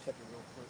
check it real quick.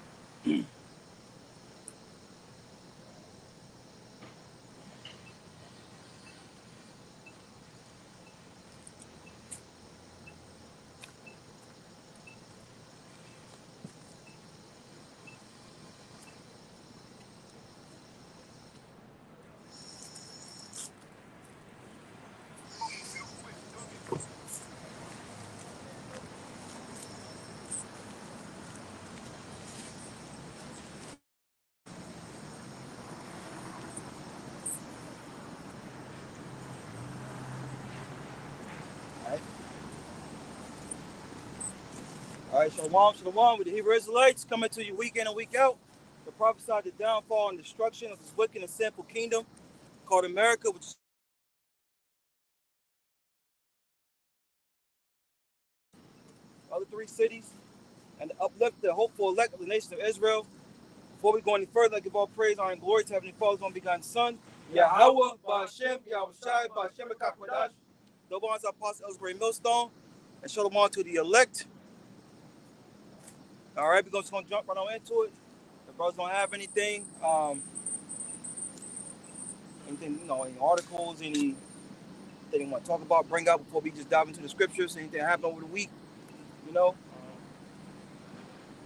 All right, shalom, shalom. With the Hebrew Israelites coming to you week in and week out to prophesy the downfall and destruction of this wicked and sinful kingdom called America, which is other three cities, and to uplift the hopeful elect of the nation of Israel. Before we go any further, I give all praise, honor, and glory to Heavenly Father's only begotten Son, Yahweh, Ba'Shem, Yahweh Shai, Ba'Shem, Kakwadash, double honors Apostle Ellsbury Millstone, and shalom to the elect. All right, we're just going to jump right on into it. The brothers don't have anything, any articles, anything they want to talk about, bring up before we just dive into the scriptures, anything that happened over the week, you know.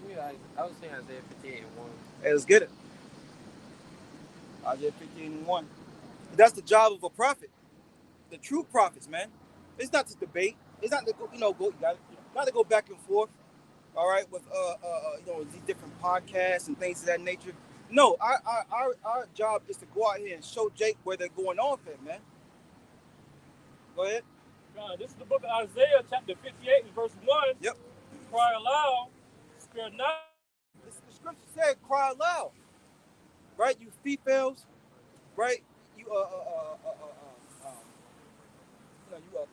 Yeah, I was saying Isaiah 58 and 1. Hey, let's get it. Isaiah 15 and 1. That's the job of a prophet. The true prophets, man. It's not to debate. It's not to not to go back and forth. All right, with these different podcasts and things of that nature. No, our job is to go out here and show Jake where they're going off at, man. Go ahead. This is the book of Isaiah, chapter 58, and verse 1. Yep. Cry aloud, spare not. The scripture said, "Cry aloud." Right, you females. Right, you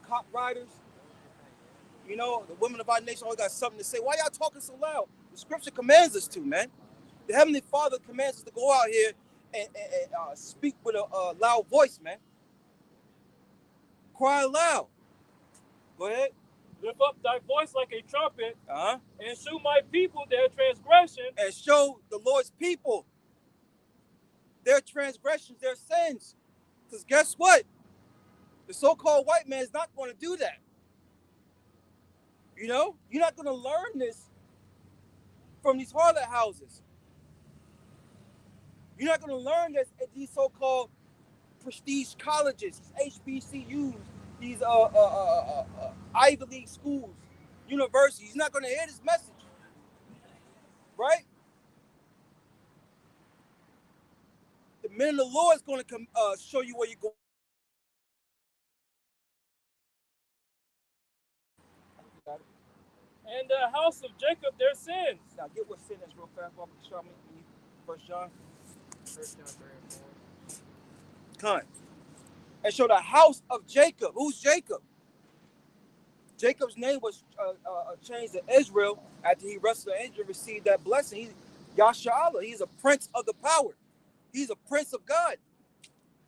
cop riders. You know, the women of our nation always got something to say. Why y'all talking so loud? The scripture commands us to, man. The Heavenly Father commands us to go out here and speak with a loud voice, man. Cry loud. Go ahead. Lift up thy voice like a trumpet, Uh-huh. and shew my people their transgression. And show the Lord's people their transgressions, their sins. Because guess what? The so-called white man is not going to do that. You know? You're not going to learn this from these harlot houses. You're not going to learn this at these so-called prestige colleges, these HBCUs, these Ivy League schools, universities. You're not going to hear this message. Right? The men of the Lord is going to show you where you're going. And the house of Jacob their sins. Now get what sin is real fast. Show me 1 John. 1 John 3 and 4. Come. And show the house of Jacob. Who's Jacob? Jacob's name was changed to Israel after he wrestled the angel and received that blessing. He's Yasharallah. He's a prince of the power. He's a prince of God.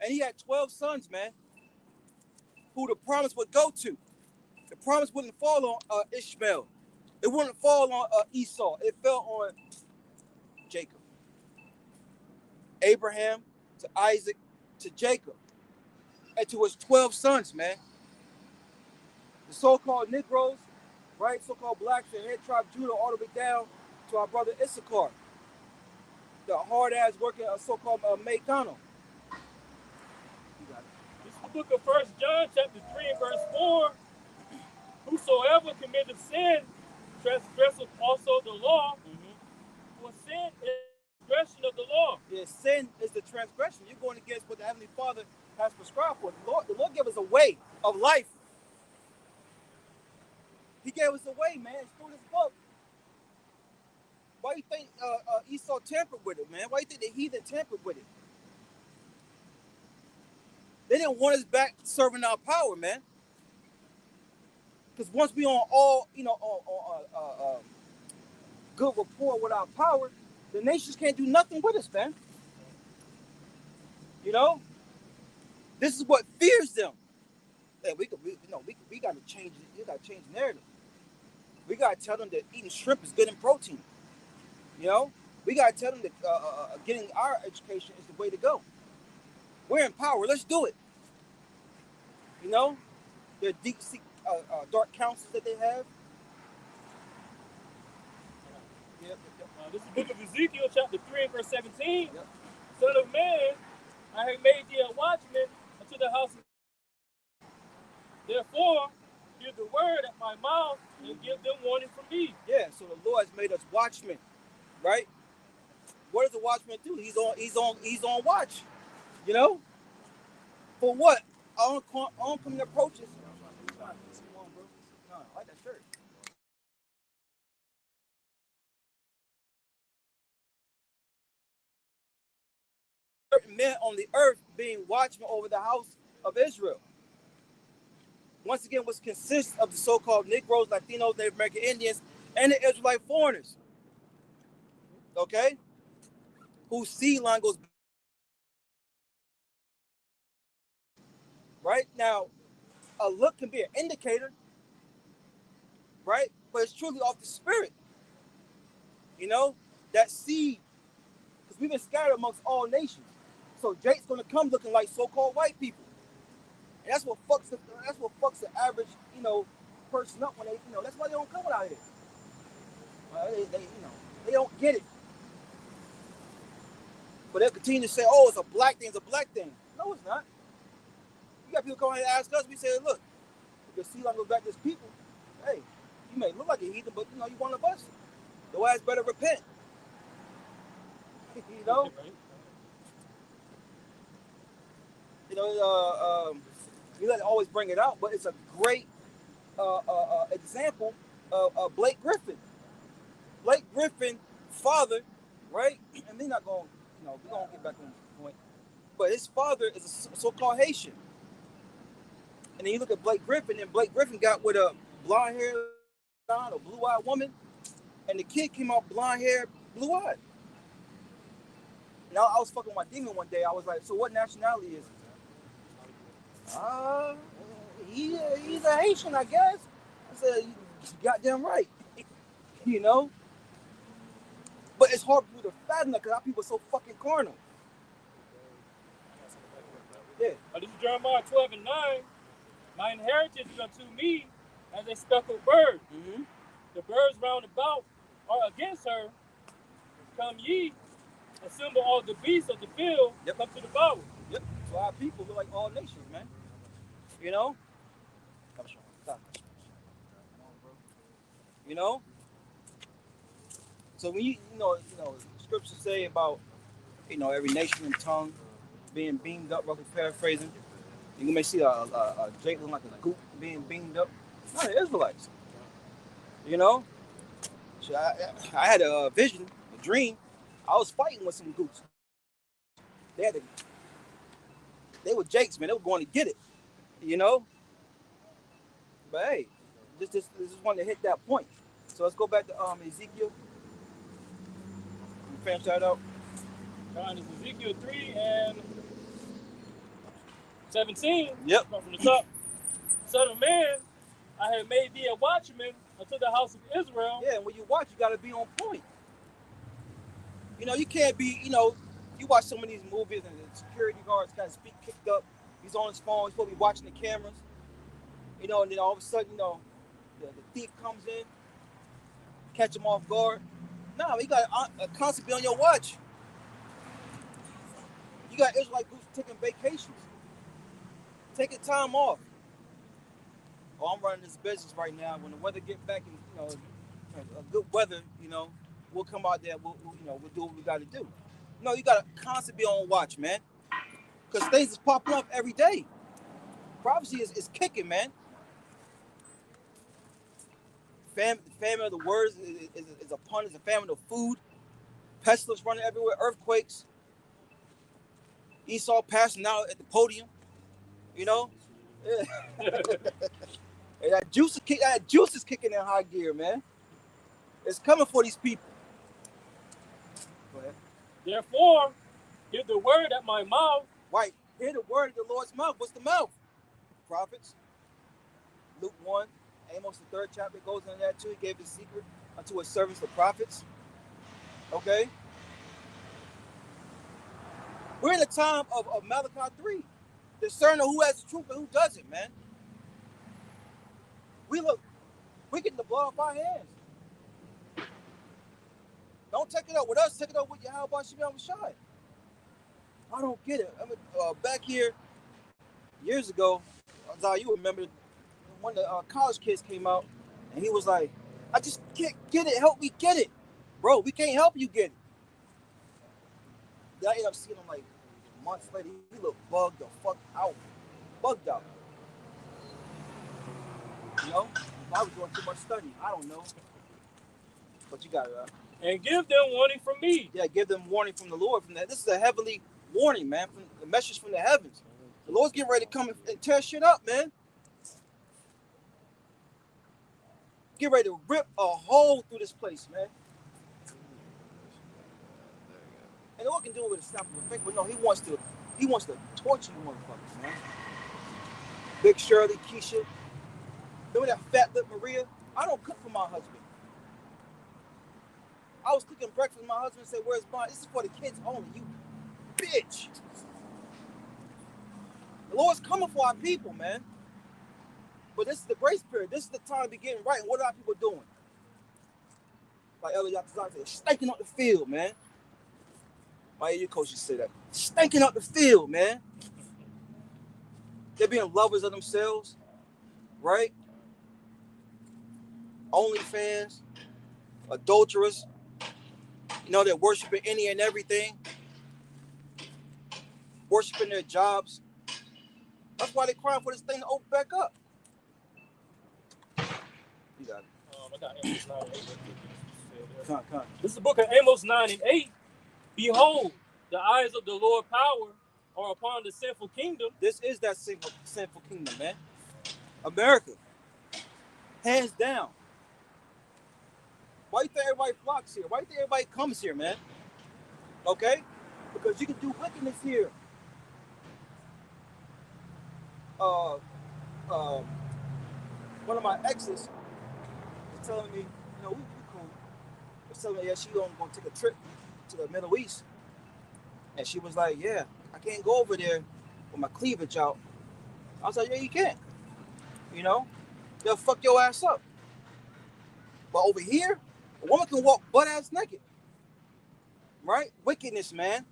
And he had 12 sons, man, who the promise would go to. The promise wouldn't fall on Ishmael. It wouldn't fall on Esau. It fell on Jacob. Abraham to Isaac to Jacob. And to his 12 sons, man. The so-called Negroes, right? So-called blacks and head tribe Judah all the way down to our brother Issachar. The hard-ass working so-called Meccano. This is the book of 1 John, chapter 3 and verse 4. Whosoever committeth sin transgresseth also the law, for sin is the transgression of the law. Yeah, sin is the transgression. You're going against what the Heavenly Father has prescribed for. The Lord gave us a way of life. He gave us a way, man. It's through this book. Why do you think Esau tampered with it, man? Why do you think the heathen tampered with it? They didn't want us back serving our power, man. Because once we on all, good rapport with our power, the nations can't do nothing with us, man. You know, this is what fears them. Hey, we got to change. We got to change the narrative. We got to tell them that eating shrimp is good in protein. You know, we gotta tell them that getting our education is the way to go. We're in power. Let's do it. You know, their deep, dark counsels that they have. Yep. This is the book of Ezekiel, chapter 3, and verse 17. Yep. Son of man, I have made thee a watchman unto the house of therefore, hear the word at my mouth and give them warning from me. Yeah. So the Lord has made us watchmen, right? What does the watchman do? He's on watch. You know, for what? Oncoming approaches. No, I like that shirt. Certain men on the earth being watchmen over the house of Israel. Once again, which consists of the so-called Negroes, Latinos, Native American Indians, and the Israelite foreigners. Okay, whose seed line goes right now. A look can be an indicator, right? But it's truly off the spirit. You know, that seed, because we've been scattered amongst all nations. So Jake's gonna come looking like so-called white people, and that's what fucks the average, person up when they, that's why they don't come out here. They don't get it. But they'll continue to say, "Oh, it's a black thing. It's a black thing." No, it's not. You got people come and ask us. We say, "Look, if your seed line goes back to this people, hey, you may look like a heathen, but you one of us. Your ass better repent." you know. You know, you let always bring it out, but it's a great example of Blake Griffin. Blake Griffin, father, right? And they're not going, we're going to get back on the point. But his father is a so-called Haitian. And then you look at Blake Griffin, and Blake Griffin got with a blonde-haired or blue-eyed woman, and the kid came out blonde-haired, blue-eyed. And I was fucking with my demon one day. I was like, "So what nationality is he? He's a Haitian, I guess." I said, "You goddamn right." you know? But it's hard for you to fathom that because our people are so fucking carnal. Yeah. This is Jeremiah 12 and 9. My inheritance is unto me as a speckled bird. Mm-hmm. The birds round about are against her. Come ye, assemble all the beasts of the field, Yep. come to the bow. Yep. So our people look like all nations, man. You know? You know? So when scriptures say about, every nation and tongue being beamed up, roughly paraphrasing, you may see a Jake looking like a goop being beamed up. Not the Israelites. You know? So I had a vision, a dream. I was fighting with some goops. They were Jakes, man. They were going to get it. You know? But hey, this is one to hit that point. So let's go back to Ezekiel. Finish that out. It's Ezekiel 3 and 17. Yep. From the top. Son of man, I have made thee a watchman unto the house of Israel. Yeah, and when you watch, you got to be on point. You can't be, you watch some of these movies and the security guards kind of speak kicked up. He's on his phone. He's supposed to be watching the cameras. And then all of a sudden, the thief comes in, catch him off guard. No, you got to constantly be on your watch. You got Israelite groups taking vacations, taking time off. Oh, I'm running this business right now. When the weather get back in, a good weather, we'll come out there. We'll do what we got to do. No, you got to constantly be on watch, man. Because things is popping up every day. Prophecy is kicking, man. Famine of the words is upon us. A famine of food. Pestilence running everywhere. Earthquakes. Esau passing out at the podium. Yeah. And that juice is kicking in high gear, man. It's coming for these people. Go ahead. Therefore, hear the word at my mouth. Right. Hear the word of the Lord's mouth. What's the mouth? Prophets. Luke 1. Amos, the 3rd chapter, goes into that too. He gave his secret unto his servants, the prophets. Okay? We're in the time of Malachi 3. Discerning who has the truth and who doesn't, man. We getting the blood off our hands. Don't take it up with us, take it up with your how about Shimon Rashad. I don't get it. I mean, back here years ago, Zah, you remember when the college kids came out and he was like, I just can't get it. Help me get it. Bro, we can't help you get it. Then I ended up seeing him like months later. He looked bugged the fuck out. Bugged out. You know? I was doing too much studying. I don't know. But you got it, right? And give them warning from me. Yeah, give them warning from the Lord. From that, this is a heavenly warning, man. From the message from the heavens. The Lord's getting ready to come and tear shit up, man. Get ready to rip a hole through this place, man. And the Lord can do it with a snap of a finger, but no, He wants to torture you, motherfuckers, man. Big Shirley, Keisha. Remember that fat lip Maria? I don't cook for my husband. I was cooking breakfast with my husband and said, where's mine? This is for the kids only, you bitch. The Lord's coming for our people, man. But this is the grace period. This is the time to be getting right. And what are our people doing? Like Elliot Yatazan said, stinking up the field, man. My AU coach used to say that. Stinking up the field, man. They're being lovers of themselves, right? OnlyFans, adulterers. You know, they're worshiping any and everything. Worshiping their jobs. That's why they're crying for this thing to open back up. You got it. I got Amos 9 and 8. Come. This is the book of Amos 9 and 8. Behold, the eyes of the Lord power are upon the sinful kingdom. This is that sinful kingdom, man. America. Hands down. Why do you think everybody flocks here? Why do you think everybody comes here, man? Okay? Because you can do wickedness here. One of my exes was telling me, you know, we cool. Was telling me, yeah, she gonna take a trip to the Middle East. And she was like, yeah, I can't go over there with my cleavage out. I was like, yeah, you can. You know? They'll fuck your ass up. But over here, a woman can walk butt ass naked. Right? Wickedness, man.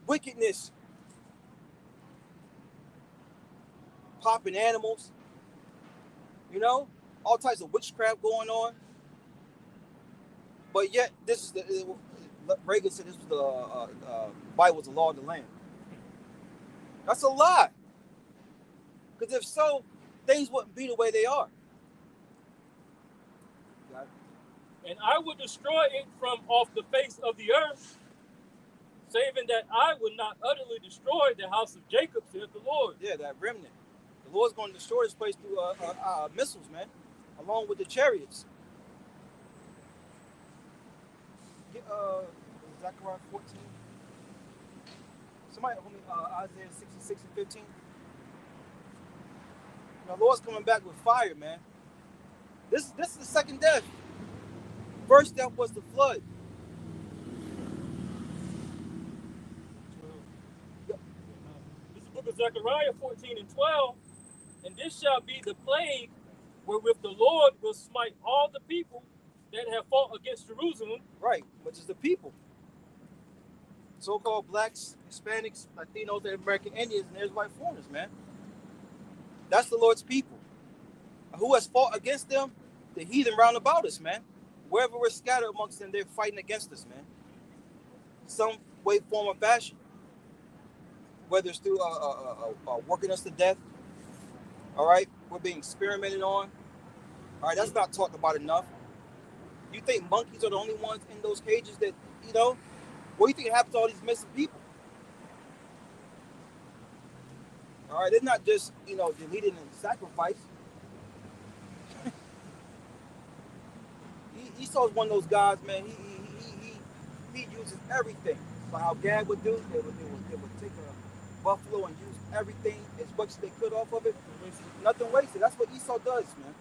Wickedness. Popping animals. You know? All types of witchcraft going on. But yet, this is Reagan said this was the Bible was the law of the land. That's a lie. Because if so, things wouldn't be the way they are. And I will destroy it from off the face of the earth, saving that I would not utterly destroy the house of Jacob, saith the Lord. Yeah, that remnant. The Lord's going to destroy this place through missiles, man, along with the chariots. Get Zechariah 14. Somebody hold me Isaiah 66 and 15. The Lord's coming back with fire, man. This is the second death. First death was the flood. This is the book of Zechariah 14 and 12. And this shall be the plague wherewith the Lord will smite all the people that have fought against Jerusalem. Right, which is the people. So-called blacks, Hispanics, Latinos, and American Indians, and there's white foreigners, man. That's the Lord's people. Who has fought against them? The heathen round about us, man. Wherever we're scattered amongst them, they're fighting against us, man. Some way, form, or fashion. Whether it's through working us to death, all right? We're being experimented on. All right, that's not talked about enough. You think monkeys are the only ones in those cages that, you know? What do you think happens to all these missing people? All right, they're not just, you know, deleted and sacrificed. Esau's one of those guys, man. He uses everything. So how Gad would do, they would take a buffalo and use everything as much as they could off of it. Nothing wasted. That's what Esau does, man.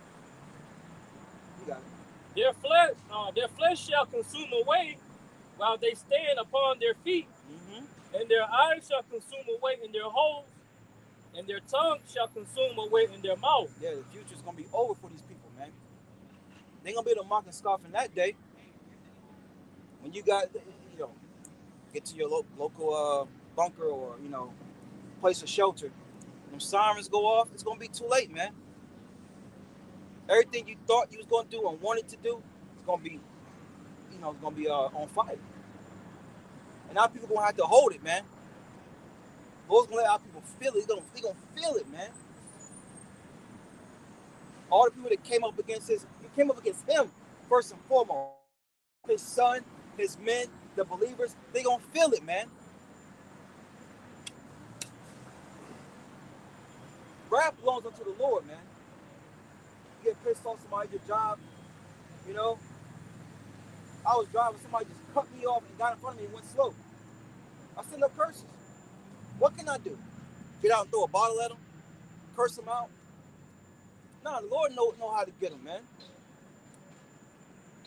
You got it. their flesh shall consume away while they stand upon their feet, and their eyes shall consume away in their holes, and their tongue shall consume away in their mouth. Yeah, the future's gonna be over for these people, man. They ain't gonna be able to mock and scoff in that day. When you got, get to your local bunker or place of shelter, them sirens go off. It's gonna be too late, man. Everything you thought you was gonna do and wanted to do, it's gonna be, on fire. And now people gonna have to hold it, man. Lord's gonna let our people feel it. They gonna feel it, man. All the people that came up against him first and foremost. His son, his men, the believers, they gonna feel it, man. Wrath belongs unto the Lord, man. You get pissed off somebody at your job, I was driving, somebody just cut me off and got in front of me and went slow. I send up curses. What can I do? Get out and throw a bottle at them? Curse them out? Nah, the Lord know how to get them, man.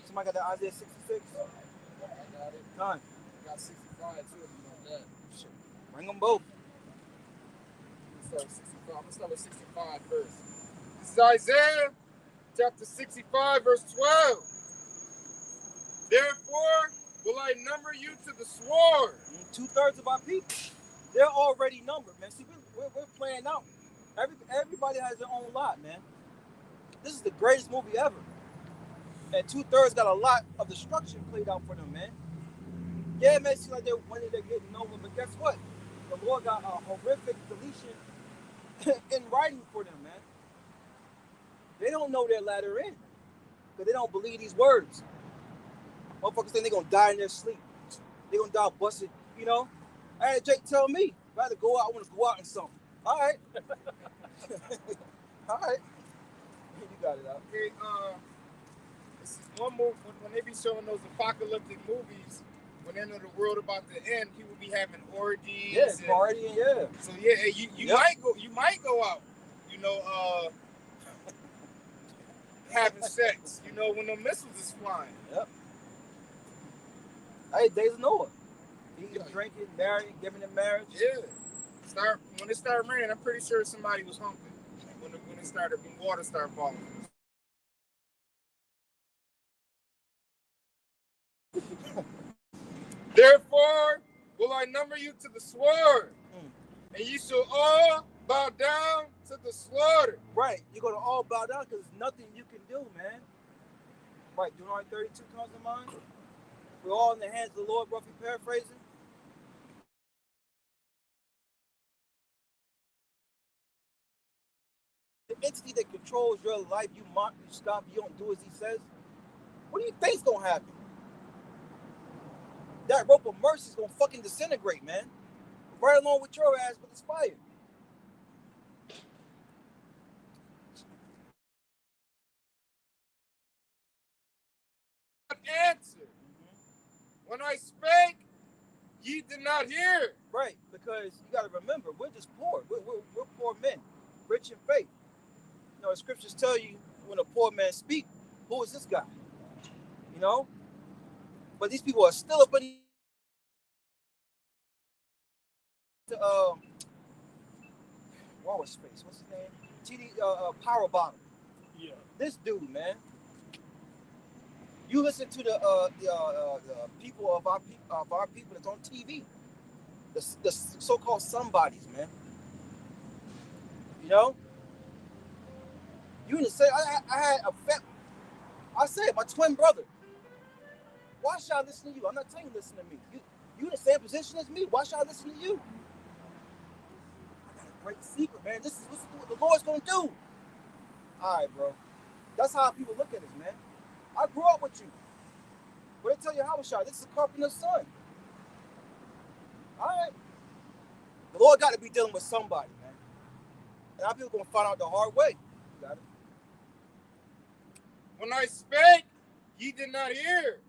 Somebody got that Isaiah 66? I got it. None. I got 65 too, if you want that. Bring them both. I'm gonna start with 65 first. This is Isaiah chapter 65, verse 12. Therefore will I number you to the sword. 2/3 of our people, they're already numbered, man. See, we're playing out. Everybody has their own lot, man. This is the greatest movie ever. And 2/3 got a lot of destruction played out for them, man. Yeah, it may seem like they're winning, they're getting over, but guess what? The Lord got a horrific deletion in writing for them, man. They don't know their ladder in because they don't believe these words. Motherfuckers think they're gonna die in their sleep. They're gonna die busted, I had Jake tell me, if I had to go out, I want to go out in something. All right. All right. You got it out. Okay, this is one movie when they be showing those apocalyptic movies. When they know the world about to end, people be having orgies. Yeah, partying, yeah. So yeah, you might go out, having sex, when the missiles is flying. Yep. Hey, days of Noah. Eating, drinking, marrying, giving in marriage. Yeah. When it started raining, I'm pretty sure somebody was humping. When water started falling. Therefore will I number you to the sword, and you shall all bow down to the slaughter. Right, you're gonna all bow down because there's nothing you can do, man. Right, Deuteronomy 32 comes to mind. We're all in the hands of the Lord, roughly paraphrasing. The entity that controls your life, you mock, you stop, you don't do as he says. What do you think's gonna happen? That rope of mercy is gonna fucking disintegrate, man. Right along with your ass, but it's fire. Answer. When I spake, ye did not hear. Right, because you got to remember, we're just poor. We're poor men, rich in faith. The scriptures tell you when a poor man speak, who is this guy? But these people are still up in what was space? What's his name? Power Bottom. Yeah. This dude, man. You listen to the people of our people that's on TV, the so-called somebodies, man. You didn't say I had I said my twin brother. Why should I listen to you? I'm not telling you to listen to me. You in the same position as me. Why should I listen to you? I got a great secret, man. This is what the Lord's gonna do. All right, bro. That's how people look at us, man. I grew up with you. But they tell you how shot. This is a carpenter's son. All right. The Lord got to be dealing with somebody, man. And our people gonna find out the hard way. You got it. When I spake, ye did not hear,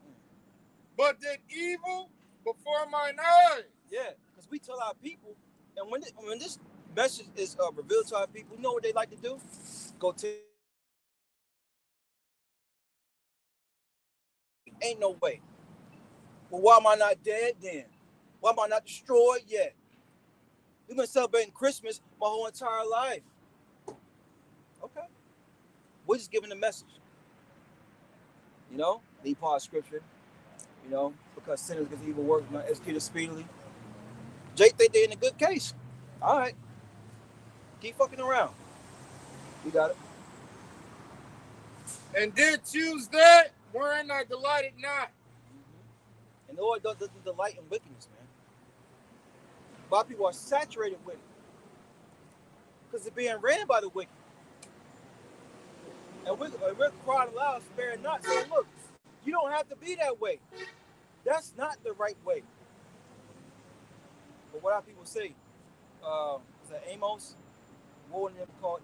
but did evil before mine eyes. Yeah, because we tell our people, and when this message is revealed to our people, you know what they like to do? Go to Ain't no way. Well, why am I not dead then? Why am I not destroyed yet? We've been celebrating Christmas my whole entire life. Okay. We're just giving the message. You know, the part of scripture, you know, because sinners get evil work not executed speedily. Jake think they're in a good case. All right. Keep fucking around. You got it. And did choose that, wherein I delighted not. And the Lord doesn't delight in wickedness, man. A lot of people are saturated with it because they're being ran by the wicked. And we're crying aloud, sparing not. So look, you don't have to be that way. That's not the right way. But what our people say, is that Amos? Warning them called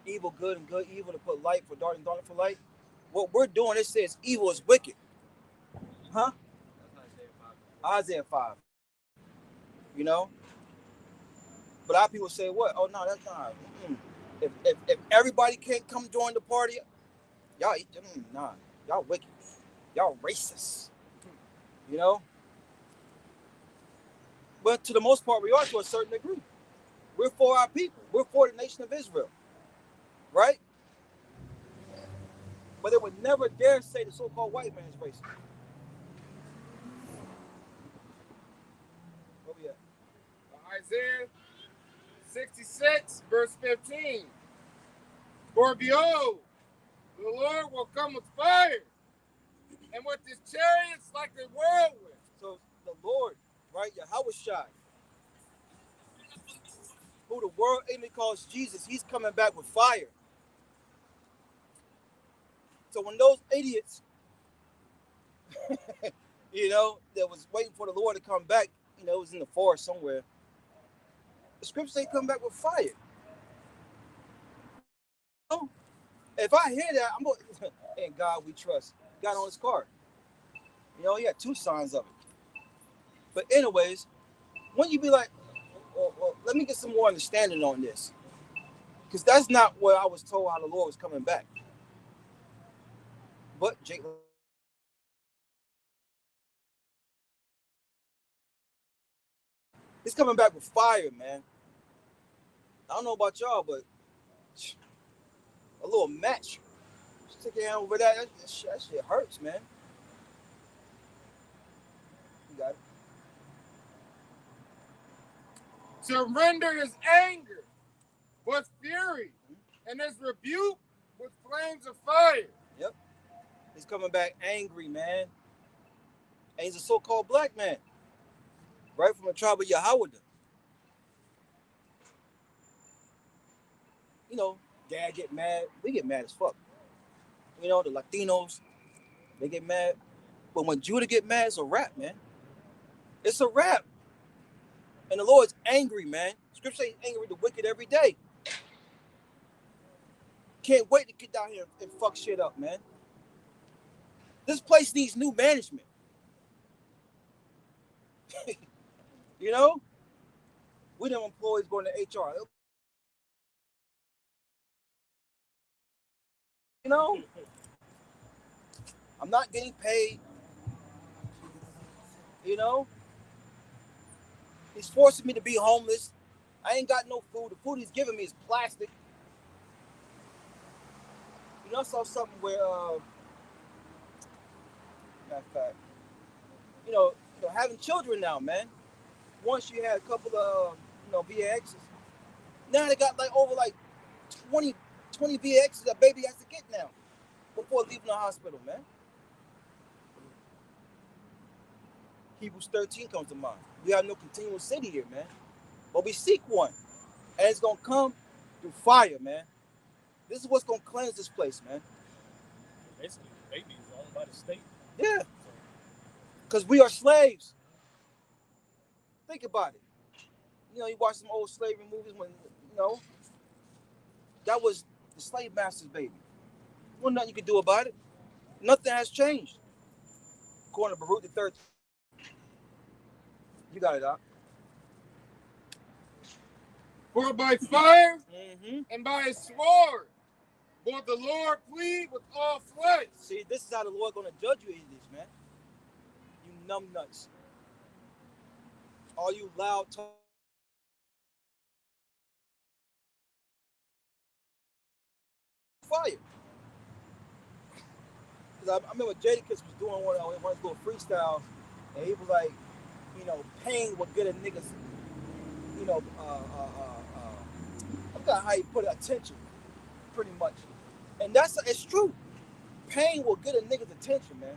evil good and good evil to put light for dark and dark for light. What we're doing, it says evil is wicked. Huh? Isaiah 5. You know? But our people say what? Oh no, that's not. If everybody can't come join the party, y'all nah. Y'all wicked. Y'all racist. You know? But to the most part, we are to a certain degree. We're for our people. We're for the nation of Israel. Right? But they would never dare say the so-called white man is racist. Where we at? Isaiah 66, verse 15. For behold, the Lord will come with fire, and with his chariots like a whirlwind. So the Lord, right, Yahushua, who the world enemy calls Jesus, he's coming back with fire. So when those idiots, you know, that was waiting for the Lord to come back, you know, it was in the forest somewhere. The scriptures say come back with fire. Oh, if I hear that, I'm going, in God we trust. Got on his card. You know, he had two signs of it. But anyways, when you be like, well, let me get some more understanding on this. Because that's not what I was told how the Lord was coming back. But Jake, he's coming back with fire, man. I don't know about y'all, but a little match. Stick your hand over that. That shit hurts, man. You got it. To render his anger with fury, and his rebuke with flames of fire. Yep. He's coming back angry, man. And he's a so-called black man. Right from the tribe of Yahweh. You know, dad get mad. We get mad as fuck. You know, the Latinos, they get mad. But when Judah get mad, it's a rap, man. It's a rap. And the Lord's angry, man. Scripture says he's angry with the wicked every day. Can't wait to get down here and fuck shit up, man. This place needs new management. You know? We them employees going to HR. You know? I'm not getting paid. You know? He's forcing me to be homeless. I ain't got no food. The food he's giving me is plastic. You know, I saw something where, matter of fact, you know, having children now, man. Once you had a couple of, VAXs. Now they got like over like 20 VAXs that baby has to get now before leaving the hospital, man. Hebrews 13 comes to mind. We have no continual city here, man. But we seek one. And it's going to come through fire, man. This is what's going to cleanse this place, man. Basically, the baby is owned by the state. Yeah. Because we are slaves. Think about it. You know, you watch some old slavery movies when, that was the slave master's baby. Well, nothing you could do about it. Nothing has changed. According to Baruch the 13th. You got it, Doc. For by fire and by a sword will the Lord plead with all flesh. See, this is how the Lord gonna judge you, idiots, man. You numb nuts. All you loud talk. Fire. Because I remember Jadakiss was doing one of his little freestyles, and he was like, pain will get a nigga's, I forgot how he put it, attention, pretty much. And it's true. Pain will get a nigga's attention, man.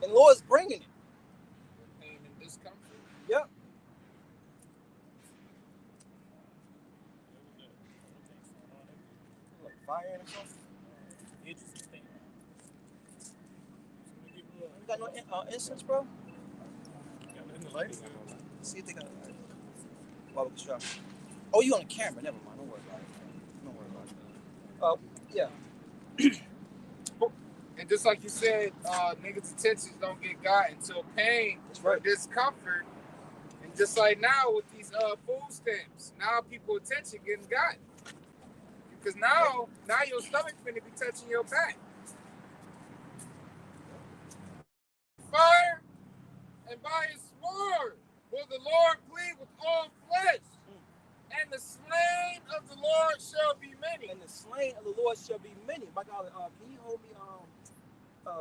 And Lord's bringing it. Pain and discomfort. Yep. Like fire or something. You got no incense, bro? See if they got it. Well, sure. Oh, you on the camera? Never mind. Don't worry about it. Don't worry about it. Yeah. And just like you said, niggas' attentions don't get got until pain or discomfort. And just like now with these food stamps, now people's attention getting got. Because now your stomach finna be touching your back. Fire and by his sword will the Lord plead with all flesh. And the slain of the Lord shall be many. And the slain of the Lord shall be many. My God, can you hold me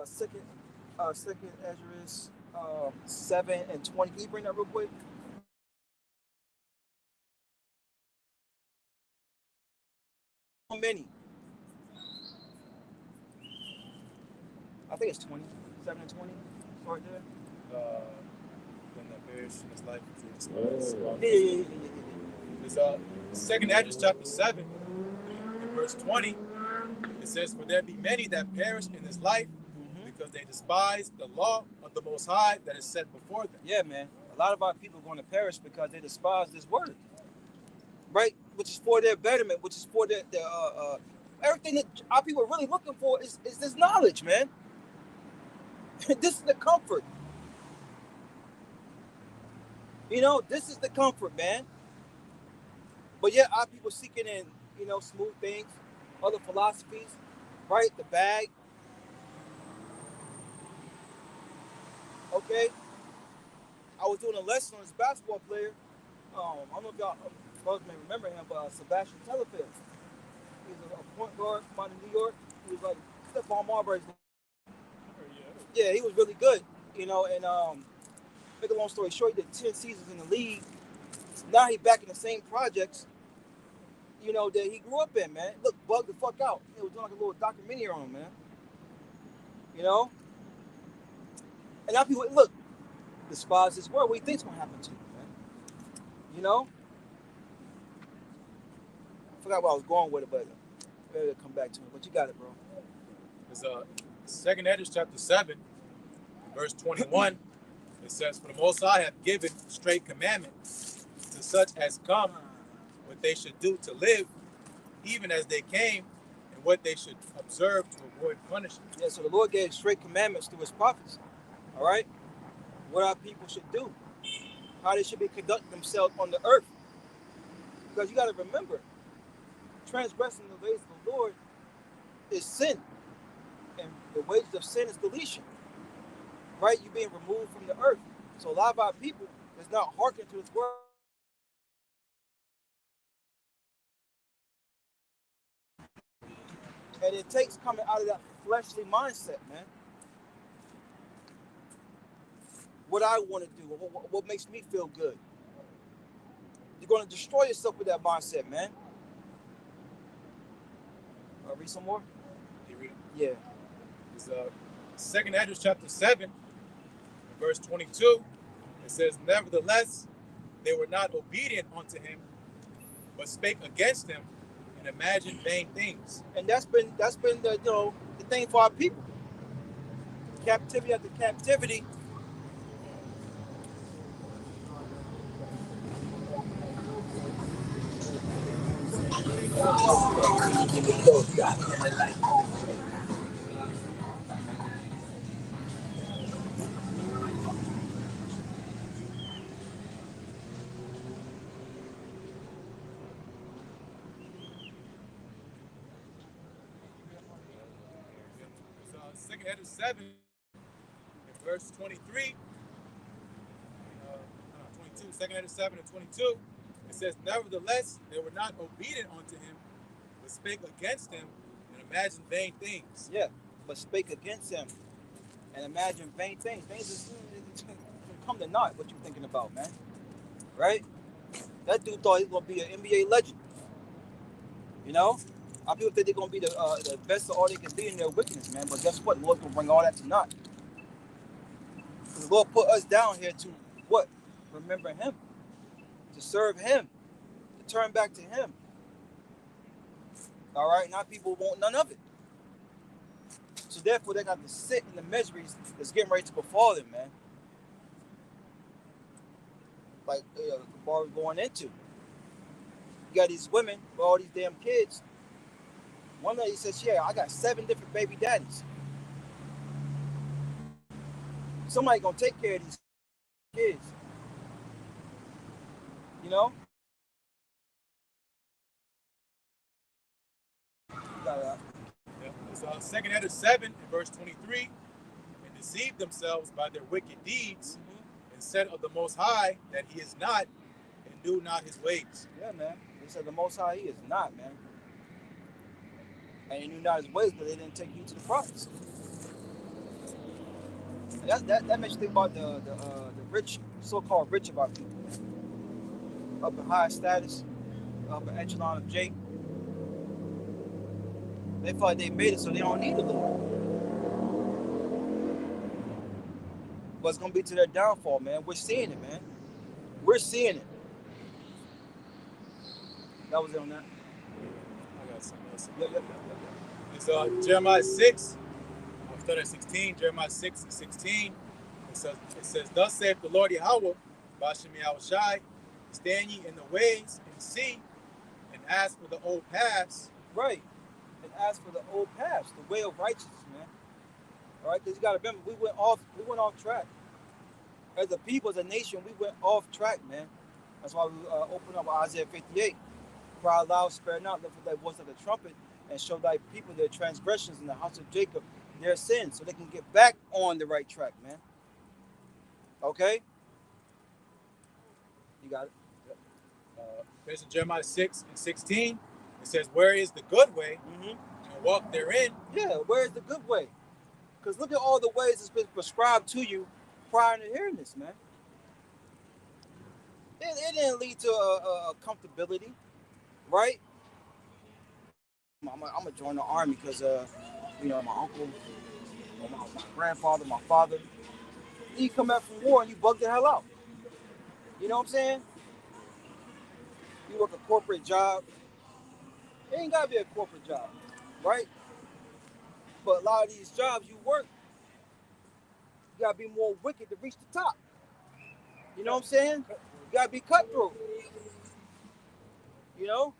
second Ezra's 7:20? Can you bring that real quick? How many? I think it's 20. 7:20. Right there. When the perish in his life is Yeah. It's second Ezra chapter 7, verse 20. It says, "For there be many that perish in this life, because they despise the law of the Most High that is set before them." Yeah, man. A lot of our people are going to perish because they despise this word, right? Which is for their betterment, which is for their everything that our people are really looking for is this knowledge, man. This is the comfort. This is the comfort, man. But yet our people seeking in, smooth things, other philosophies, right? The bag. Okay. I was doing a lesson on this basketball player. I don't know if y'all may remember him, but Sebastian Telefeld. He was a point guard from out of New York. He was like Stephon Marbury's. Yeah, he was really good, and make a long story short, he did 10 seasons in the league. Now he's back in the same projects, that he grew up in, man. Look, bugged the fuck out. He was doing like a little documentary on him, man. And now people, look, despise this world. What do you think's gonna happen to you, man? I forgot where I was going with it, but maybe it'll come back to me. But you got it, bro. It's second Ezra chapter 7, verse 21. It says, "For the Most High hath given straight commandments to such as come, what they should do to live, even as they came, and what they should observe to avoid punishment." Yeah, so the Lord gave straight commandments through his prophets. All right? What our people should do, how they should be conducting themselves on the earth. Because you got to remember, transgressing the ways of the Lord is sin. And the wages of sin is deletion. Right? You're being removed from the earth. So a lot of our people is not hearkening to this word. And it takes coming out of that fleshly mindset, man. What I want to do, what makes me feel good. You're going to destroy yourself with that mindset, man. Read some more? You read it? Yeah. It's second Ezra chapter 7, verse 22. It says, "Nevertheless, they were not obedient unto him, but spake against him, and imagined vain things." And that's been the the thing for our people. Captivity after captivity. second Edge 7, in verse 23, 22, second Edge 7 and 22, it says, nevertheless, they were not obedient unto him, but spake against him and imagined vain things. Yeah, but spake against him and imagine vain things. Things is come to naught what you thinking about, man. Right? That dude thought he was gonna be an NBA legend. You know? A lot of people think they're gonna be the best of all they can be in their wickedness, man. But guess what? The Lord's gonna bring all that to naught. The Lord put us down here to what? Remember him, to serve him, to turn back to him. All right, now people want none of it. So therefore, they got to sit in the miseries that's getting ready to befall them, man. Like the bar was going into. You got these women with all these damn kids. One lady says, "Yeah, I got 7 different baby daddies. Somebody gonna take care of these kids." You know? It's second Edge 7, in verse 23, and deceived themselves by their wicked deeds, and said of the Most High that he is not, and knew not his ways. Yeah, man. They said the Most High, he is not, man. And he knew not his ways, but they didn't take heed to the prophets. That makes you think about the rich, so-called rich of our people. Up in high status, up in echelon of Jake. They feel like they made it, so they don't need the Lord. But it's going to be to their downfall, man. We're seeing it, man. We're seeing it. That was it on that. I got something else. Yep. It's Jeremiah 6, I'm starting at 16, Jeremiah 6 and 16. It says, thus saith the Lord Yahweh, Bashem Yahushai, stand ye in the ways and see, and ask for the old paths. Right. And ask for the old paths, the way of righteousness, man. All right, because you got to remember, we went off track. As a people, as a nation, we went off track, man. That's why we opened up Isaiah 58. Cry aloud, spare not, lift up thy voice of the trumpet, and show thy people their transgressions in the house of Jacob, their sins, so they can get back on the right track, man. Okay? You got it? There's in Jeremiah 6 and 16. It says, where is the good way, and walk therein. Yeah, where is the good way? Because look at all the ways it's been prescribed to you prior to hearing this, man. It didn't lead to a comfortability, right? I'm gonna join the army because, my uncle, my grandfather, my father, he come back from war and you bug the hell out. You know what I'm saying? You work a corporate job. It ain't gotta be a corporate job, right? But a lot of these jobs you work, you gotta be more wicked to reach the top. You know what I'm saying? You gotta be cutthroat. You know?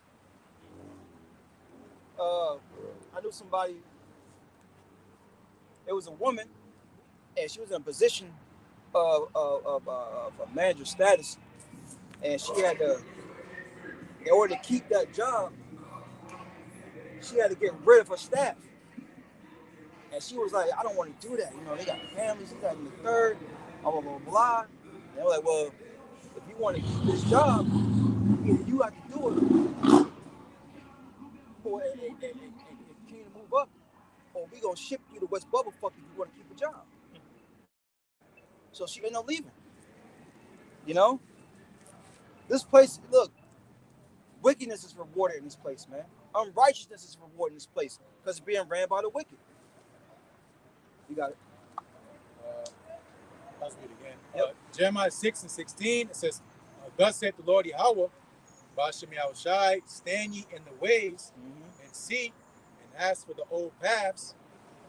I knew somebody, it was a woman, and she was in a position of a manager status, and she had to, in order to keep that job, she had to get rid of her staff. And she was like, I don't want to do that. They got families, they got in the third, blah, blah, blah, blah. And they were like, well, if you want to keep this job, either you have to do it or and continue to move up, or we gonna ship you to West Bubblefuck if you want to keep a job. So she ended up leaving. This place, look, wickedness is rewarded in this place, man. Unrighteousness is rewarded in this place because it's being ran by the wicked. You got it. Let's read it again. Yep. Jeremiah 6 and 16, it says, thus saith the Lord Yahweh, Bashem Yahushai, stand ye in the ways, and see, and ask for the old paths,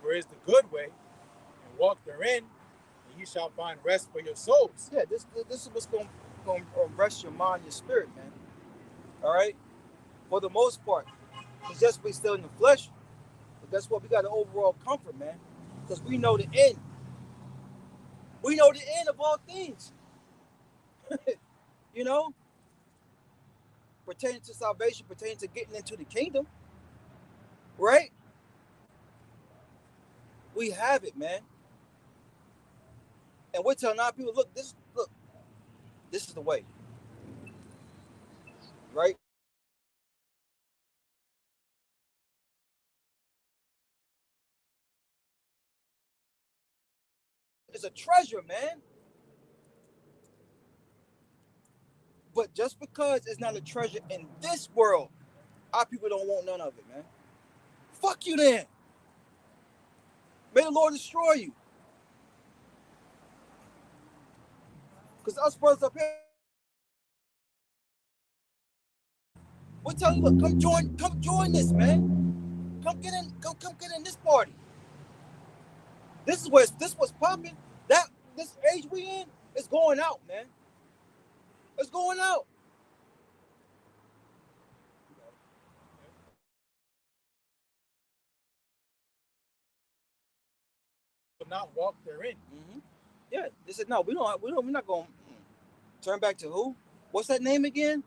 where is the good way, and walk therein, and ye shall find rest for your souls. Yeah, this is what's going to rest your mind, your spirit, man. All right? For the most part. It's just we still in the flesh. But that's what we got the overall comfort, man. Because we know the end. We know the end of all things. Pertaining to salvation, pertaining to getting into the kingdom. Right? We have it, man. And we're telling our people, look, this is the way. Right? It's a treasure, man. But just because it's not a treasure in this world, our people don't want none of it, man. Fuck you then. May the Lord destroy you. Because us brothers up here, we're telling you, look, come join this, man. Come get in this party. This what's popping. This age we in is going out, man. It's going out. Will not walk therein. Mm-hmm. Yeah, they said no. We're not going. Turn back to who? What's that name again?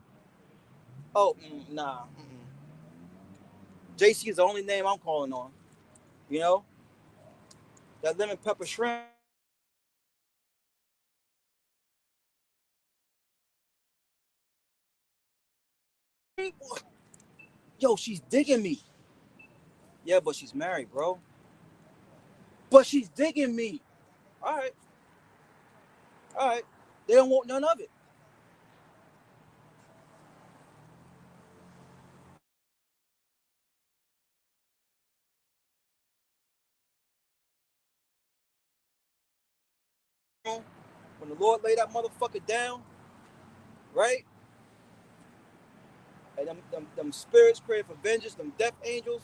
Oh, nah. JC is the only name I'm calling on. You know that lemon pepper shrimp. Yo, she's digging me. Yeah, but she's married, bro. But she's digging me. All right, all right. They don't want none of it. When the Lord laid that motherfucker down, right? And them spirits created for vengeance, them death angels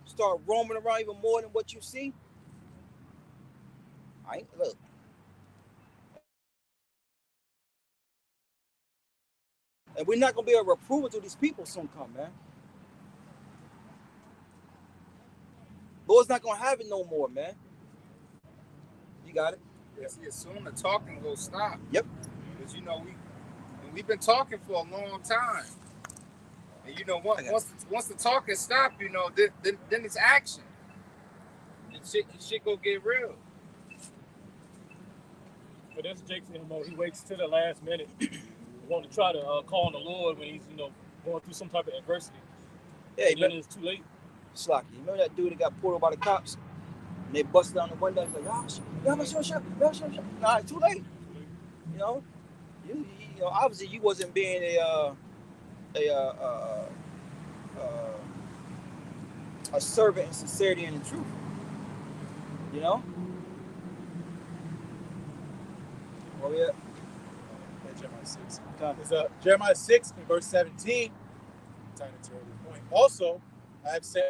start roaming around even more than what you see. I ain't look. And we're not gonna be able to reprove it till these people soon come, man. Lord's not gonna have it no more, man. You got it. Yeah, see, soon the talking will stop. Yep. Because we've been talking for a long time. And once the talking stop, then it's action. And shit go get real. But that's Jake's MO. He waits till the last minute. Want to try to call on the Lord when he's going through some type of adversity. Yeah, and then it's too late. Slocky. You remember that dude that got pulled over by the cops? And they busted down the window. He's like, y'all, nah, too late. You know, you obviously you wasn't being a servant in sincerity and in truth. You know. Oh yeah. Jeremiah 6. Okay. It's Jeremiah 6 and verse 17. Time to turn the point. Also, I have said,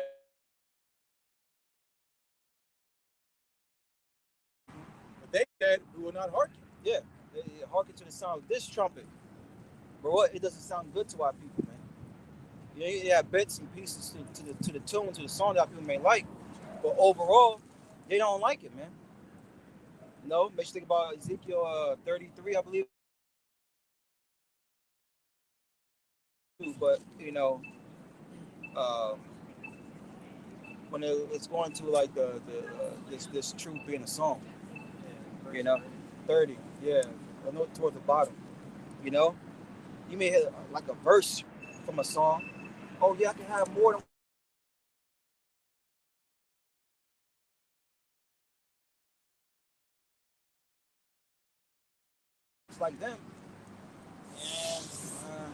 but they said we will not hearken. Yeah, they hearken to the sound of this trumpet. But what? It doesn't sound good to our people, man. You have bits and pieces to the tune, to the song that our people may like, but overall, they don't like it, man. You know, makes you think about Ezekiel 33, I believe. But when it's going to like this truth being a song, 30, yeah, I know towards the bottom, you know, you may hit like a verse from a song. Oh yeah, I can have more than. It's like them,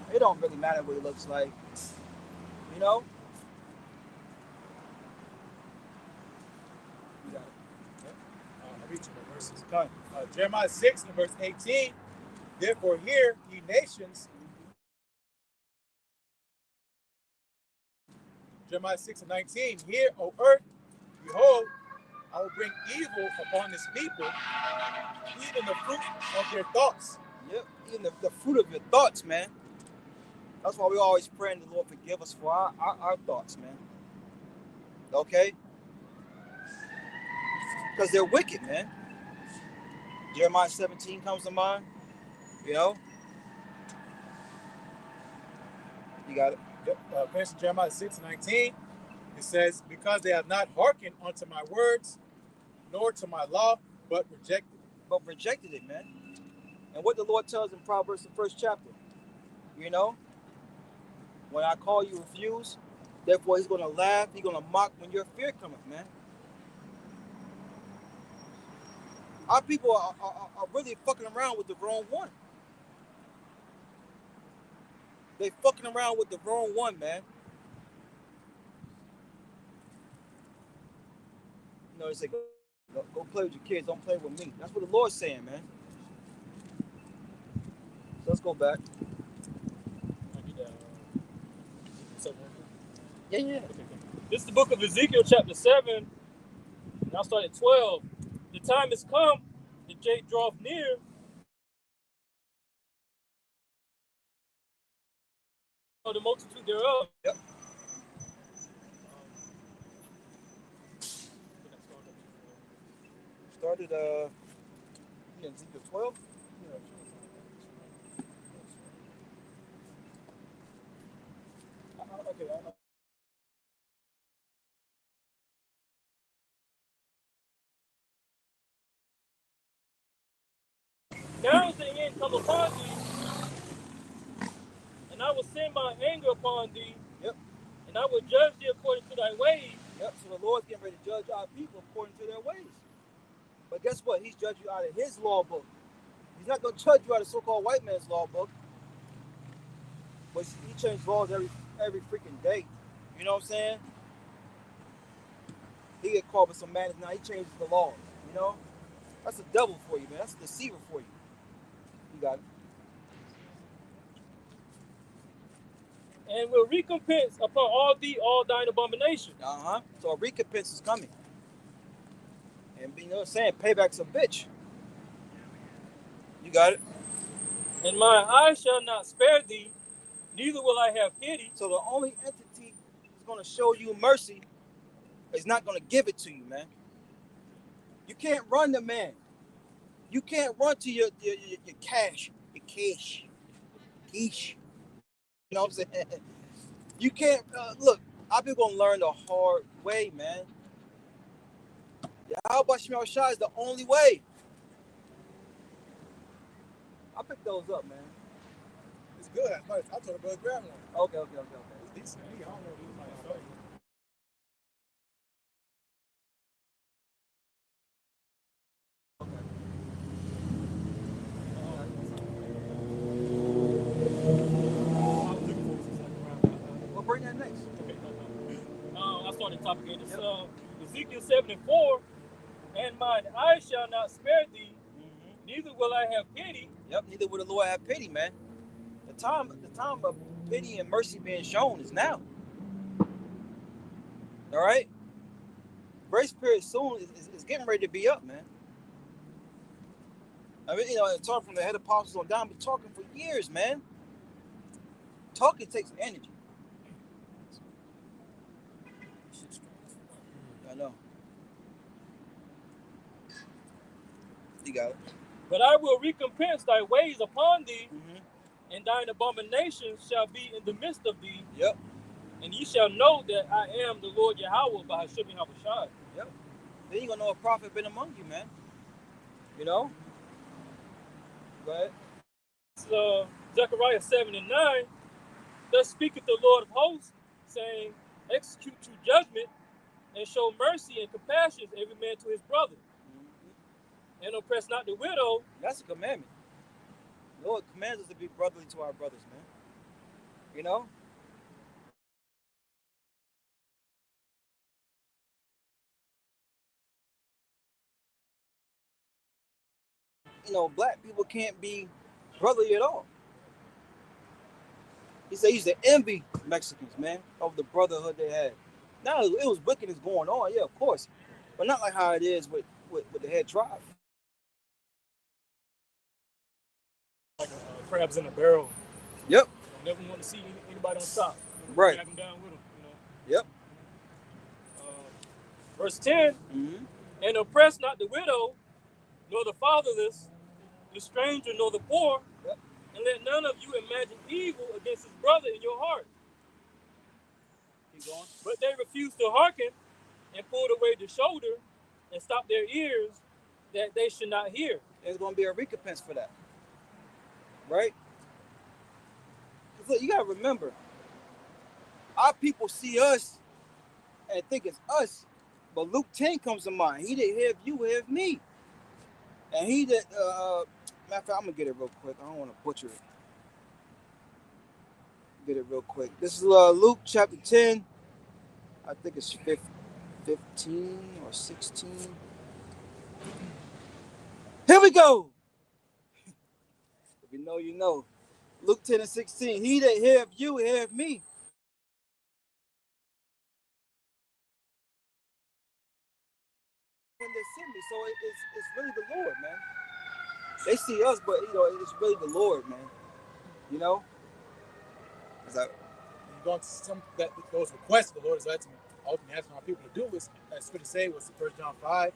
and it don't really matter what it looks like, you know. You got it. I'll read you the verses. Jeremiah 6 and verse 18. Therefore, hear, ye nations. Jeremiah 6 and 19. Hear, O earth, behold, I will bring evil upon this people, even the fruit of their thoughts. Yep, even the fruit of your thoughts, man. That's why we always praying the Lord forgive us for our thoughts, man. Okay? Because they're wicked, man. Jeremiah 17 comes to mind. You know? You got it. Finish Jeremiah 6 and 19. It says, because they have not hearkened unto my words, nor to my law, but rejected it. But rejected it, man. And what the Lord tells in Proverbs, the first chapter, you know, when I call you refuse, therefore he's going to laugh, he's going to mock when your fear cometh, man. Our people are really fucking around with the wrong one. They fucking around with the wrong one, man. You know, they say, go play with your kids, don't play with me. That's what the Lord's saying, man. So let's go back. Yeah. This is the book of Ezekiel, chapter 7. And I'll start at 12. The time has come, the day draweth near. The multitude thereof. Yep. Started Ezekiel 12. Okay. Now is the end come upon thee, and I will send my anger upon thee. Yep. And I will judge thee according to thy ways. Yep. So the Lord's getting ready to judge our people according to their ways. But guess what? He's judging you out of his law book. He's not going to judge you out of so-called white man's law book. But he changes laws every freaking day. You know what I'm saying? He get caught with some madness now. He changes the laws. You know? That's the devil for you, man. That's a deceiver for you. You got it. And will recompense upon all thee all thine abominations. So a recompense is coming. And you know what I'm saying? Payback's a bitch. You got it? And my eye shall not spare thee, neither will I have pity. So the only entity that's going to show you mercy is not going to give it to you, man. You can't run the man. You can't run to your cash. Your cash. Quiche. You know what I'm saying? You can't, look, I've been going to learn the hard way, man. How about Shemel Shah is the only way. I picked those up, man. It's good. I told her to grab one. Okay. It's decent. I don't know if it's like We'll bring that next. Okay. I'll start at the top again. It's Ezekiel 7:4. And mine eye shall not spare thee, neither will I have pity. Yep, neither will the Lord have pity, man. The time of pity and mercy being shown is now. All right? Grace period soon is getting ready to be up, man. I mean, you know, talking from the head apostles on down, but talking for years, man. Talking takes energy. I know. You got it. But I will recompense thy ways upon thee, and thine abominations shall be in the midst of thee. Yep. And ye shall know that I am the Lord Yahweh by Hashem Yahushai. Yep. Then you're going to know a prophet been among you, man. You know? Go ahead. It's Zechariah 7:9. Thus speaketh the Lord of hosts, saying, execute true judgment, and show mercy and compassion every man to his brother. And oppress not the widow. That's a commandment. The Lord commands us to be brotherly to our brothers, man. You know? You know, black people can't be brotherly at all. He said he used to envy Mexicans, man, of the brotherhood they had. Now, it was wickedness going on, yeah, of course. But not like how it is with the head tribe. Like crabs in a barrel. Yep. You never want to see anybody on top. Right. Drag them down with them, Yep. Verse 10. And oppress not the widow, nor the fatherless, the stranger, nor the poor. Yep. And let none of you imagine evil against his brother in your heart. Keep going. But they refused to hearken and pulled away the shoulder and stopped their ears that they should not hear. There's going to be a recompense for that, right? Because look, you got to remember, our people see us and think it's us. But Luke 10 comes to mind. He that hear of you, hear of me. And he that, matter of fact, I'm going to get it real quick. I don't want to butcher it. Get it real quick. This is Luke chapter 10. I think it's 15 or 16. Here we go. If you know, you know. Luke 10 and 16. He that hear of you, hear of me. When they send me, so it's really the Lord, man. They see us, but it's really the Lord, man. You know, it's like, You go into some that those requests the Lord is ultimately asking our people to do is, as Scripture say, was 1 John 5.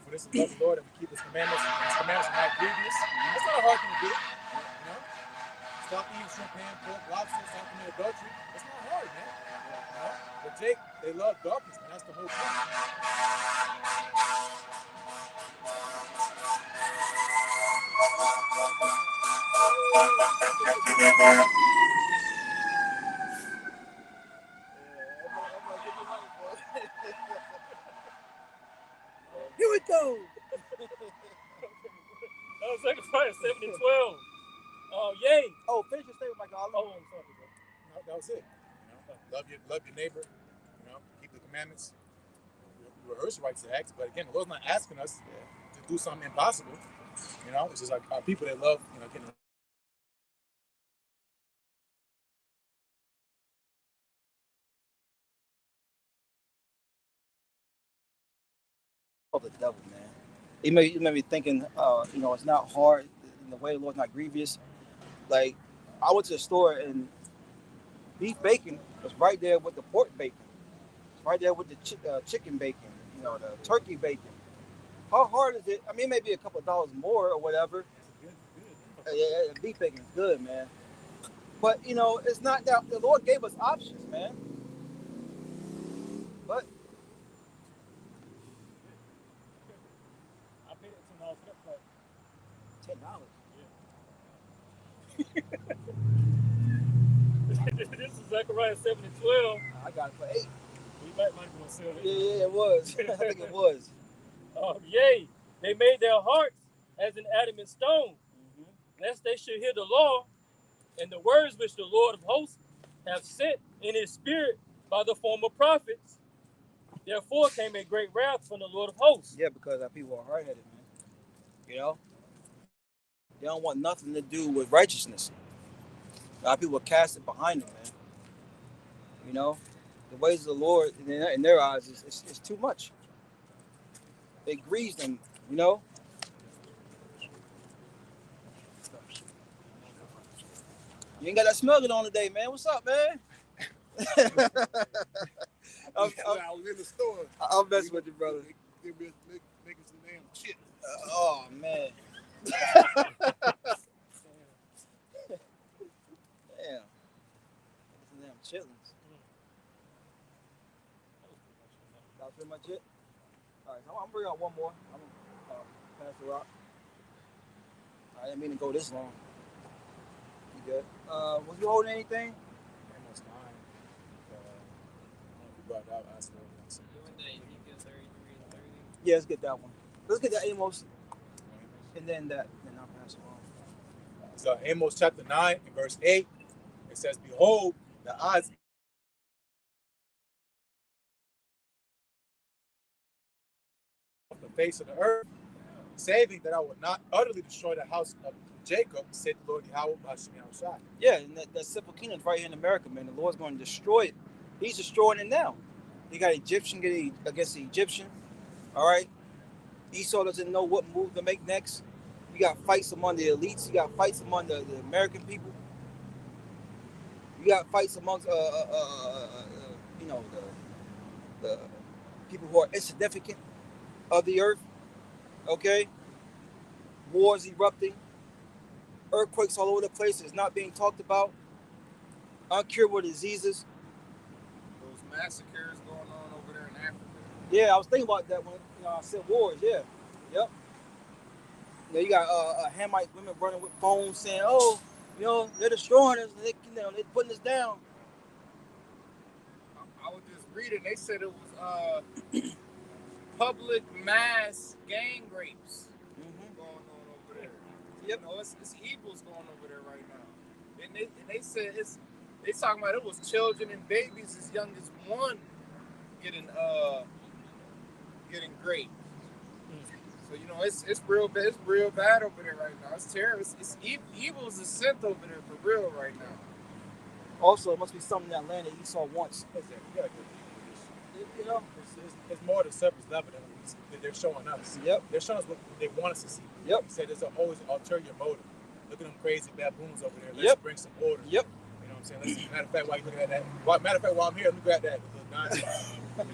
For this is love the Lord and we keep His commandments. And His commandments are not grievous. It's not a hard thing to do. You know, stop eating shrimp, ham, pork, lobster, stop committing adultery. It's not hard, man. You know? But Jake, they love darkness, man. That's the whole point. here we go. Zechariah 7 and 12. Yea. Oh, finish your statement, Michael. Oh, I'm sorry, bro. No, that was it. You know, love your neighbor. You know, keep the commandments. We rehearse the rights to acts, but again, the Lord's not asking us to do something impossible. You know, it's just like our people that love, you know, getting of the devil, man. It made me thinking, it's not hard. In the way the Lord's not grievous. Like, I went to the store and beef bacon was right there with the pork bacon. It's right there with the chicken bacon, the turkey bacon. How hard is it? I mean, maybe a couple of dollars more or whatever. Beef bacon is good, man. But, it's not that the Lord gave us options, man. But I paid it $10 for that part. $10. This is Zechariah 7 and 12. I got it for $8. We might be able to sell it. Yeah, it was. I think it was. Yea, they made their hearts as an adamant stone, lest they should hear the law and the words which the Lord of hosts have sent in His Spirit by the former prophets. Therefore came a great wrath from the Lord of hosts. Yeah, because our people are hard-headed, man. They don't want nothing to do with righteousness. Our people cast it behind them, man. The ways of the Lord in their eyes is too much. It grieves them, You ain't got that smuggling on today, man. What's up, man? I was in the store. I'm messing with you, brother. They making some damn chips. Oh, man. Damn. Some damn chitlins. That was pretty much it? All right, so I'm going to bring out one more. I'm going to pass the rock. I didn't mean to go this long. You good? Was you holding anything? almost 9. If you brought it out, I still want some. Doing that Ezekiel 33 and 30. Yeah, let's get that one. Let's get that Amos, and then I'll pass it on. So Amos chapter 9 and verse 8, it says, "Behold, the eyes of the face of the earth, saving that I would not utterly destroy the house of Jacob, said the Lord Yahweh Hashem Yahushua." Yeah, and that simple kingdom right here in America, man. The Lord's going to destroy it. He's destroying it now. You got Egyptian getting against the Egyptian. All right. Esau doesn't know what move to make next. You got fights among the elites. You got fights among the American people. You got fights amongst the people who are insignificant of the earth. Okay. Wars erupting. Earthquakes all over the place. It's not being talked about. Uncurable diseases. Those massacres going on over there in Africa. Yeah, I was thinking about that when I said wars. Yeah, yep. Yeah, you got Hamite women running with phones saying, "Oh, they're destroying us. They're putting us down." I was just reading. They said it was public mass gang rapes going on over there. Yep. It's evils going over there right now. And they said they talking about it was children and babies as young as 1 getting raped. So it's real bad. It's real bad over there right now. It's terrible. It's evil is a scent over there for real right now. Also, it must be something that land that you saw once. It's more the surface level that they're showing us. Yep. They're showing us what they want us to see. Yep. He said there's always an ulterior motive. Look at them crazy baboons over there. Let's Yep. bring some order. Yep. You know what I'm saying? Matter of fact, while you looking at that, while I'm here, look at that little nonsense. You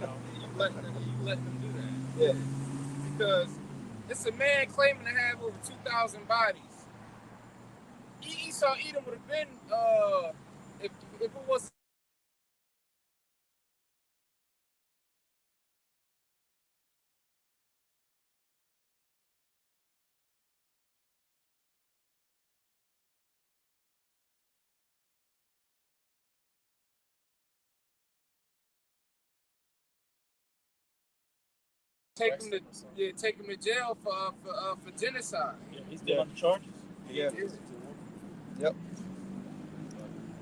letting them do that. Yeah. Because it's a man claiming to have over 2,000 bodies. Esau Edom would have been if it was. Take him to jail for genocide. Yeah, he's still on the charges. Yeah. Yep.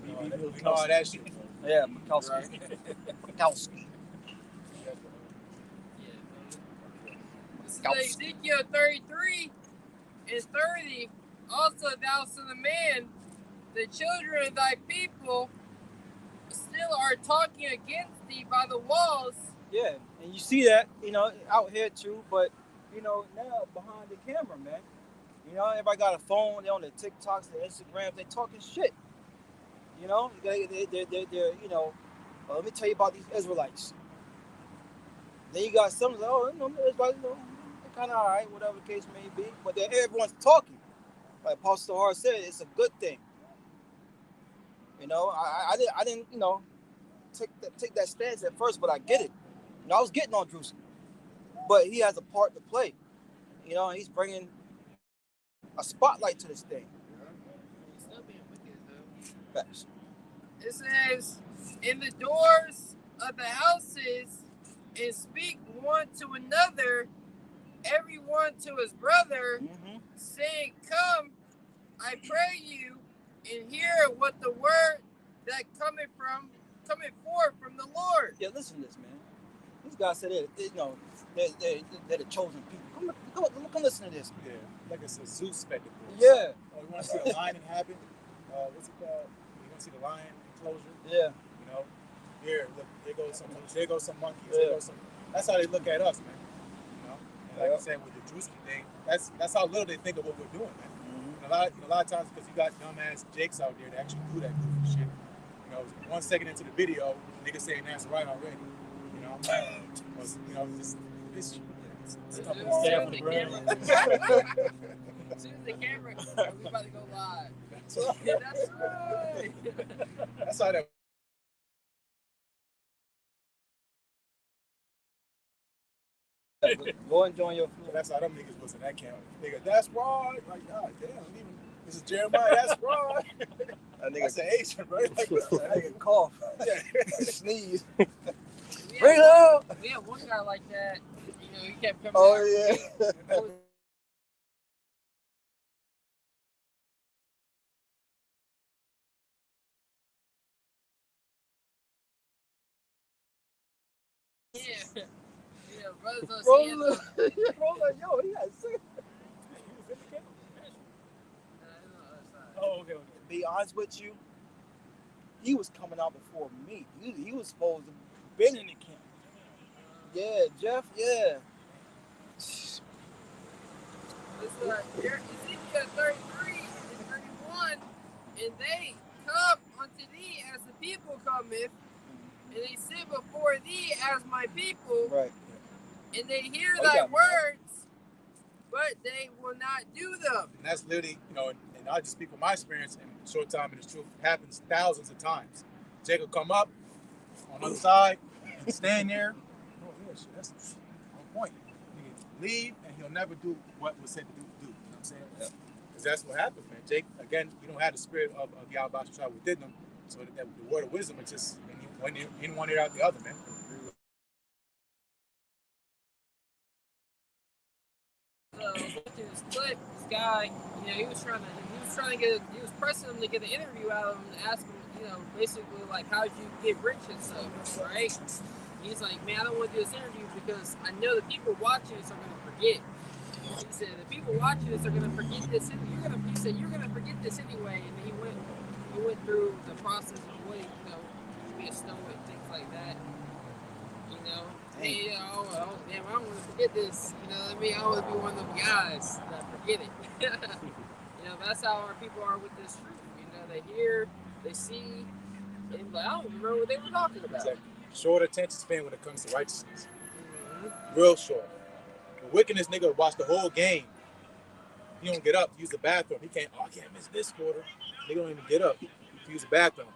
We know all that shit. Yeah, Mikowski. Mikowski. This is Ezekiel 33 and 30. Also, thou son of man, the children of thy people still are talking against thee by the walls. Yeah, and you see that, out here too, but, now behind the camera, man. Everybody got a phone, they're on their TikToks, their Instagrams, they talking shit. They're let me tell you about these Israelites. Then you got some, Israelites, they're kind of all right, whatever the case may be, but then everyone's talking. Like Pastor Hart said, it's a good thing. I didn't, take that stance at first, but I get it. I was getting on Jerusalem, but he has a part to play. And he's bringing a spotlight to this thing. He's still being wicked, though. Facts. It says, in the doors of the houses, and speak one to another, every one to his brother, saying, Come, I pray you, and hear what the word that cometh forth from the Lord. Yeah, listen to this, man. These guys said they're the chosen people. Come listen to this. Yeah, like it's a zoo spectacle. Yeah. Oh, you want to see the lion inhabit? What's it called? You want to see the lion enclosure? Yeah. Here, look, there goes some monkeys. Yeah. There goes some. That's how they look at us, man. And like I said with the Jerusalem thing, that's how little they think of what we're doing, man. A lot of times because you got dumbass Jakes out there that actually do that goofy shit. 1 second into the video, niggas saying that's right already. It's Stay off the ground. As soon as the camera, we about to go live. That's right. That's how that. Go and join your food. That's how them niggas was in that camp. Nigga, that's right. Like, God damn, this is Jeremiah. That's right. That's an Asian, bro. Like, Nigga cough. Yeah. Sneeze. Bring it up. We had one guy like that. He kept coming Oh, out. yeah. Yeah, brothers don't Bro, see it. bro, like, yo, he got sick. Oh, okay. Be honest with you, he was coming out before me. He was supposed to been in the camp. Yeah, Jeff, yeah. It's Ezekiel 33 and 31, and they come unto thee as the people cometh, and they sit before thee as my people, Right. and they hear thy words, but they will not do them. And that's literally, and I'll just speak from my experience in a short time, and the truth happens thousands of times. Jacob come up on the other side, stand there. Oh yeah, shit, that's on point. Nigga, leave and he'll never do what was said to do. You know what I'm saying? Yeah. Because that's what happens, man. Jake, again, you don't have the spirit of Yahweh Shai within them, so that the word of wisdom is just in one ear out the other, man. Watching this clip, this guy, he was pressing him to get an interview out of him and ask him, basically like, how'd you get rich and stuff, right? He's like, man, I don't want to do this interview because I know the people watching this are going to forget. He said, the people watching this are going to forget this. He said, you're going to forget this anyway. And then he went through the process of what, to be a stoic, things like that. Hey, damn, I don't want to forget this. I don't want to be one of them guys that forget it. That's how our people are with this truth. They hear, they see, and I don't remember what they were talking about. Exactly. Short attention span when it comes to righteousness. Mm-hmm. Real short. The wickedness nigga will watch the whole game. He don't get up to use the bathroom. I can't miss this quarter. Nigga don't even get up to use the bathroom.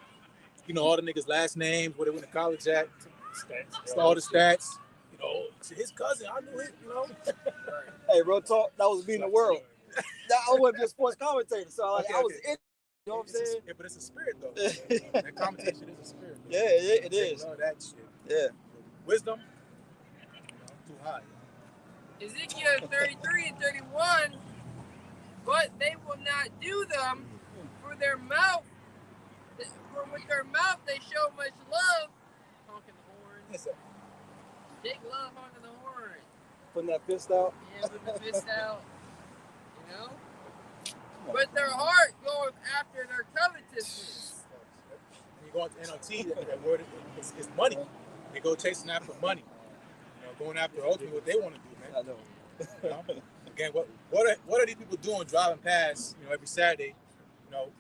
All the niggas' last names, where they went to college at. Stats. All the stats. His cousin, I knew it, Hey, real talk, that was me in the world. I wasn't be a sports commentator, so I was in. You know what I'm saying? Yeah, but it's a spirit, though. That commentation is a spirit. Yeah, it is. That shit. Yeah. Wisdom, too high. Ezekiel 33 and 31, but they will not do them for their mouth. For with their mouth they show much love. Honking the horn. Yes, Jake love honking the horn. Putting that fist out. Yeah, putting the fist out. But their heart goes after their covetousness. When you go into NLT, that word is money. They go chasing after money. Going after ultimately what they want to do, man. I know. Again, what are these people doing driving past, every Saturday,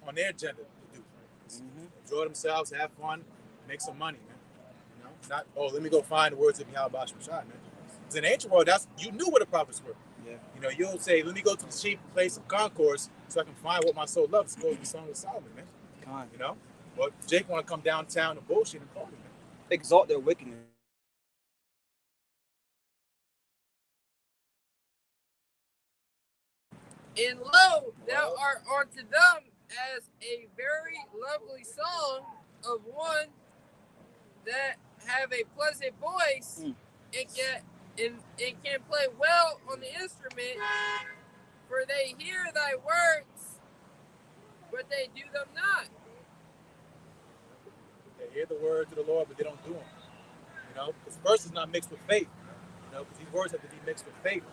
on their agenda to do? Enjoy themselves, have fun, make some money, man. Not, let me go find the words of Yahweh Shai, man. Because in the ancient world, you knew where the prophets were. Yeah. You'll say, let me go to the chief place of concourse so I can find what my soul loves. Go to the Song of Solomon, man. Well, Jake want to come downtown and bullshit and call me, man. Exalt their wickedness. And lo, thou art unto them as a very lovely song of one that have a pleasant voice and can play well on the instrument, for they hear thy words, but they do them not. They hear the words of the Lord, but they don't do them. This verse is not mixed with faith. Because these words have to be mixed with faith.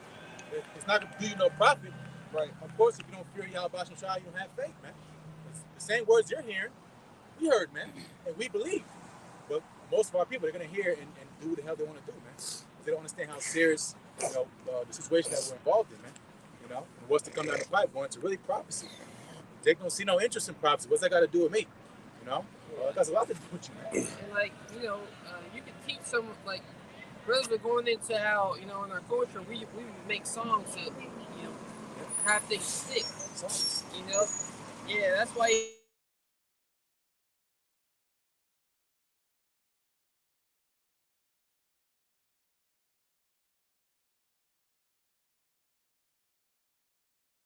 It's not going to do you no profit. Right. Of course, if you don't fear Yahweh Shai, you don't have faith, man. It's the same words you're hearing, we heard, man, and we believe. But most of our people, they're going to hear and do what the hell they want to do, man. They don't understand how serious, the situation that we're involved in, man. And what's to come down the pipe, it's really prophecy. They don't see no interest in prophecy. What's that got to do with me? That's a lot to do with you, man. And you can teach some, brothers are going into how, in our culture, we make songs that, have things stick. Yeah, that's why.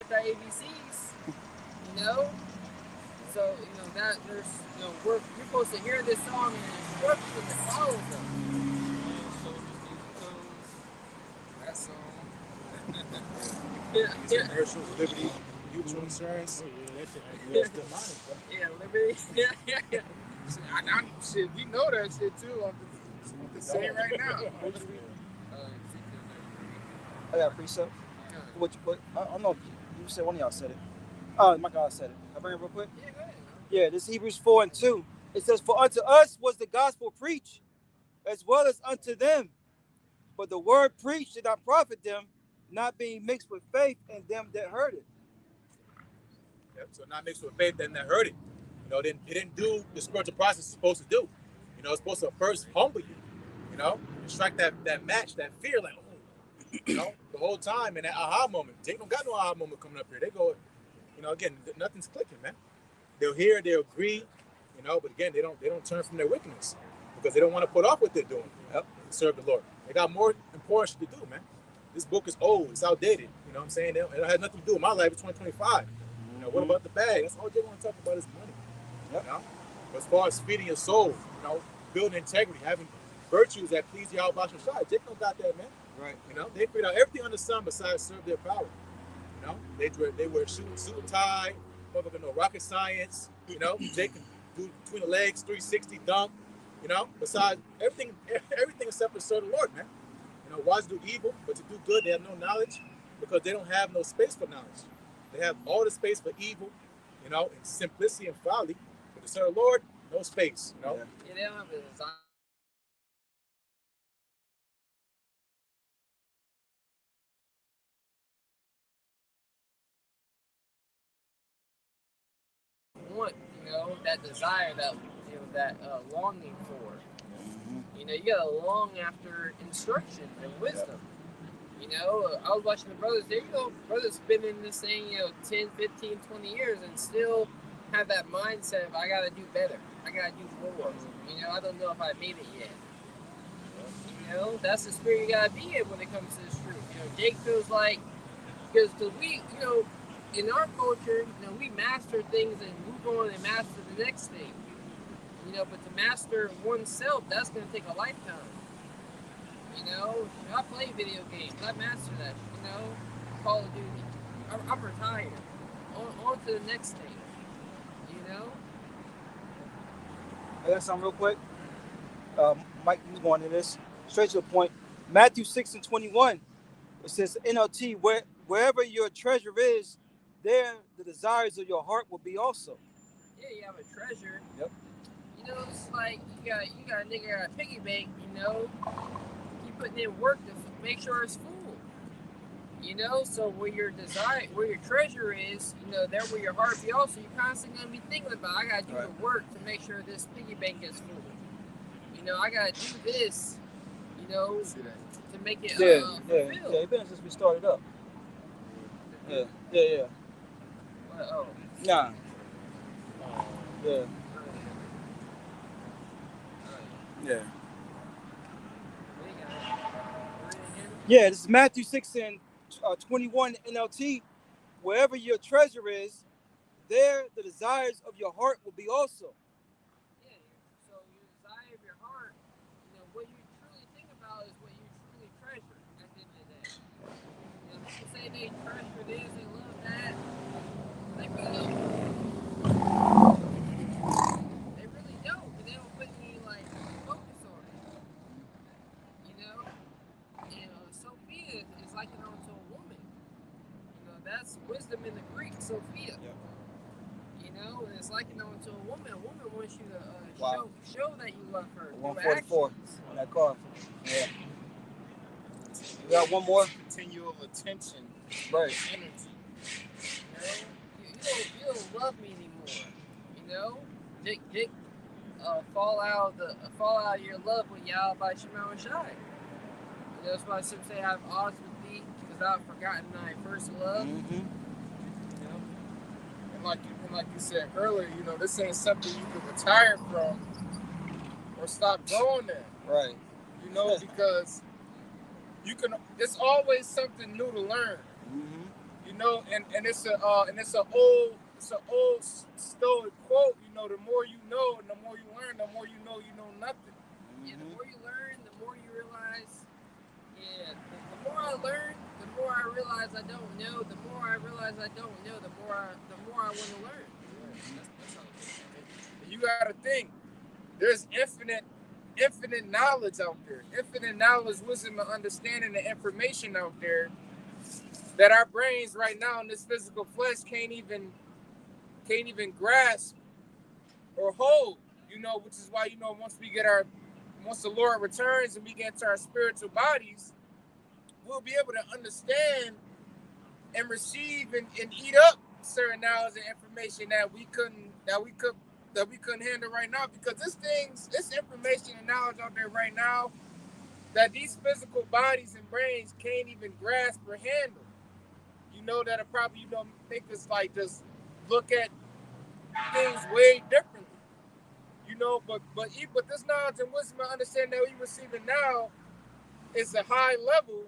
The ABCs, so that there's you're supposed to hear this song and instructions and follow them. That song. Yeah. Commercials, Liberty, mutual insurance. Yeah, Liberty. Yeah. Shit, we know that shit too. I'm just saying right now. I got a precept. What? I don't know. You said one of y'all said it. Oh, my God said it. Can I bring it real quick? Yeah, go ahead. Yeah, this is Hebrews 4 and 2. It says, for unto us was the gospel preached, as well as unto them. But the word preached did not profit them, not being mixed with faith in them that heard it. Yep, so not mixed with faith them that heard it. It didn't do the spiritual process it's supposed to do. It's supposed to first humble you, strike that match, that fear, the whole time in that aha moment. They don't got no aha moment coming up here. They go, again, nothing's clicking, man. They'll hear, they'll agree, but again, they don't turn from their wickedness. because they don't want to put off what they're doing. Yep. To serve the Lord. They got more important shit to do, man. This book is old. It's outdated. You know what I'm saying? It has nothing to do with my life. It's 2025. You know, what about the bag? That's all they want to talk about is money. Yep. You know? But as far as feeding your soul, you know, building integrity, having virtues that please Yahweh Shai, Jake don't got that, man. Right. You know, they figured out everything under the sun besides serve their power. You know, they wear suit and tie, motherfucking no rocket science. You know, Jake can do between the legs 360 dunk. You know, besides everything except to serve the Lord, man. You know, wise do evil, but to do good, they have no knowledge because they don't have no space for knowledge. They have all the space for evil, you know, and simplicity and folly. But to serve the Lord, no space, you know. Yeah, they don't have a design. Want, you know, that desire, that, you know, that longing for. You know, you gotta long after instruction and wisdom. You know, I was watching the brothers. There you go, brothers been in this thing, you know, 10, 15, 20 years and still have that mindset of I gotta do better. I gotta do more. You know, I don't know if I made it yet. You know, that's the spirit you gotta be in when it comes to this truth. You know, Jake feels like, because we, you know, in our culture, you know, we master things and move on and master the next thing. You know, but to master oneself, that's going to take a lifetime. You know, I play video games. I master that. You know, Call of Duty. I'm retired. On to the next thing. You know? I got something real quick. Mike, he's going to this. Straight to the point. Matthew 6:21. It says, NLT, wherever your treasure is, there the desires of your heart will be also. Yeah, you have a treasure. Yep. You know, it's like you got a nigga got a piggy bank, you know, keep putting in work to make sure it's full. You know, so where your treasure is, you know, there where your heart be also, you're constantly gonna be thinking about, I gotta do the work to make sure this piggy bank is full. You know, I gotta do this, you know, to make it fulfilled. Yeah, it's been since we started up. Yeah. What, oh. Nah. Yeah. Yeah. Yeah, this is Matthew 6:21 NLT. Wherever your treasure is, there the desires of your heart will be also. Yeah, so your desire of your heart, you know, what you truly think about is what you truly treasure at the end of the day. You know, people say they treasure this, they love that. They really don't. They really don't, but they don't put any, like, focus on it. You know? And Sophia is likened onto a woman. You know, that's wisdom in the Greek, Sophia. Yep. You know, and it's likened onto a woman. A woman wants you to Wow. show that you love her. 144 on that car. Yeah. We got one more. Continual attention. Right. Energy. You know, you don't love me anymore. You know, Dick, fall out of your love with Yahweh by Shema and Shai. You know, that's why some say I have odds with thee because I've forgotten thy first love. Mm-hmm. You know, And like you said earlier, you know, this ain't something you can retire from or stop going there. Right. You know, because it's always something new to learn. Mm-hmm. You know, and it's an old stoic quote. You know, the more you know and the more you learn, the more you know nothing. Yeah, the more you learn, the more you realize. Yeah, the more I learn, the more I realize I don't know. The more I realize I don't know, the more I want to learn. That's how it is. You got to think. There's infinite knowledge out there. Infinite knowledge, wisdom, and understanding, and information out there that our brains right now in this physical flesh can't even grasp or hold. You know, which is why, you know, once the Lord returns and we get into our spiritual bodies, we'll be able to understand and receive and eat up certain knowledge and information that we couldn't handle right now, because this information and knowledge out there right now that these physical bodies and brains can't even grasp or handle. You know, that'll probably, you know, make us like just look at things way differently. You know, but this knowledge and wisdom and understanding that we receiving now is a high level,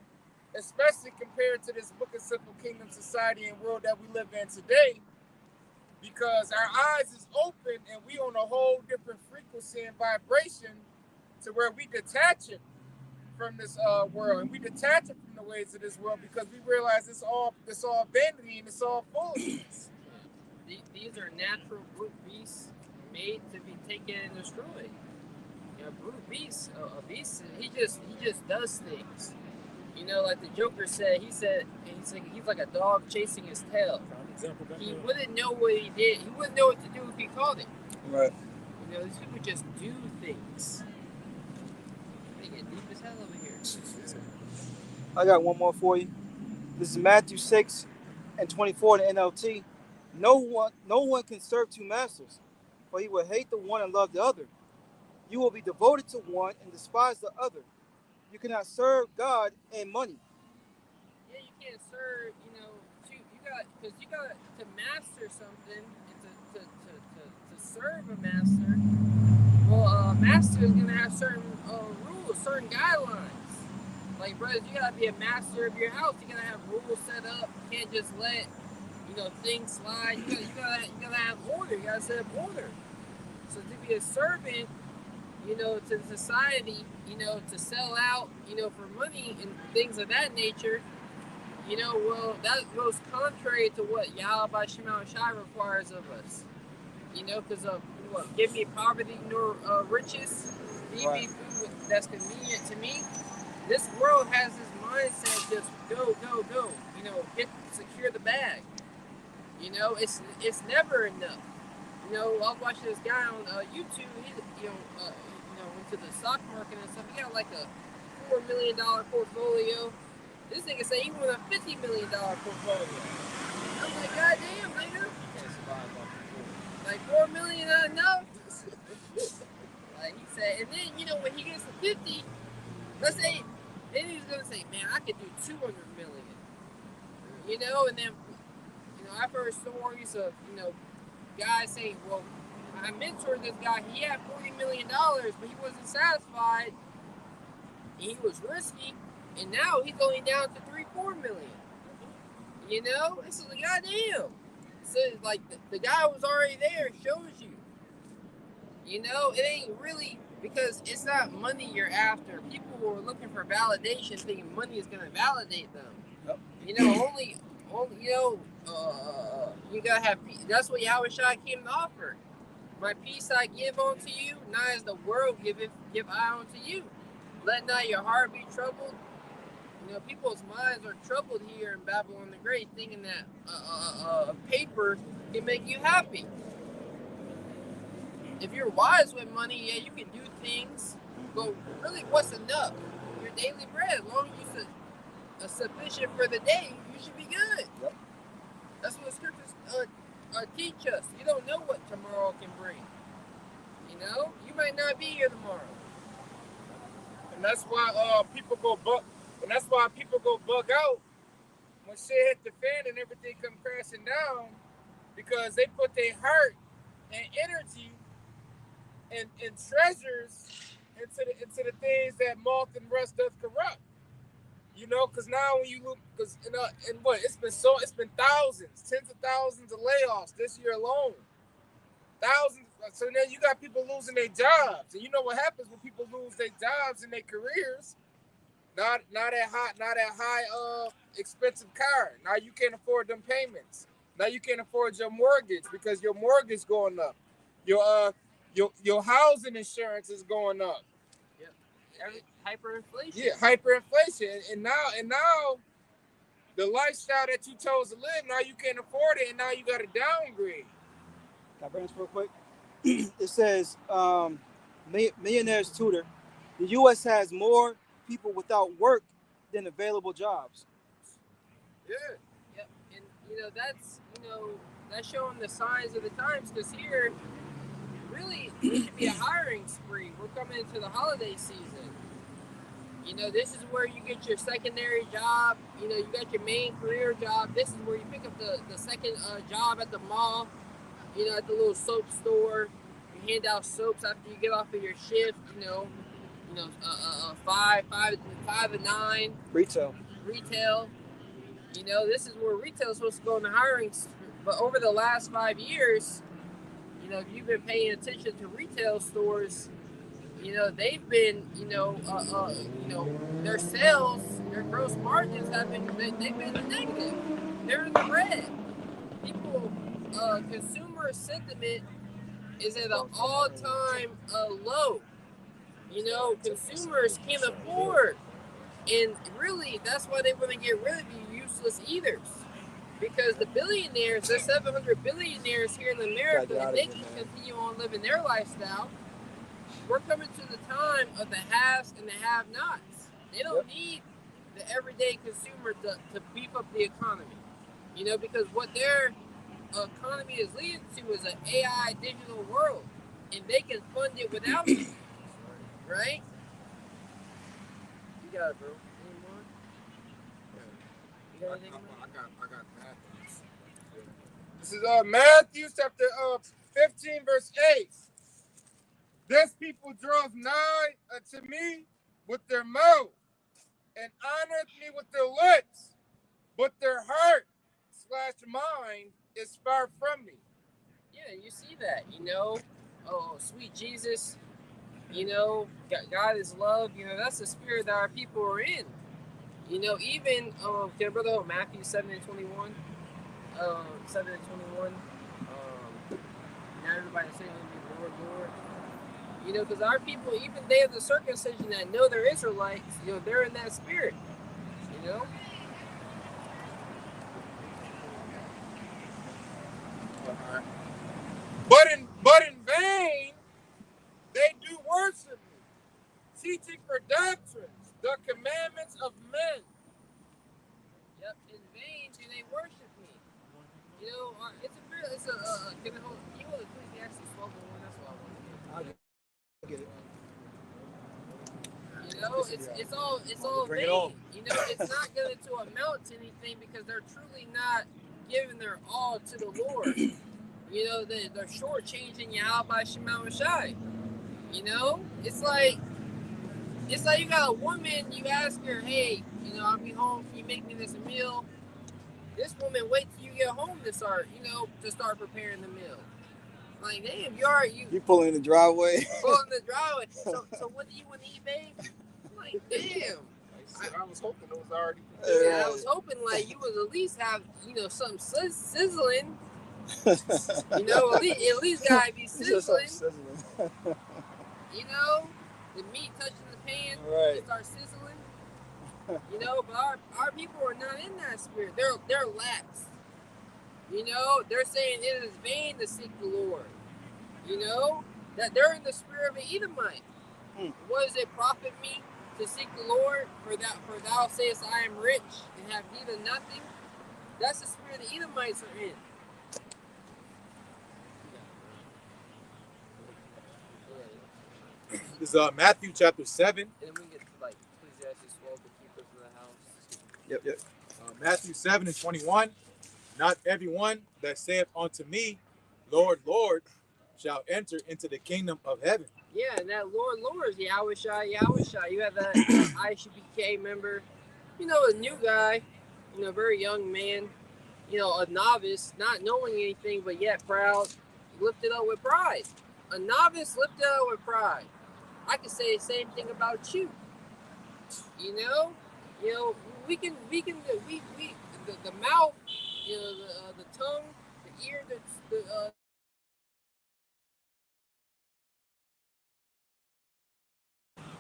especially compared to this wicked simple kingdom society and world that we live in today, because our eyes is open and we on a whole different frequency and vibration to where we detach it from this world, and we detach it from the ways of this world because we realize it's all vanity and it's all foolishness. These are natural brute beasts made to be taken and destroyed. You know, brute beasts, a beast, he just does things. You know, like the Joker said, he's like a dog chasing his tail. He wouldn't know what he did. He wouldn't know what to do if he caught it. Right. You know, these people just do things. They get deep as hell over here. I got one more for you. This is Matthew 6:24 in the NLT. No one can serve two masters, for he will hate the one and love the other. You will be devoted to one and despise the other. You cannot serve God and money. Yeah, you can't serve, you know, because you got to master something and to serve a master. Well, a master is going to have certain rules, certain guidelines. Like, brothers, you got to be a master of your house. You got to have rules set up. You can't just let, you know, things slide. You gotta have order. You got to set up order. So to be a servant, you know, to society, you know, to sell out, you know, for money and things of that nature, you know, well, that goes contrary to what Yahweh Shema Shai requires of us. You know, because what, give me poverty nor riches, feed me food that's convenient to me. This world has this mindset, just go, go, go. You know, secure the bag. You know, it's never enough. You know, I was watching this guy on YouTube. He, went to the stock market and stuff. He got like a $4 million portfolio. This nigga say he won a $50 million portfolio. I'm like, God damn, nigga. Like $4 million not enough. Like he said, and then you know when he gets to 50, let's say, then he's gonna say, man, I could do 200 million. You know, and then you know I've heard stories of guys saying, well, I mentored this guy. He had $40 million, but he wasn't satisfied. He was risky, and now he's going down to 3-4 million. You know, this is like goddamn. So like the guy was already there. It shows you. You know, it ain't really because it's not money you're after. People who are looking for validation, thinking money is gonna validate them. Yep. You know, only you gotta have. That's what Yahweh Shai came to offer. My peace I give unto you, not as the world give I unto you. Let not your heart be troubled. You know, people's minds are troubled here in Babylon the Great, thinking that paper can make you happy. If you're wise with money, yeah, you can do things. But really, what's enough? Your daily bread. As long as you're sufficient for the day, you should be good. Yep. That's what the scriptures teach us. You don't know what tomorrow can bring. You know, you might not be here tomorrow. And that's why people go bug out when shit hit the fan and everything come crashing down, because they put their heart and energy and treasures into the things that moth and rust does corrupt. You know, because now when you look, because it's been thousands, tens of thousands of layoffs this year alone. Thousands. So now you got people losing their jobs, and you know what happens when people lose their jobs and their careers? Not that high expensive car. Now you can't afford them payments. Now you can't afford your mortgage because your mortgage going up. Your housing insurance is going up. Yep. Hyperinflation. Yeah, hyperinflation. And now the lifestyle that you chose to live, now you can't afford it, and now you got to downgrade. Can I bring this real quick? It says, Millionaire's Tutor. The U.S. has more people without work than available jobs. Yeah. Yep. And that's showing the signs of the times, because here, really, there should be a hiring spree. We're coming into the holiday season. You know, this is where you get your secondary job. You know, you got your main career job. This is where you pick up the second job at the mall. You know, at the little soap store. hand out soaps after you get off of your shift. 5 and 9 Retail. This is where retail is supposed to go in the hiring. But over the last 5 years, if you've been paying attention to retail stores, they've been, their sales, their gross margins they've been in the negative. They're in the red. People, consumer sentiment is at an all-time low. Consumers can't afford, and really, that's why they want to get rid of you useless eaters. Because the billionaires, there's 700 billionaires here in America, and they can continue on living their lifestyle. We're coming to the time of the haves and the have-nots. They don't need the everyday consumer to beef up the economy. Because what their economy is leading to is an AI digital world, and they can fund it without you, right? You got it, bro. Any more? You got anything? I got Matthew. This is Matthew chapter 15, verse 8. This people drove nigh unto me with their mouth and honored me with their lips, but their heart / mind is far from me. Yeah, you see that, Oh, sweet Jesus, God is love. That's the spirit that our people are in. Even, brother, Matthew 7 and 21. 7 and 21. Now everybody saying, Lord, Lord. Because our people, even they of the circumcision that know they're Israelites, they're in that spirit. But in vain they do worship me, teaching for doctrines the commandments of men. Yep, in vain do they worship me. Can I hold? You hold Ecclesiastes 12:1. That's what I want to get. Get it. It's all Bring it vain. on. It's not going to amount to anything because they're truly not giving their all to the Lord. They're shortchanging Yahweh Shema Shai. It's like you got a woman, you ask her, hey, I'll be home, can you make me this meal? This woman waits till you get home to start preparing the meal. Like, damn, you pulling in the driveway. So what do you want to eat, babe? Like, damn. I was hoping it was already. Yeah, I was hoping like you would at least have something sizzling. At least gotta be sizzling. The meat touching the pan, it starts sizzling. But our people are not in that spirit. They're lax. They're saying it is vain to seek the Lord. That they're in the spirit of an Edomite. What does it profit me to seek the Lord? For thou sayest I am rich and have neither nothing. That's the spirit the Edomites are in. This is Matthew chapter 7. And then we get to Ecclesiastes 12, the keepers of the house. Yep. Matthew 7 and 21. Not everyone that saith unto me, Lord, Lord, shall enter into the kingdom of heaven. Yeah, and that Lord is Yahweh Shai. You have that ICBK member, a new guy, very young man, a novice, not knowing anything, but yet proud, lifted up with pride. A novice lifted up with pride. I could say the same thing about you. The mouth, the tongue, the ear,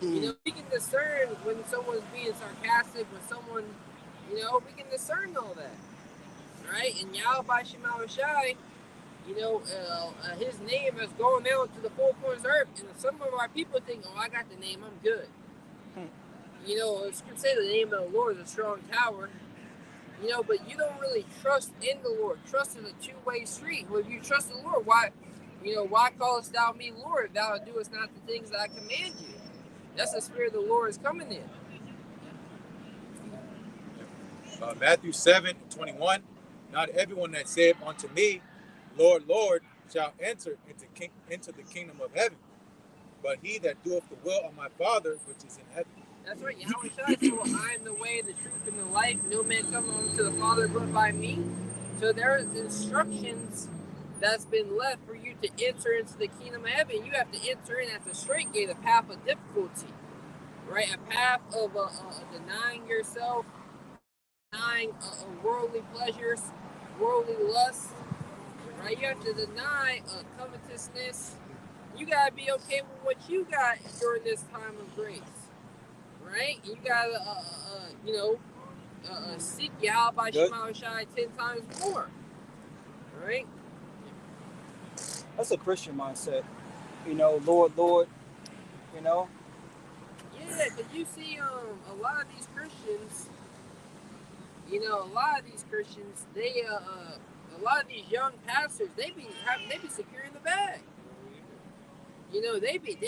we can discern when someone's being sarcastic, when someone, we can discern all that, right? And Yahweh Shema Shai, his name is going out to the four corners of earth, and some of our people think, I got the name, I'm good. It's going to say the name of the Lord is a strong tower, but you don't really trust in the Lord. Trust is a two-way street. Well, if you trust the Lord, why callest thou me Lord if thou doest not the things that I command you? That's the spirit of the Lord is coming in. Matthew 7 and 21. Not everyone that saith unto me, Lord, Lord, shall enter into the kingdom of heaven, but he that doeth the will of my Father which is in heaven. That's right. Yahweh Shai said, well, I am the way, the truth, and the life. No man comes unto the Father but by me. So there's instructions that's been left for you to enter into the kingdom of heaven. You have to enter in at the straight gate, a path of difficulty, right? A path of denying yourself, denying worldly pleasures, worldly lusts, right? You have to deny covetousness. You gotta be okay with what you got during this time of grace, right? You gotta, seek Yahweh by Shema Shai 10 times more, right? That's a Christian mindset. You know, Lord, Lord, you know. Yeah, because you see, a lot of these Christians, they, a lot of these young pastors, they be securing the bag. You know, they be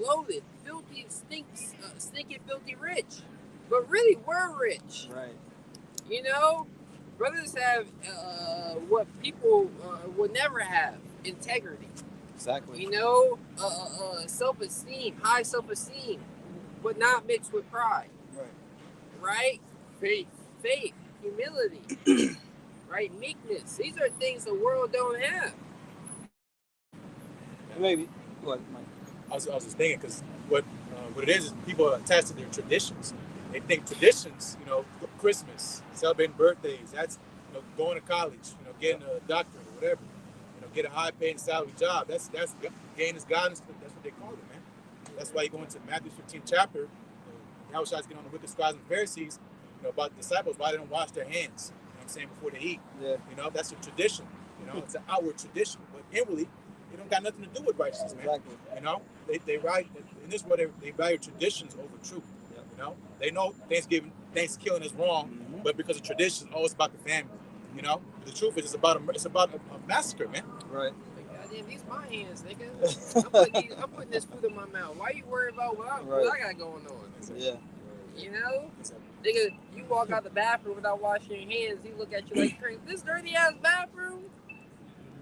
loaded, filthy, stinking, filthy rich. But really, we're rich. Right. You know, brothers have what people would never have: integrity. Exactly. You know, self-esteem, high self-esteem, but not mixed with pride. Right. Right? Faith, humility, right? Meekness. These are things the world don't have. Maybe. What, Mike? I was just thinking, because what it is people are attached to their traditions. They think traditions, Christmas, celebrating birthdays, that's going to college, getting a doctorate or whatever, get a high-paying salary job. That's gaining godliness. That's what they call it, man. That's why you go into Matthew 15th chapter. Yahweh Shai's getting on the wicked scribes and Pharisees, about the disciples, why they don't wash their hands. You know what I'm saying, before they eat. Yeah. That's a tradition. It's an outward tradition, but inwardly, it don't got nothing to do with righteousness, man. Exactly. They write in this way they value traditions over truth. Yeah. They know Thanksgiving is wrong, but because of tradition, it's about the family. The truth is it's about a massacre, man. Right. Goddamn, these my hands, nigga. I'm putting this food in my mouth. Why you worried about what I got going on? Yeah. You know, nigga, you walk out the bathroom without washing your hands. He look at you like crazy. This dirty ass bathroom.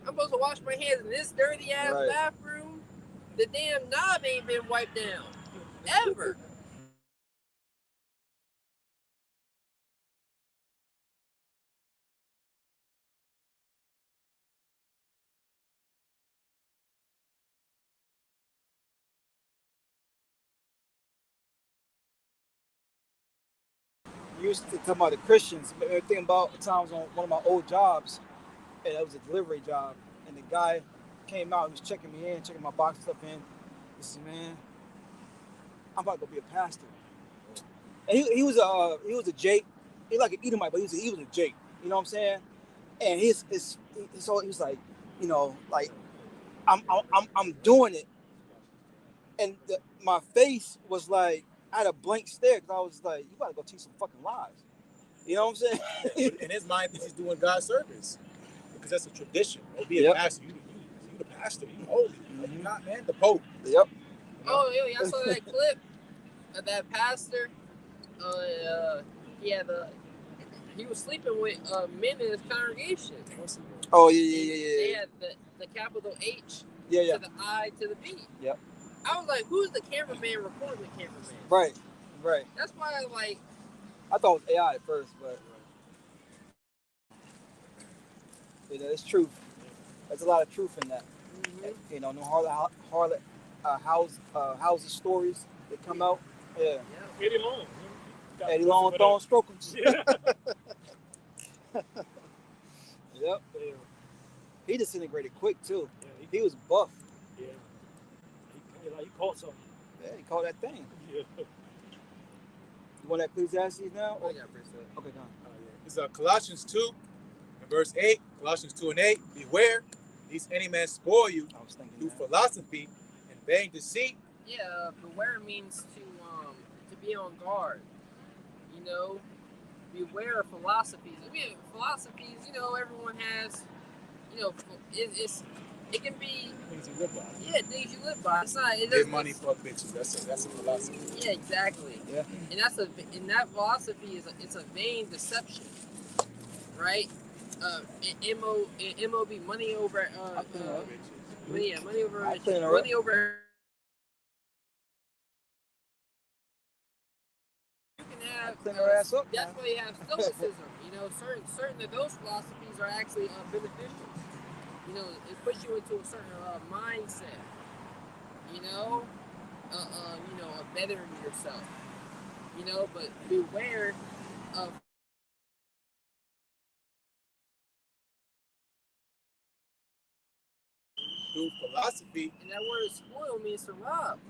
I'm supposed to wash my hands in this dirty ass bathroom. The damn knob ain't been wiped down ever. You used to talk about the Christians. I think about times on one of my old jobs, and it was a delivery job, and the guy came out, he was checking me in, checking my box stuff in. He said, "Man, I'm about to go be a pastor." And he was a Jake. He like an Edomite, but he was a Jake. You know what I'm saying? And so he was like, like I'm doing it, and my face was like I had a blank stare because I was like, you gotta go teach some fucking lies. You know what I'm saying? In his mind, he's doing God's service because that's a tradition. Or be a pastor. You the pastor. You holy. You're not, man. The Pope. Yep. Oh, yeah, I saw that clip of that pastor. He was sleeping with men in his congregation. Oh yeah. They had the capital H to the I to the B. Yep. I was like, who's the cameraman recording the cameraman? Right. That's why I thought it was AI at first, but it's truth. There's a lot of truth in that. No harlot houses stories that come out. Yeah. Eddie Long throwing strokers. Yeah. Yep. He disintegrated quick too. Yeah, he was buff. Yeah. He caught something. Yeah, he caught that thing. Yeah. You want that Ecclesiastes now? I got precept. Okay, done. It's Colossians 2 and verse 8. Colossians 2 and 8. Beware, lest any man spoil you through philosophy and vain deceit. Yeah, beware means to be on guard. Beware of philosophies. Philosophies, everyone has. It can be things you live by. Yeah, things you live by. It's not. Give money for bitches. That's a philosophy. Yeah, exactly. Yeah. And that philosophy it's a vain deception, right? MOB, money over money over I clean her money up. over. You can have Clean her ass up, man. that's why you have stoicism. You know, certain of those philosophies are actually beneficial. You know, it puts you into a certain mindset. You know, of bettering yourself. You know, but beware of. Through philosophy, And that word spoil means to rob.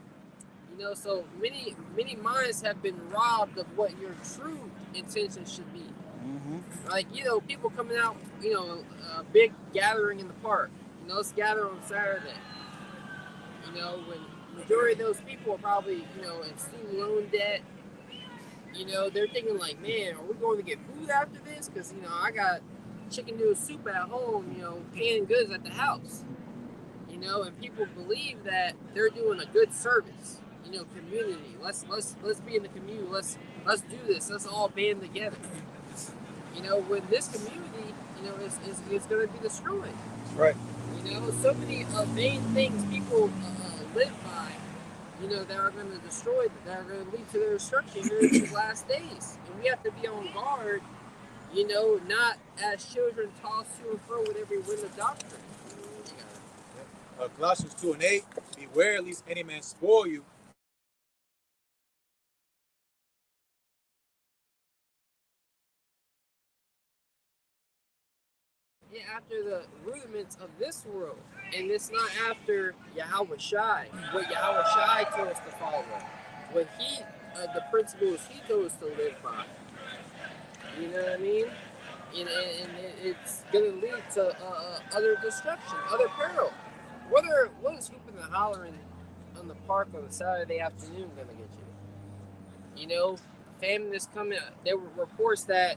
You know, so many minds have been robbed of what your true intention should be. Mm-hmm. Like, you know, people coming out, you know, a big gathering in the park. You know, let's gather on Saturday. You know, when majority of those people are probably, you know, in student loan debt. You know, they're thinking like, man, are we going to get food after this? Because, you know, I got chicken noodle soup at home, you know, canned goods at the house. You know, and people believe that they're doing a good service. You know, community. Let's be in the community. Let's do this. Let's all band together. You know, when this community, you know, is going to be destroyed. Right. You know, so many vain things people live by. You know, that are going to destroy, that are going to lead to their destruction here in these last days. And we have to be on guard. You know, not as children tossed to and fro with every wind of doctrine. Colossians 2:8, beware lest any man spoil you. Yeah, after the rudiments of this world. And it's not after Yahweh Shai, what Yahweh Shai told us to follow. What he, the principles he told us to live by. You know what I mean? And it's going to lead to other destruction, other peril. What is hooping and hollering on the park on a Saturday afternoon going to get you? You know, famine is coming. There were reports that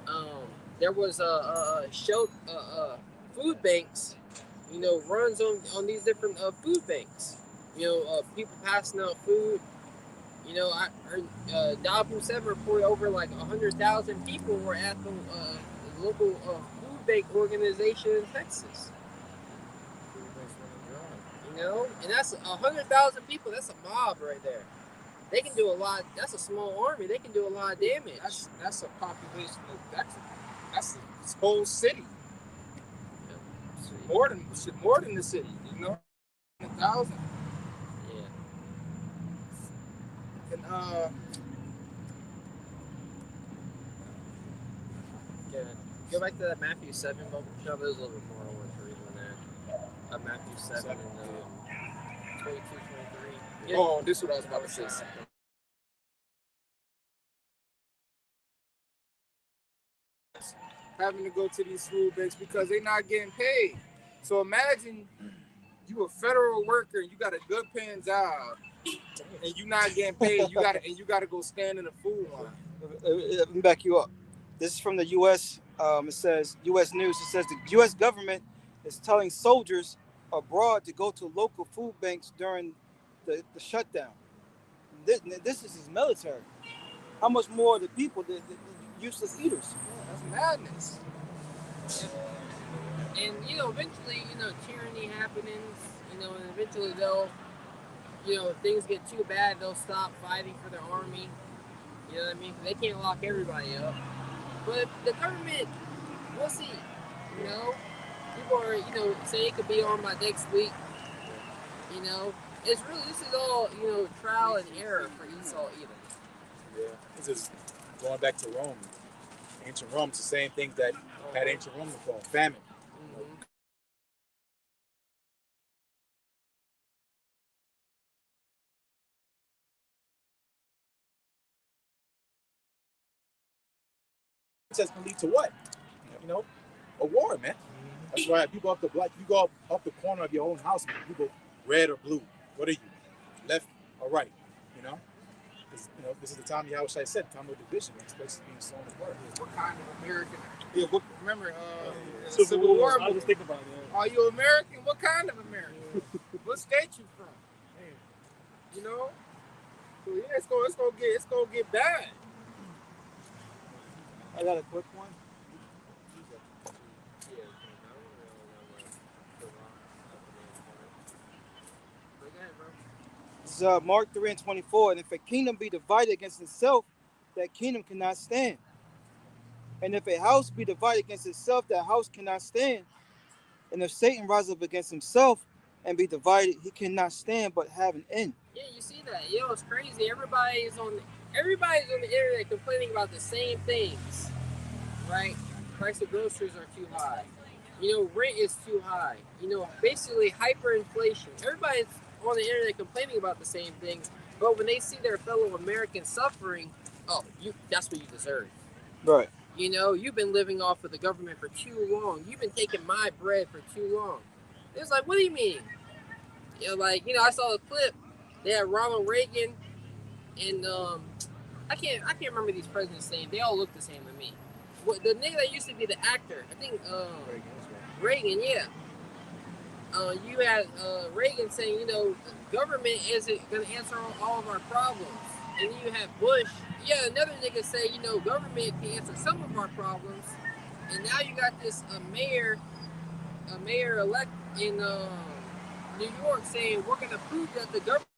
um, there was a show, food banks, you know, runs on these different food banks. You know, people passing out food. You know, I heard Dobbin 7 reported over like 100,000 people were at the local food bank organization in Texas. You know, and that's 100,000 people. That's a mob right there. They can do a lot. That's a small army. They can do a lot of damage. That's a population. That's a whole city. More than the city. You know, 1,000. Yeah. And Yeah. Go back to that Matthew 7 book. Show there's a little bit more I want to read on there. Matthew 7 and 22, 23. Yeah. oh, this is what I was about to say. Having to go to these food banks because they're not getting paid. So imagine you a federal worker and you got a good paying job and you not getting paid. You gotta go stand in the food line. Let me back you up. This is from the U.S. It says U.S. News. It says the U.S. government is telling soldiers abroad to go to local food banks during the shutdown. This is his military. How much more the people, the useless eaters? That's madness. And, you know, eventually, you know, tyranny happenings, you know, and eventually they'll, you know, if things get too bad, they'll stop fighting for their army. You know what I mean? They can't lock everybody up. But the government, we'll see. You know, people are, you know, say it could be on by next week. You know, it's really, this is all, you know, trial and error for Esau Edom. Yeah, this is going back to Rome. Ancient Rome, it's the same things that had ancient Rome before. Famine. Mm-hmm. That's gonna lead to what? You know, a war, man. That's why people up the block, you go up the corner of your own house, man, you go red or blue. What are you? Left or right? You know? You know, this is the time Yahweh Shai said, time of division. This place is being sown apart. What kind of American? Yeah, Remember, Civil War. I just think about it. Are you American? What kind of American? What state you from? You know? So yeah, it's gonna get bad. I got a quick one. It's Mark 3 and 24. And if a kingdom be divided against itself, that kingdom cannot stand. And if a house be divided against itself, that house cannot stand. And if Satan rise up against himself and be divided, he cannot stand but have an end. Yeah, you see that? Yo, it's crazy. Everybody's on the internet complaining about the same things, right? Price of groceries are too high. You know, rent is too high. You know, basically hyperinflation. Everybody's on the internet complaining about the same things, but when they see their fellow Americans suffering, oh, that's what you deserve. Right. You know, you've been living off of the government for too long. You've been taking my bread for too long. It's like, what do you mean? You know, like, you know, I saw a clip. They had Ronald Reagan and I can't remember these presidents' names. They all look the same to me. What the nigga that used to be the actor? I think Reagan, yeah. You had Reagan saying, you know, government isn't gonna answer all of our problems, and then you had Bush. Yeah, another nigga say, you know, government can answer some of our problems, and now you got this mayor elect in New York saying we're gonna prove that the government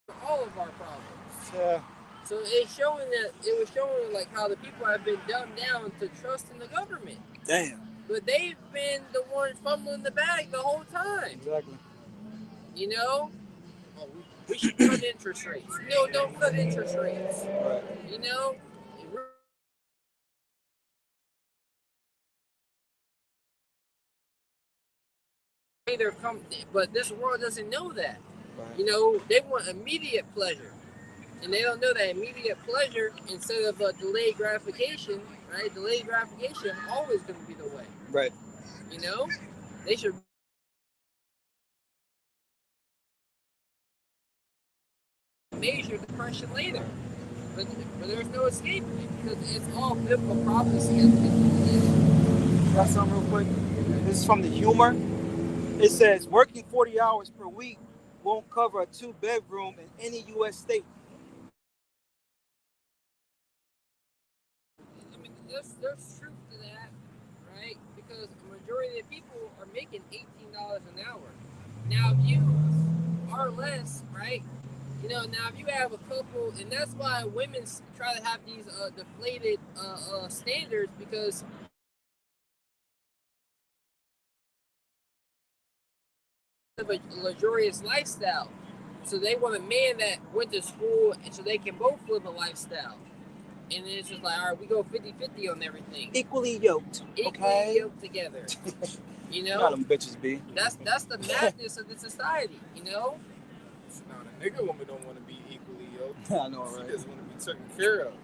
answers all of our problems. Yeah. So it was showing like how the people have been dumbed down to trust in the government. Damn. But they've been the ones fumbling the bag the whole time. Exactly. You know? Oh, we should cut interest rates. No, don't cut interest rates. Right. You know? But this world doesn't know that. Right. You know, they want immediate pleasure. And they don't know that immediate pleasure instead of delayed gratification, right? Delayed gratification always going to be the way. Right. You know? They should major depression later. But there's no escaping it because it's all biblical prophecy. Got something real quick? This is from the humor. It says working 40 hours per week won't cover a 2-bedroom in any U.S. state. I mean, there's truth to that, right? Because the majority of people are making $18 an hour. Now, if you are less, right? You know, now if you have a couple, and that's why women try to have these deflated standards because of a luxurious lifestyle. So they want a man that went to school and so they can both live a lifestyle. And then it's just like, all right, we go 50-50 on everything. Equally yoked. Equally yoked together. You know? Not them bitches be. That's the madness of the society, you know? Now, the nigga woman don't want to be equally yoked. I know, right? She just want to be taken care of.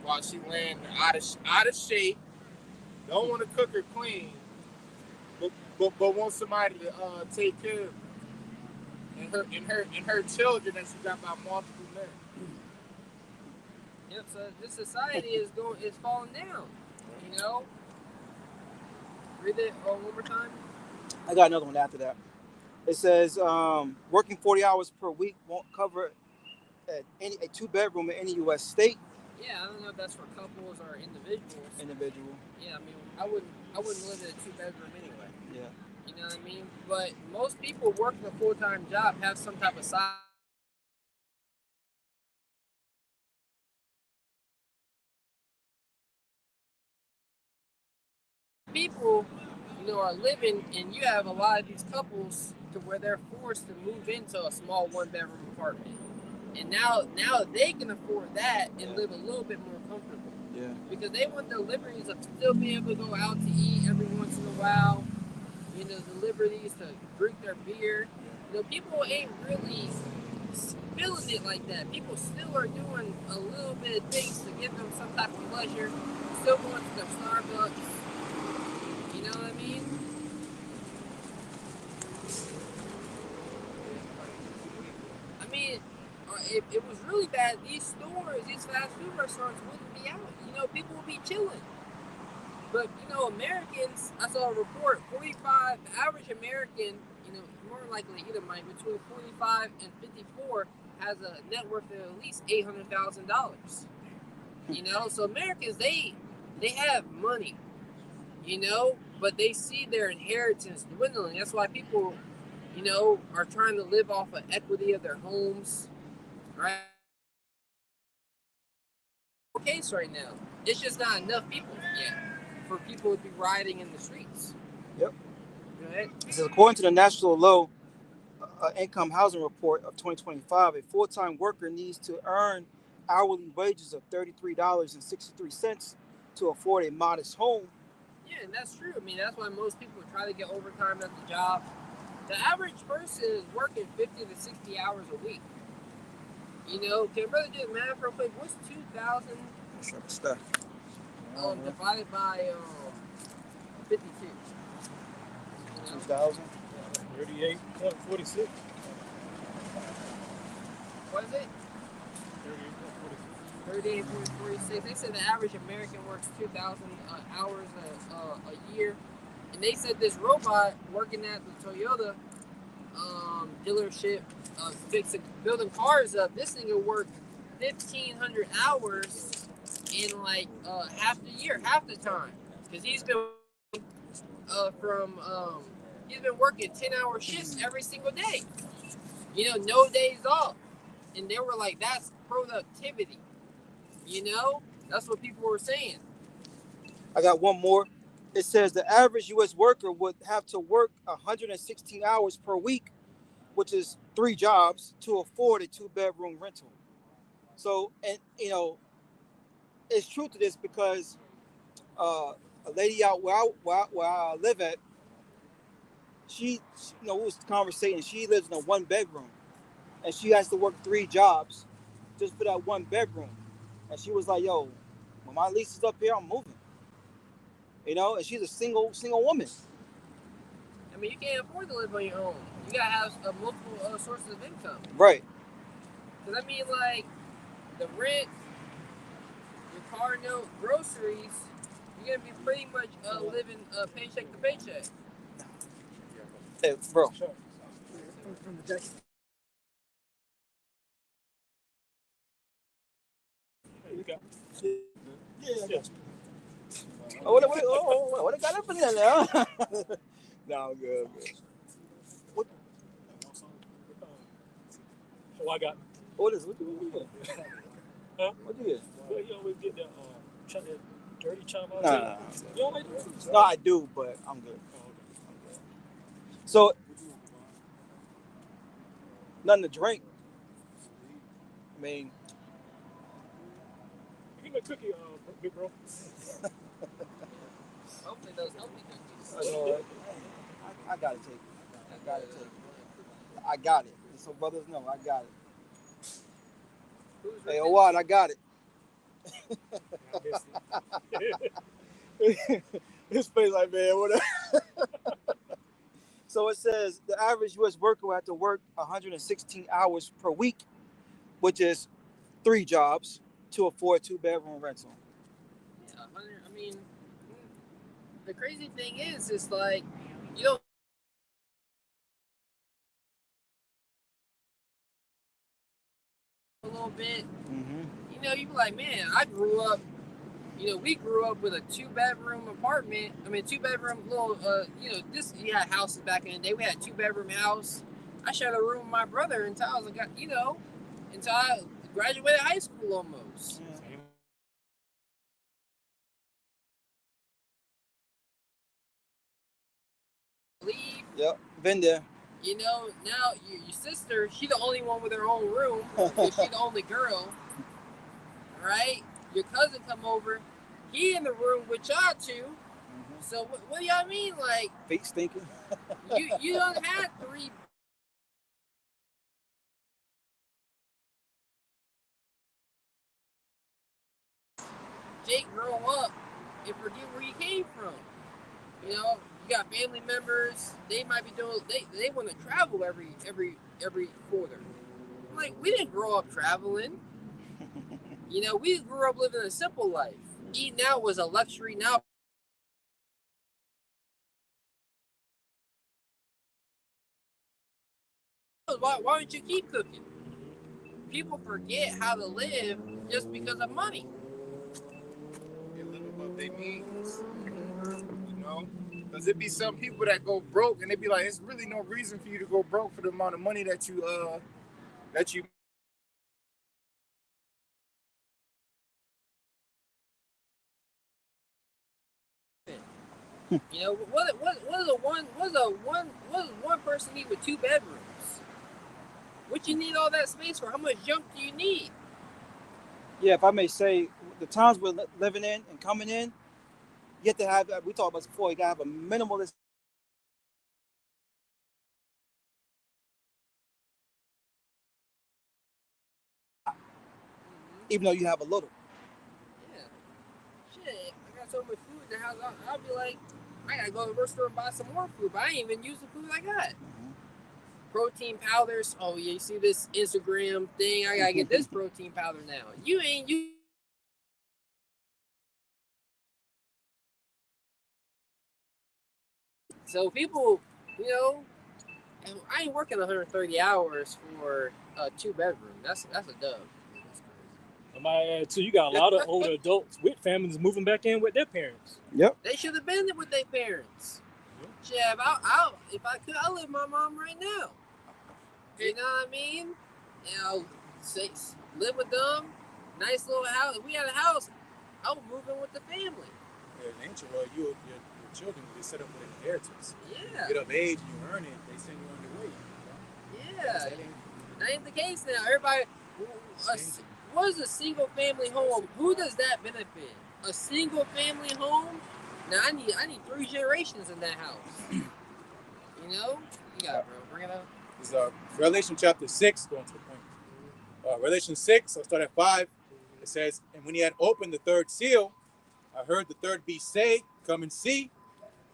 while she laying out of shape, don't want to cook her clean, but want somebody to take care of and her children that she got by multiple men. Yep. So this society is falling down. You know. Read it one more time. I got another one after that. It says working 40 hours per week won't cover a 2-bedroom in any U.S. state. Yeah, I don't know if that's for couples or individuals. Individual. Yeah, I mean, I wouldn't live in a 2-bedroom anyway. Yeah. You know what I mean? But most people working a full-time job have some type of side. People, you know, are living, and you have a lot of these couples to where they're forced to move into a small 1-bedroom apartment, and now they can afford that and live a little bit more comfortable. Yeah. Because they want the liberties of still being able to go out to eat every once in a while. You know, the liberties to drink their beer. You know, people ain't really feeling it like that. People still are doing a little bit of things to give them some type of pleasure. Still going to their Starbucks. You know what I mean? I mean, if it was really bad, these stores, these fast food restaurants wouldn't be out. You know, people would be chilling. But, you know, Americans, I saw a report, the average American, you know, more likely either mine, between 45 and 54 has a net worth of at least $800,000. You know, so Americans, they have money, you know, but they see their inheritance dwindling. That's why people, are trying to live off of equity of their homes, right? Case right now. It's just not enough people yet for people to be rioting in the streets. Yep. Go ahead. It says, according to the National Low Income Housing Report of 2025, a full-time worker needs to earn hourly wages of $33.63 to afford a modest home. Yeah, and that's true. I mean, that's why most people try to get overtime at the job. The average person is working 50 to 60 hours a week. Can brother do the math real quick? What's 2,000 divided by 52? 2,000. 38.46. What is it? 38.46. They said the average American works 2,000 hours a year. And they said this robot working at the Toyota dealership building cars up, this thing will work 1,500 hours in like half the year, half the time. Because he's been he's been working 10-hour shifts every single day. No days off. And they were like, that's productivity. That's what people were saying. I got one more. It says the average U.S. worker would have to work 116 hours per week, which is 3 jobs, to afford a 2-bedroom rental. So, and it's true to this because a lady out where I live at, she we was conversating. She lives in a 1-bedroom, and she has to work 3 jobs just for that 1 bedroom. And she was like, "Yo, when my lease is up here, I'm moving." And she's a single woman. I mean, you can't afford to live on your own. You gotta have multiple sources of income. Right. Because I mean, like the rent, your car note, groceries, you're gonna be pretty much living paycheck to paycheck. Hey, bro. Yeah. What I got up in there now? No, I'm good. What? So I got. What is? What you get? Huh? What you get? Well, you always get that dirty chum out Nah. there. You don't like that? No, I do, but I'm good. So, nothing to drink. I mean, Give me a cookie, big bro. Hopefully those healthy cookies. I gotta take it. I got it. So brothers know I got it. Hey, what? I got it. His face like, man, whatever. So it says the average U.S. worker will have to work 116 hours per week, which is 3 jobs, to afford a 2-bedroom rental. Yeah, I mean, the crazy thing is, it's like, you don't. A little bit. Mm-hmm. You be like, man, we grew up with a 2-bedroom apartment. I mean, 2-bedroom little, you had houses back in the day. We had a 2-bedroom house. I shared a room with my brother until until I graduated high school almost. Yeah. Leave. Yep, been there. Now your sister, she the only one with her own room. So she the only girl, right? Your cousin come over, he in the room with y'all 2. Mm-hmm. So what do y'all mean? Like, feet stinking. you don't have 3. Jake grow up and forget where he came from. You got family members. They might be doing. They want to travel every quarter. Like, we didn't grow up traveling. We grew up living a simple life. Eating out was a luxury. Now, why don't you keep cooking? People forget how to live just because of money. They live above their means. Because it be some people that go broke and they be like, it's really no reason for you to go broke for the amount of money that you You know, what does one person need with 2 bedrooms? What you need all that space for? How much junk do you need? Yeah, if I may say, the times we're living in and coming in, you have to have, we talked about this before, you got to have a minimalist. Even though you have a little. Yeah. Shit, I got so much food in the house, I'll be like, I gotta go to the grocery store and buy some more food, but I ain't even use the food I got. Protein powders. Oh yeah, you see this Instagram thing? I gotta get this protein powder now. You ain't you. So people, you know, I ain't working 130 hours for a 2-bedroom. That's a dub. I might add too, you got a lot of older adults with families moving back in with their parents. Yep. They should have been there with their parents. Shit, if I could, I live with my mom right now. You know what I mean? You know, live with them. Nice little house. If we had a house, I would move in with the family. Yeah, in ancient world, your children, they set up with an inheritance. Yeah. You get of age, you earn it, they send you on your way. You know? Yeah. That ain't the case now. Everybody, what is a single family home? Who does that benefit? A single family home? Now I need 3 generations in that house. You know? You got it, bro. Bring it up. This is Revelation chapter 6, going to the point. Revelation 6, I'll start at 5. It says, and when he had opened the 3rd seal, I heard the 3rd beast say, come and see.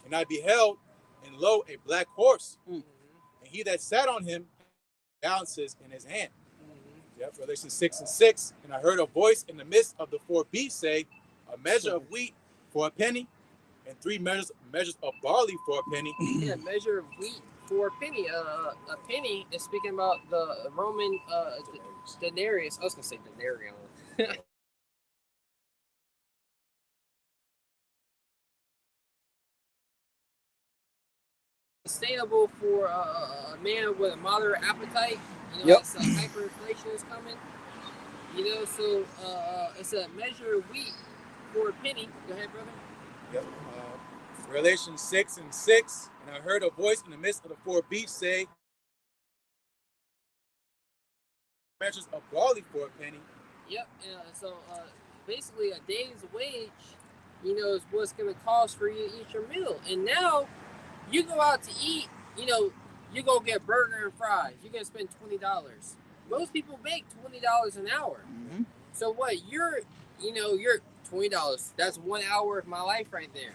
And I beheld, and lo, a black horse. And he that sat on him, balances in his hand. Yep, Revelation 6 and 6. And I heard a voice in the midst of the 4 beasts say, a measure of wheat for a penny, and 3 measures of barley for a penny. Yeah, measure of wheat for a penny. A penny is speaking about the Roman denarius. I was gonna say denarius. Sustainable for a man with a moderate appetite. You know, it's hyperinflation is coming. You know, so it's a measure of wheat for a penny. Go ahead, brother. Yep. Revelation 6 and 6. And I heard a voice in the midst of the 4 beasts say, measures of barley for a penny. Yep. So basically, a day's wage, you know, is what's going to cost for you to eat your meal. And now, you go out to eat, you know, you go get burger and fries. You're going to spend $20. Most people make $20 an hour. So what? You're $20. That's 1 hour of my life right there.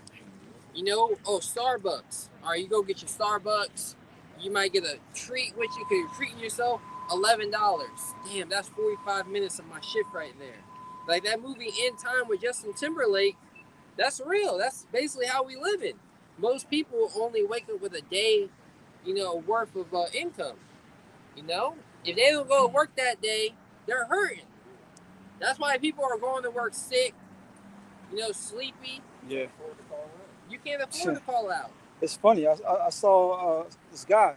You know, Starbucks. All right, you go get your Starbucks. You might get a treat, which you could treat yourself. $11. Damn, that's 45 minutes of my shift right there. Like that movie In Time with Justin Timberlake, that's real. That's basically how we live in. Most people only wake up with a day, you know, worth of income. You know, if they don't go to work that day, they're hurting. That's why people are going to work sick, you know, sleepy. Yeah. You can't afford to call out. It's funny. I saw this guy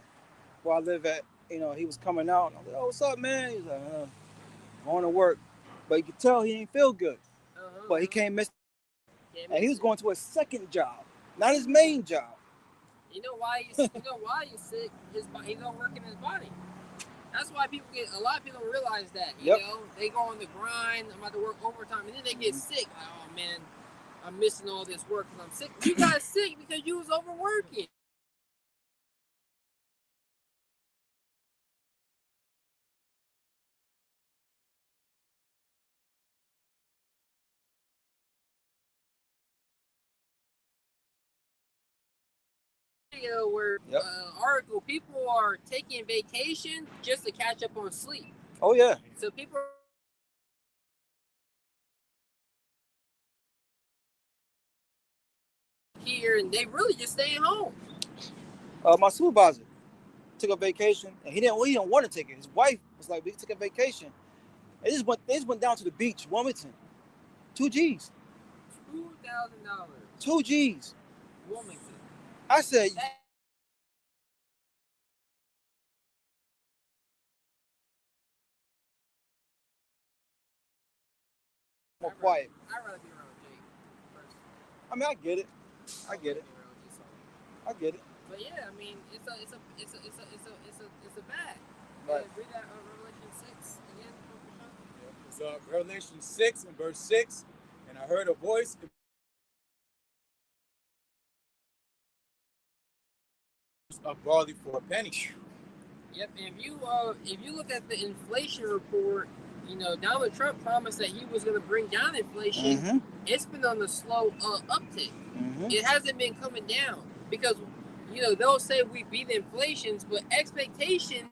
where I live at. You know, he was coming out. And I was like, "Oh, what's up, man?" He's like, "Going to work," but you could tell he ain't feel good. But he can't miss. And he was going to a second job, not his main job. You know why he's sick? He's not working his body. That's why a lot of people don't realize that. You know, they go on the grind. I'm about to work overtime, and then they get sick. Like, oh man, I'm missing all this work because I'm sick. You got sick because you was overworking. Where article, people are taking vacation just to catch up on sleep. Oh yeah. So people are here and they really just staying home. My supervisor took a vacation and he didn't want to take it. His wife was like, "We took a vacation." They just went down to the beach, Wilmington. $2 Gs. $2,000. $2 Gs. Wilmington. I said, more quiet. I'd rather be around Jake first. I mean, I get it. I get it. I get it. But yeah, I mean, it's a bag. Right. Read that Revelation 6 again. It's Revelation 6 and verse 6. And I heard a voice of barley for a penny. Yep. And if you look at the inflation report, you know, Donald Trump promised that he was going to bring down inflation. Mm-hmm. It's been on the slow uptick. Mm-hmm. It hasn't been coming down because, you know, they'll say we beat inflations, but inflation's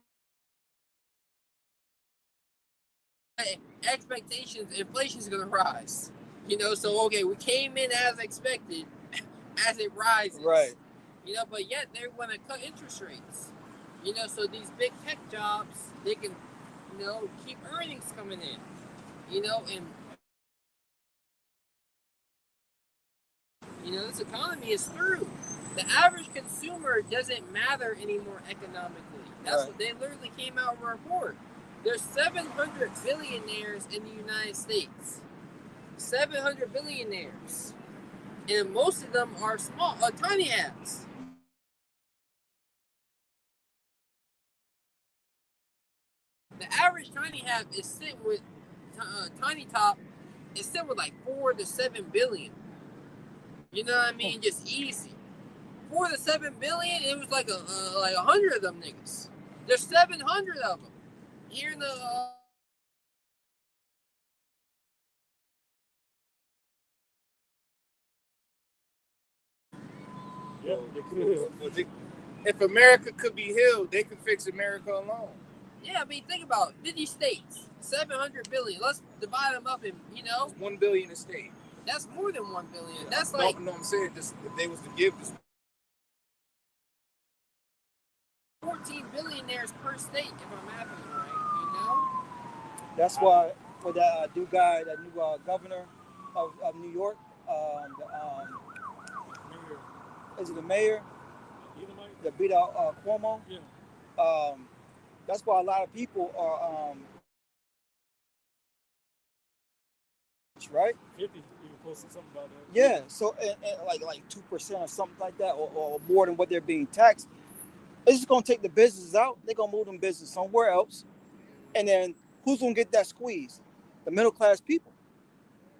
going to rise. You know, so okay, we came in as expected, as it rises. Right. You know, but yet they want to cut interest rates. You know, so these big tech jobs, they can, you know, keep earnings coming in. You know, and you know, this economy is through. The average consumer doesn't matter anymore economically. That's Right. what they literally came out with a report. There's 700 billionaires in the United States. 700 billionaires. And most of them are small, tiny hats. The average tiny hat is sitting with, tiny top is sitting with like 4 to 7 billion. You know what I mean? Just easy. 4 to 7 billion, it was like 100 of them niggas. There's 700 of them. Here in the... Yeah, they could. If America could be healed, they could fix America alone. Yeah, I mean, think about it. 50 states, 700 billion. Let's divide them up and, you know, It's 1 billion a state. that's more than 1 billion. That's like... No, I'm saying just if they was to give this 14 billionaires per state, if I'm mathing it right, you know? That's why for that new guy, that new governor of New York, is it the mayor that beat out Cuomo? Yeah. That's why a lot of people are, right? 50 even posted something about that. Yeah. So and like 2% or something like that, or more than what they're being taxed. It's just gonna take the businesses out. They're gonna move them business somewhere else, and then who's gonna get that squeeze? The middle class people.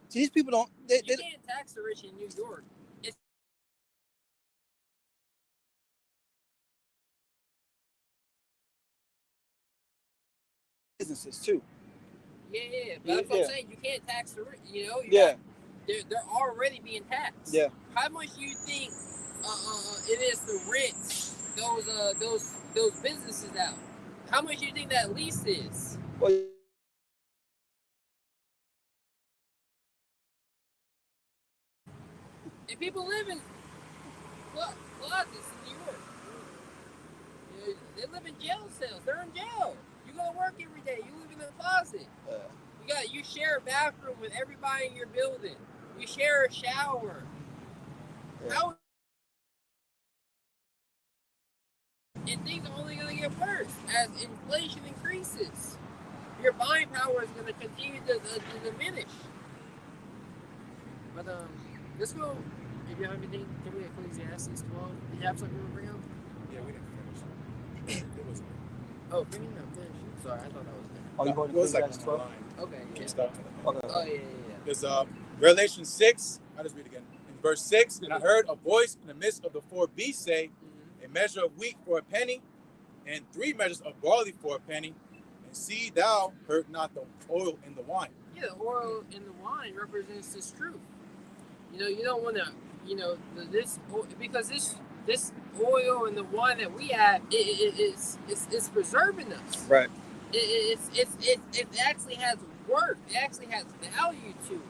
See, these people don't. You can't tax the rich in New York. It's businesses too. yeah. But that's what I'm saying. You can't tax the rich. You know. They're already being taxed. Yeah. How much do you think it is to rent those businesses out? How much do you think that lease is? Well, and people live in closets in New York. You know, they live in jail cells. They're in jail. You go to work every day. You live in a closet. You share a bathroom with everybody in your building. You share a shower. How? And things are only going to get worse as inflation increases. Your buying power is going to continue to diminish. But let's go. If you have anything, can we Ecclesiastes 12? Did you have something to bring up? Yeah, we didn't finish. It was. Oh, finish? Sorry, I thought that was there. Oh, you going it to was like Ecclesiastes on 12? the line. Okay. Can Yeah. you start? Okay. Oh yeah. There's Revelation 6. I'll just read again. In verse 6, and I heard a voice in the midst of the 4 beasts say, a measure of wheat for a penny, and 3 measures of barley for a penny, and see thou hurt not the oil in the wine. Yeah, the oil in the wine represents this truth. You know, you don't want to, you know, because this oil in the wine that we have, it's preserving us. Right. It actually has worth. It actually has value to it.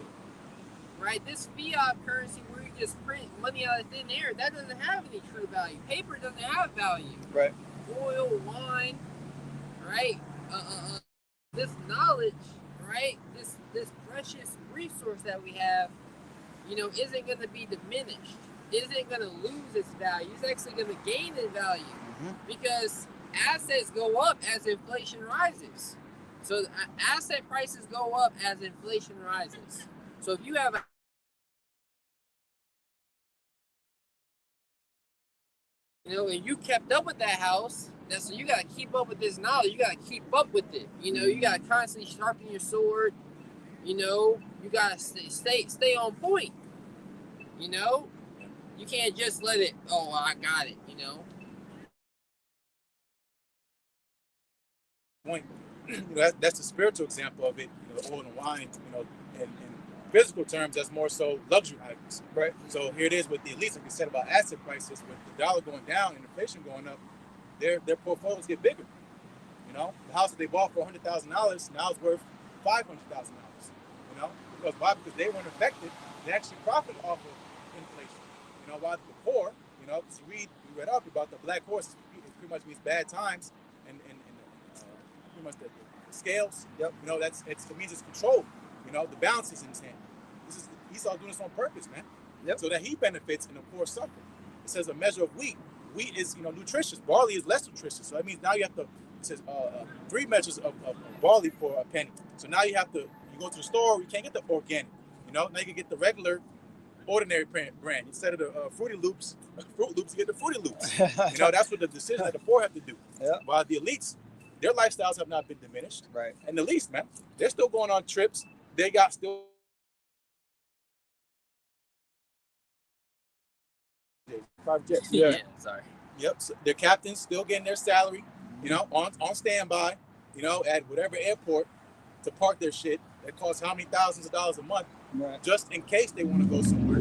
Right? This fiat currency where you just print money out of thin air, that doesn't have any true value. Paper doesn't have value. Right. Oil, wine, right? This knowledge, right? This precious resource that we have, you know, isn't going to be diminished. isn't going to lose its value. It's actually going to gain in value because assets go up as inflation rises. So asset prices go up as inflation rises. So if you have and you kept up with that house, so you gotta keep up with this knowledge. You gotta keep up with it. You gotta constantly sharpen your sword. You gotta stay on point. You can't just let it. Oh, I got it. Point. That's the spiritual example of it. The oil and wine. In physical terms, that's more so luxury items. Right. So here it is with the elites, like you said about asset prices, with the dollar going down and inflation going up, their portfolios get bigger. The house that they bought for $100,000 now is worth $500,000. Because why? Because they weren't affected. They actually profit off of inflation. While the poor, because we read up about the black horse, it pretty much means bad times and pretty much the scales. Yep. It means it's controlled. The balance is in his hand. He's all doing this on purpose, man. Yep. So that he benefits and the poor suffer. It says a measure of wheat. Wheat is nutritious. Barley is less nutritious. So that means now you have to. It says 3 measures of barley for a penny. So now you go to the store. You can't get the organic. Now you can get the regular, ordinary brand instead of the Fruit Loops. You get the Fruity Loops. That's what the decision that the poor have to do. Yeah. While the elites, their lifestyles have not been diminished. Right. And the least, man, they're still going on trips. They got still. Private jets. Yeah. Sorry. Yep. So their captains still getting their salary, on standby, at whatever airport to park their shit that costs how many thousands of dollars a month, right, just in case they want to go somewhere.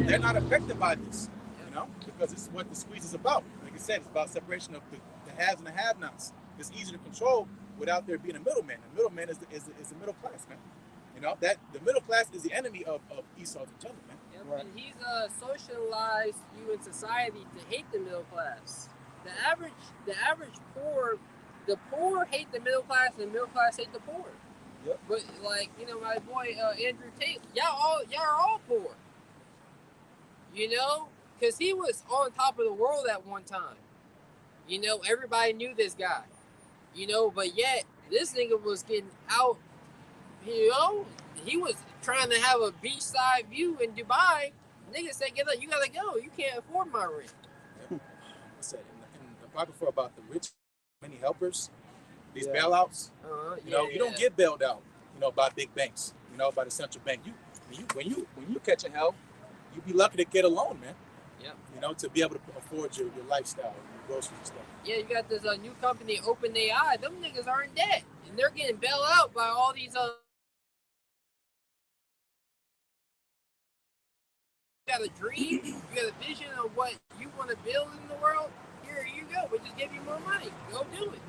They're not affected by this, because this is what the squeeze is about. Like I said, it's about separation of the haves and the have-nots. It's easy to control without there being a middleman. The middleman is the middle class, man. That the middle class is the enemy of Esau's agenda, man. Yep. Right. And he's socialized you in society to hate the middle class. The average poor, the poor hate the middle class, and the middle class hate the poor. Yep. But my boy Andrew Tate, y'all are all poor. Because he was on top of the world at one time. Everybody knew this guy. But yet this nigga was getting out. He was trying to have a beachside view in Dubai. Niggas said, "Get up, you gotta go. You can't afford my rent." I said in the apocrypha about the rich, many helpers, these Yeah. bailouts. You You don't get bailed out, by big banks, by the central bank. When you catch a hell, you be lucky to get a loan, man. Yep. To be able to afford your lifestyle, your groceries and stuff. Yeah, you got this new company, OpenAI. Them niggas are in debt, and they're getting bailed out by all these. You got a dream, you got a vision of what you want to build in the world. Here you go. We just give you more money. Go do it.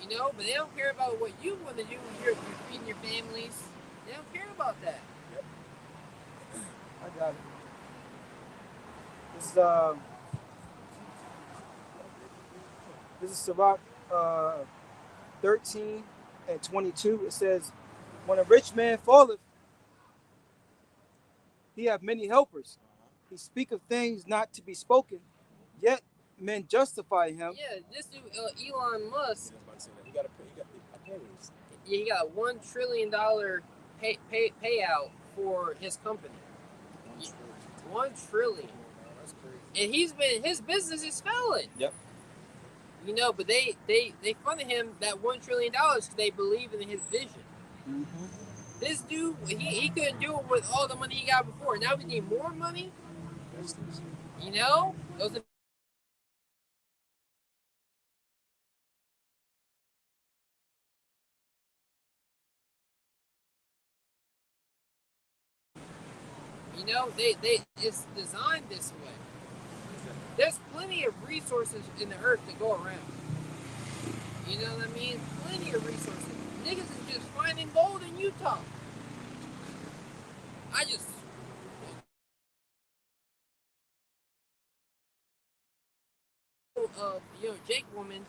But they don't care about what you want to do. You're feeding your families. They don't care about that. Yep. I got it. This is Sirach 13 and 22. It says, when a rich man falleth, he have many helpers. He speaketh things not to be spoken, yet men justify him. Yeah, this dude, Elon Musk. He got a pay raise. Yeah, he got $1 trillion payout for his company. $1 trillion. That's crazy. And his business is failing. Yep. But they funded him that $1 trillion because they believe in his vision. Mm-hmm. This dude, he couldn't do it with all the money he got before. Now we need more money. Those are it's designed this way. There's plenty of resources in the earth to go around. You know what I mean? Plenty of resources. Niggas is just finding gold in Utah. Jake woman,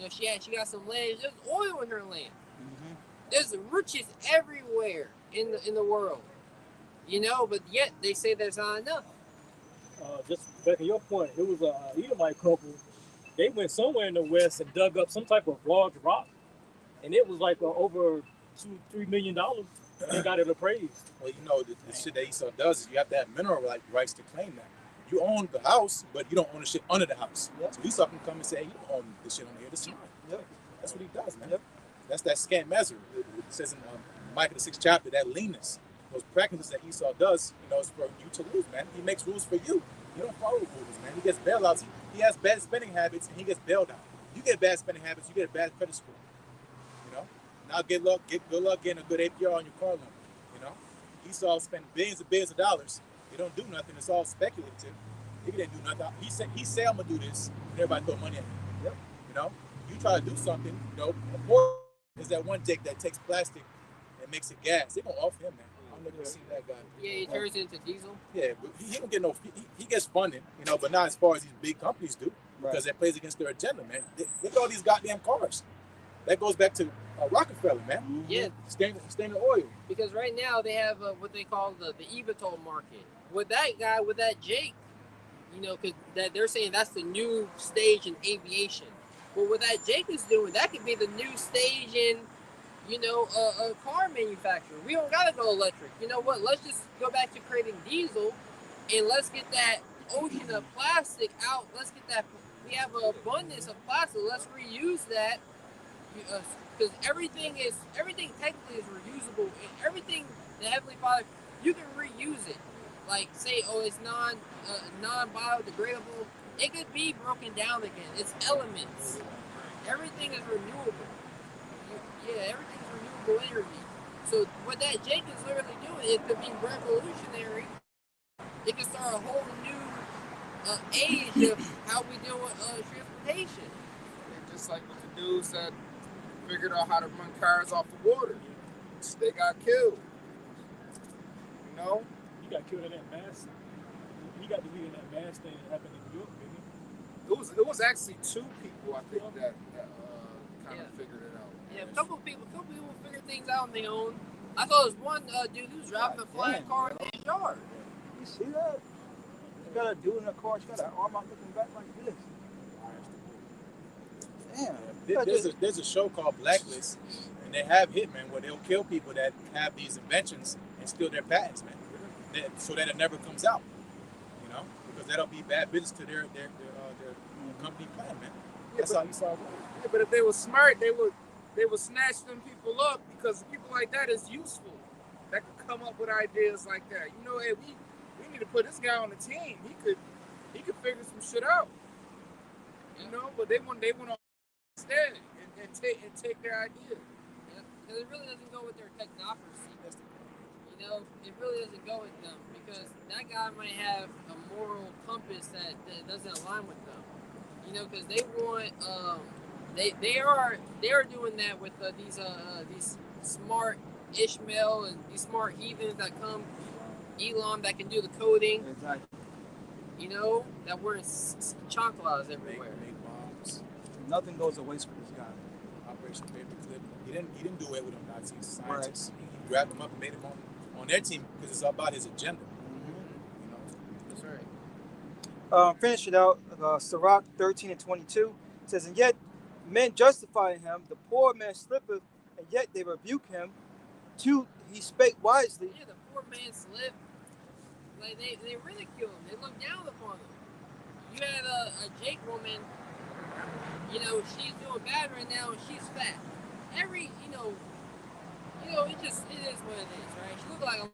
she got some land. There's oil in her land. Mm-hmm. There's riches everywhere in the world. But yet they say there's not enough. just back on your point, it was a Edomite couple. They went somewhere in the West and dug up some type of large rock, and it was like over $2-3 million. They got it appraised. Well, you know, the shit that Esau does is you have to have mineral rights to claim that. You own the house, but you don't own the shit under the house. Yep. So Esau can come and say, hey, you don't own this shit on here. This is mine. Yep. That's what he does, man. Yep. That's that scant measure. It says in Micah, the 6th chapter, that leanness, those practices that Esau does, you know, is for you to lose, man. He makes rules for you. You don't follow the rules, man. He gets bailouts. He has bad spending habits, and he gets bailed out. You get bad spending habits, you get a bad credit score. You know? Now good luck getting a good APR on your car loan. You know? Esau spent billions and billions of dollars. They don't do nothing. It's all speculative. He didn't do nothing. He said, I'm going to do this, and everybody throw money at him. Yep. You know? You try to do something, you know, or is that one Jake that takes plastic and makes it gas. They're going to off him, man. I'm never going to see that guy. Yeah, he turns into diesel. Yeah, but he don't get no, he gets funding, you know, but not as far as these big companies do, because that plays against their agenda, man. Look at all these goddamn cars. That goes back to Rockefeller, man. Yeah. Standard Oil. Because right now they have what they call the eVTOL market. With that guy, with that Jake, you know, because they're saying that's the new stage in aviation. But what that Jake is doing, that could be the new stage in, you know, a car manufacturer. We don't gotta go electric. You know what? Let's just go back to creating diesel, and let's get that ocean of plastic out. Let's get that. We have an abundance of plastic. Let's reuse that, because everything technically is reusable. And everything the Heavenly Father, you can reuse it. Like say, oh, it's non-biodegradable. It could be broken down again. It's elements. Everything is renewable. Everything is renewable energy. So what that Jake is literally doing, it could be revolutionary. It could start a whole new age of how we deal with transportation. And just like with the dudes that figured out how to run cars off the water, they got killed. You know? He got killed in that mass. He got to be in that mass thing that happened in New York, didn't he? It was actually 2 people, I think, that kind of figured it out. Yeah, a couple people figure things out on their own. I thought it was one dude who was driving a flying car in his yard. You see that? You got a dude in a car. She got an arm out looking back like this. Damn. There's a show called Blacklist, and they have hitmen where they'll kill people that have these inventions and steal their patents, man, so that it never comes out. You know, because that'll be bad business to their company plan, man. That's how you solve it. Yeah, but if they were smart, they would snatch them people up, because people like that is useful. That could come up with ideas like that. You know, hey, we need to put this guy on the team. He could figure some shit out. You know, but they want to instead and take their ideas. Yeah, because it really doesn't go with their technocracy. You know, it really doesn't go with them, because that guy might have a moral compass that doesn't align with them. You know, because they want they are doing that with these smart Ishmael and these smart heathens that come, Elam, that can do the coding. Exactly. You know, that we're in chocolates everywhere. Make bombs. Nothing goes to waste for this guy. Operation Paperclip. He didn't do away with them Nazi scientists. Right. He grabbed them up and made them on their team, because it's about his agenda. You know, that's right. Finish it out. Sirach 13:22 says, and yet men justify him, the poor man slippeth, and yet they rebuke him. 2, he spake wisely. Yeah, the poor man slipped. Like they ridicule him. They look down upon him. You had a Jake woman. You know, she's doing bad right now, and she's fat. You know, it is what it is, right? She looked like a.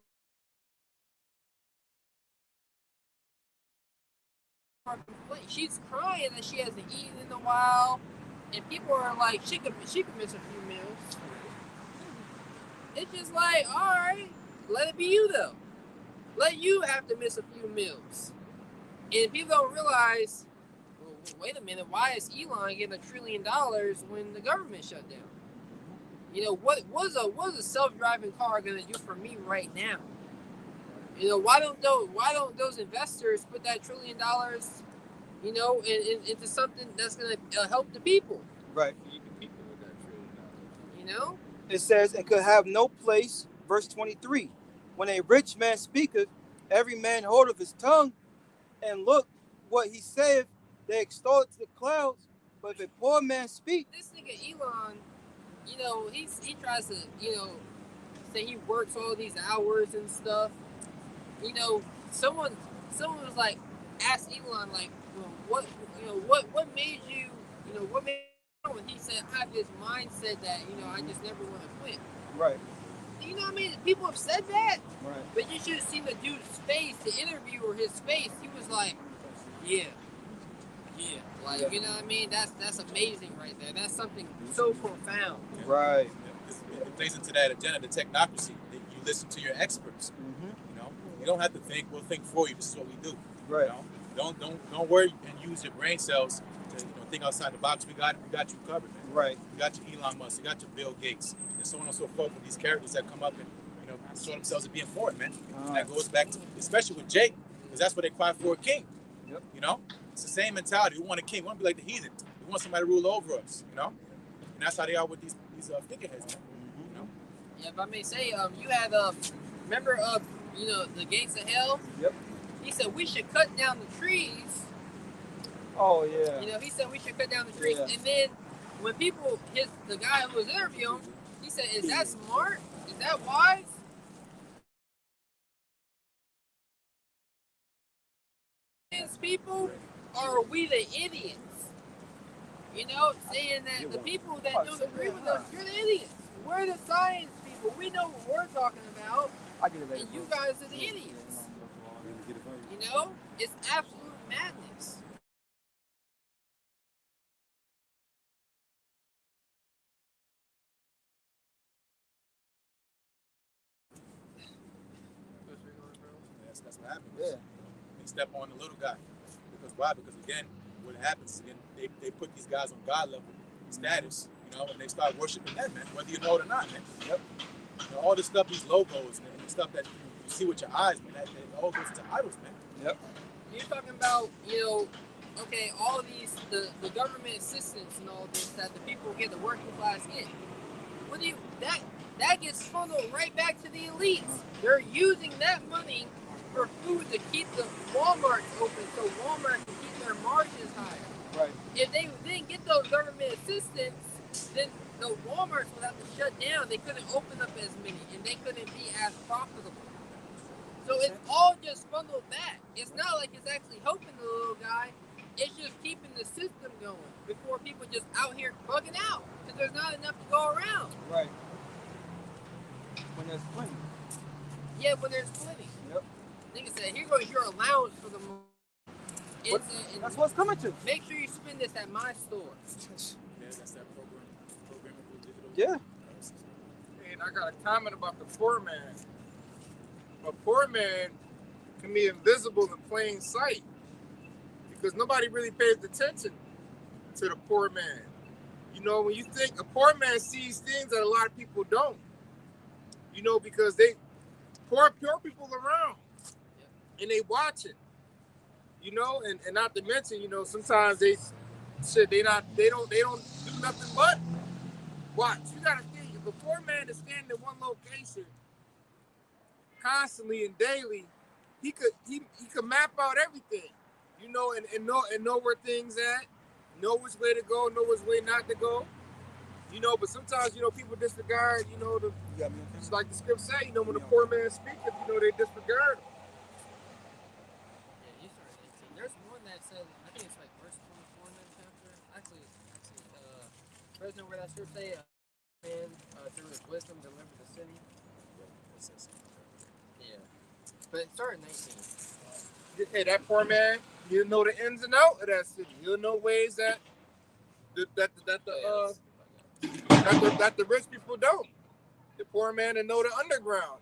She's crying that she hasn't eaten in a while, and people are like, she could miss a few meals. It's just like, all right, let it be you though. Let you have to miss a few meals. And people don't realize, well, wait a minute, why is Elon getting $1 trillion when the government shut down? You know, what was a self-driving car gonna do for me right now? You know, why don't those investors put that $1 trillion, you know, into something that's gonna help the people? Right. Feed the people with that $1 trillion. You know. It says, and could have no place, verse 23. When a rich man speaketh, every man holdeth his tongue, And look what he saith, they extol it to the clouds, but if a poor man speak, This nigga Elon, he tries to, say he works all these hours and stuff. You know, someone someone was like, asked Elon like, well, what made you, what made you, and he said, I have this mindset that, I just never want to quit. right, You know what I mean? People have said that, right, but you should have seen the dude's face, the interviewer, his face. He was like, yeah, like, you know what I mean? That's amazing right there. That's something so profound. right. It plays into that agenda, the technocracy. You listen to your experts. You don't have to think. We'll think for you. This is what we do. Right. Don't worry and use your brain cells to think outside the box. We got you covered, man. Right. You got your Elon Musk. You got your Bill Gates, and so on and so forth. With these characters that come up and show themselves to be important, man. And that goes back to, especially with Jake, because that's what they cry for, a king. Yep. It's the same mentality. We want a king. We want to be like the heathen. We want somebody to rule over us. And that's how they are with these figureheads, man. Yeah, if I may say, you had remember the gates of hell. Yep. He said we should cut down the trees. Oh yeah. He said we should cut down the trees, Yeah. and then when the guy who was interviewing, he said, "Is that smart? Is that wise?" People, or are we the idiots? Saying that the people that don't agree with us, you're the idiots. We're the science people. We know what we're talking about, and you guys are the idiots. It's absolute madness. That's what happens. Yeah. They step on the little guy. Because why? Because again, what happens is, again, they put these guys on God level status, and they start worshiping them, man, whether you know it or not, man. Yep. All this stuff, these logos, man, the stuff that you see with your eyes, man, that all goes into idols, man. Yep. You're talking about, okay, all of these, the government assistance and all this that the people get, the working class get. That gets funneled right back to the elites. They're using that money for food to keep the Walmarts open so Walmart can keep their margins higher. Right. If they didn't get those government assistance, then the Walmarts would have to shut down. They couldn't open up as many, and they couldn't be as profitable. So it's all just funneled back. It's not like it's actually helping the little guy. It's just keeping the system going before people just out here bugging out because there's not enough to go around. Right. When there's plenty. Yeah, when there's plenty. Yep. Nigga said, here goes your allowance for the month. That's what's coming to. Make sure you spend this at my store. Yeah, that's that program with digital. Yeah. And I got a comment about the poor man. A poor man can be invisible in plain sight because nobody really pays attention to the poor man. When you think a poor man sees things that a lot of people don't, because poor people around and they watch it, and not to mention, sometimes they don't do nothing but watch. You gotta think, if a poor man is standing in one location constantly and daily, he could map out everything, and know where things at, know which way to go, know which way not to go, but sometimes, people disregard, just like the script say, when the poor man speaketh, they disregard him. Yeah, you started 18. There's one that says, I think it's like verse 24 in that chapter. Actually, President, where that script say, man, through his wisdom, deliver the city. Yeah. But it started 19. Hey, that poor man, he'll know the ins and outs of that city. He'll know ways that the rich people don't. The poor man will know the underground.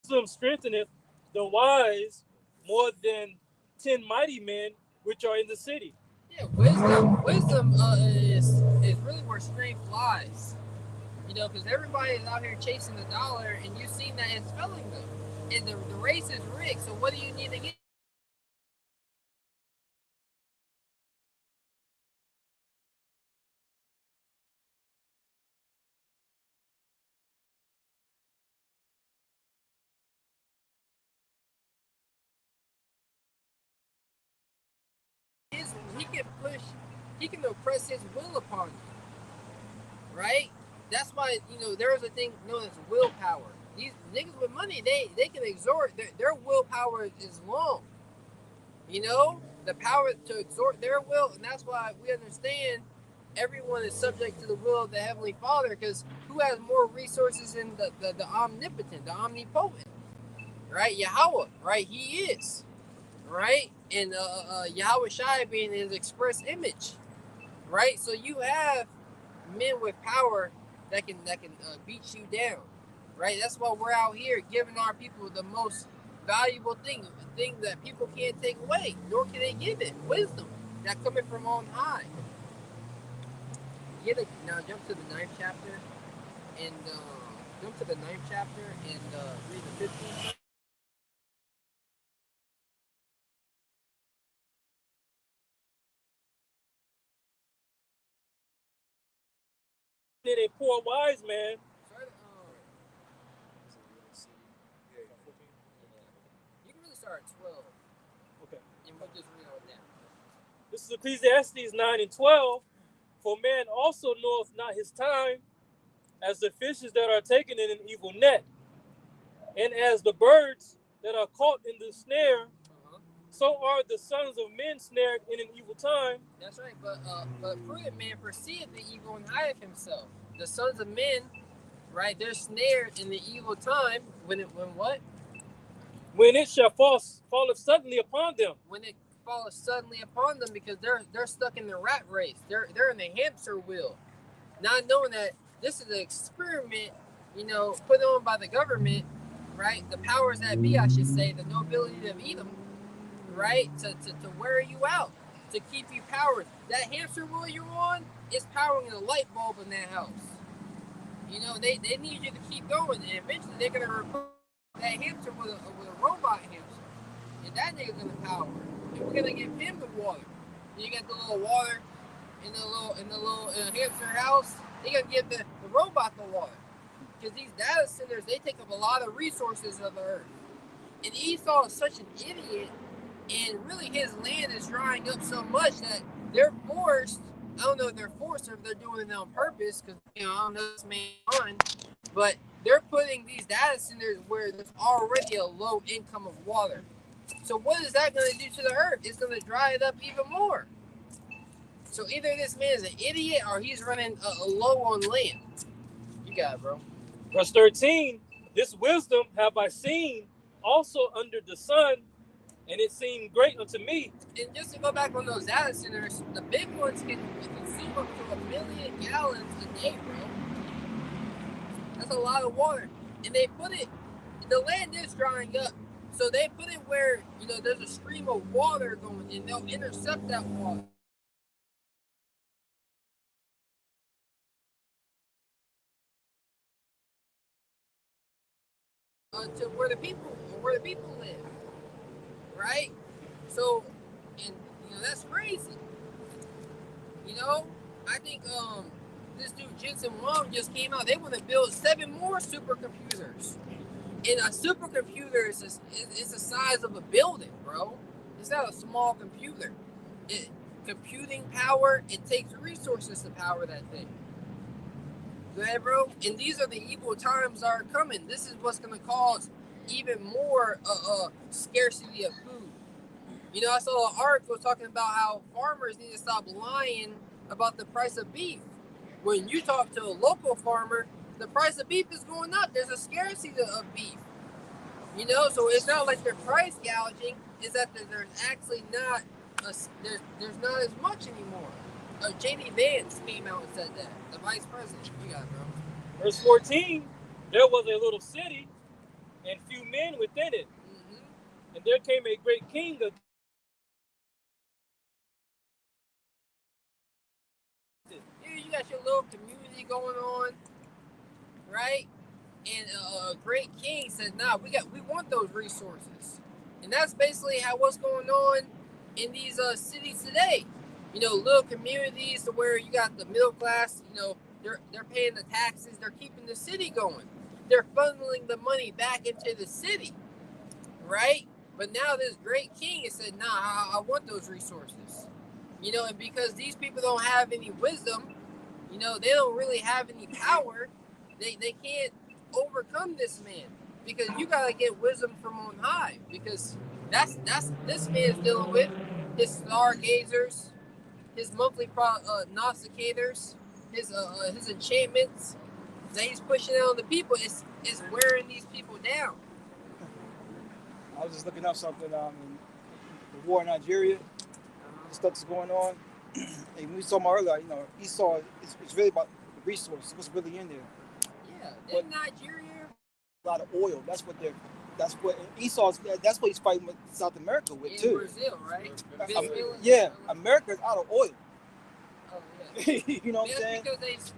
Wisdom strengtheneth the wise more than 10 mighty men which are in the city. Yeah, wisdom is really where strength lies. Because everybody is out here chasing the dollar, and you've seen that it's failing them. And the race is rigged, so what do you need to get? he can oppress his will upon you, right? That's why, there's a thing known as willpower. These niggas with money, they can exhort, their willpower is long. The power to exhort their will, and that's why we understand everyone is subject to the will of the Heavenly Father, because who has more resources than the omnipotent, the omnipotent, right? Yahweh, right? He is, right? And Yahweh Shai being his express image, right? So you have men with power that can beat you down, right? That's why we're out here giving our people the most valuable thing, the thing that people can't take away, nor can they give it, wisdom that coming from on high. Now jump to the 9th chapter and read the 15th. Did a poor wise man. You can really start at 12. Okay. And we'll just read on down. This is Ecclesiastes 9 and 12. For man also knoweth not his time, as the fishes that are taken in an evil net, and as the birds that are caught in the snare, so are the sons of men snared in an evil time. That's right, but prudent man perceiveth the evil and hideth himself. The sons of men, right? They're snared in the evil time. When what? When it shall falleth suddenly upon them. When it falleth suddenly upon them, because they're stuck in the rat race. They're in the hamster wheel, not knowing that this is an experiment, put on by the government, right? The powers that be, I should say, the nobility of Edom, right? To wear you out, to keep you powered. That hamster wheel you're on is powering the light bulb in that house. They need you to keep going, and eventually they're gonna replace that hamster with a robot hamster, and that nigga's gonna power. And we're gonna give him the water. You got the little water in the little hamster house. They're gonna give the robot the water, because these data centers, they take up a lot of resources of the earth. And Esau is such an idiot, and really his land is drying up so much that they're forced. I don't know if they're forced or if they're doing it on purpose, because I don't know this man on, but they're putting these data centers where there's already a low income of water. So what is that going to do to the earth? It's going to dry it up even more. So either this man is an idiot or he's running low on land. You got it, bro. Verse 13, this wisdom have I seen also under the sun, and it seemed great unto me. And just to go back on those data centers, the big ones can consume up to 1 million gallons a day, bro. That's a lot of water. And they put it, the land is drying up. So they put it where, there's a stream of water going, and they'll intercept that water. To where the people live, right? So, and that's crazy. I think this dude Jensen Wong just came out. They want to build 7 more supercomputers, and a supercomputer is the size of a building, bro. It's not a small computer. Computing power, it takes resources to power that thing. Go ahead, bro. And these are the evil times that are coming. This is what's going to cause even more scarcity of food. I saw an article talking about how farmers need to stop lying about the price of beef. When you talk to a local farmer, the price of beef is going up. There's a scarcity of beef. So it's not like they're price gouging. It's that there's actually not there's not as much anymore. J.D. Vance came out and said that. The vice president. You got it, bro. Verse 14, there was a little city, and few men within it. Mm-hmm. And there came a great king of Here you got your little community going on, right? And a great king said, "Nah, we want those resources," and that's basically what's going on in these cities today. Little communities to where you got the middle class. They're paying the taxes. They're keeping the city going. They're funneling the money back into the city, right? But now this great king has said, "Nah, I want those resources." You know, and because these people don't have any wisdom, you know, they don't really have any power, they can't overcome this man. Because you gotta get wisdom from on high. Because that's this man's dealing with his stargazers, his monthly gnosticators, his enchantments that he's pushing out on the people is wearing these people down. I was just looking up something. The war in Nigeria, the stuff that's going on. And we saw my earlier, you know, Esau. It's really about the resources. What's really in there? Yeah, in Nigeria, a lot of oil. That's what Esau's. That's what he's fighting with South America with too. Brazil, right? Yeah, America's out of oil. Oh yeah. You know what I'm saying? Because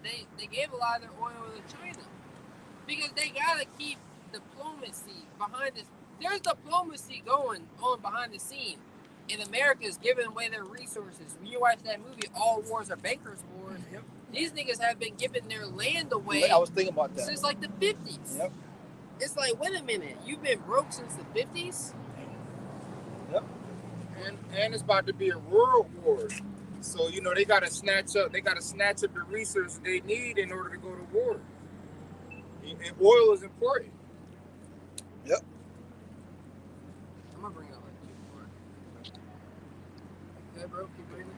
they gave a lot of their oil to China because they gotta keep diplomacy behind this. There's diplomacy going on behind the scene, and America's giving away their resources. When you watch that movie, All Wars Are Bankers' Wars. Yep. These niggas have been giving their land away. I was thinking about that since like the 50s. Yep. It's like, wait a minute, you've been broke since the 50s? Yep. And it's about to be a world war. So, you know, they gotta snatch up the resources they need in order to go to war. And oil is important. Yep. I'm gonna bring up like 2 more. Okay, bro, keep reading.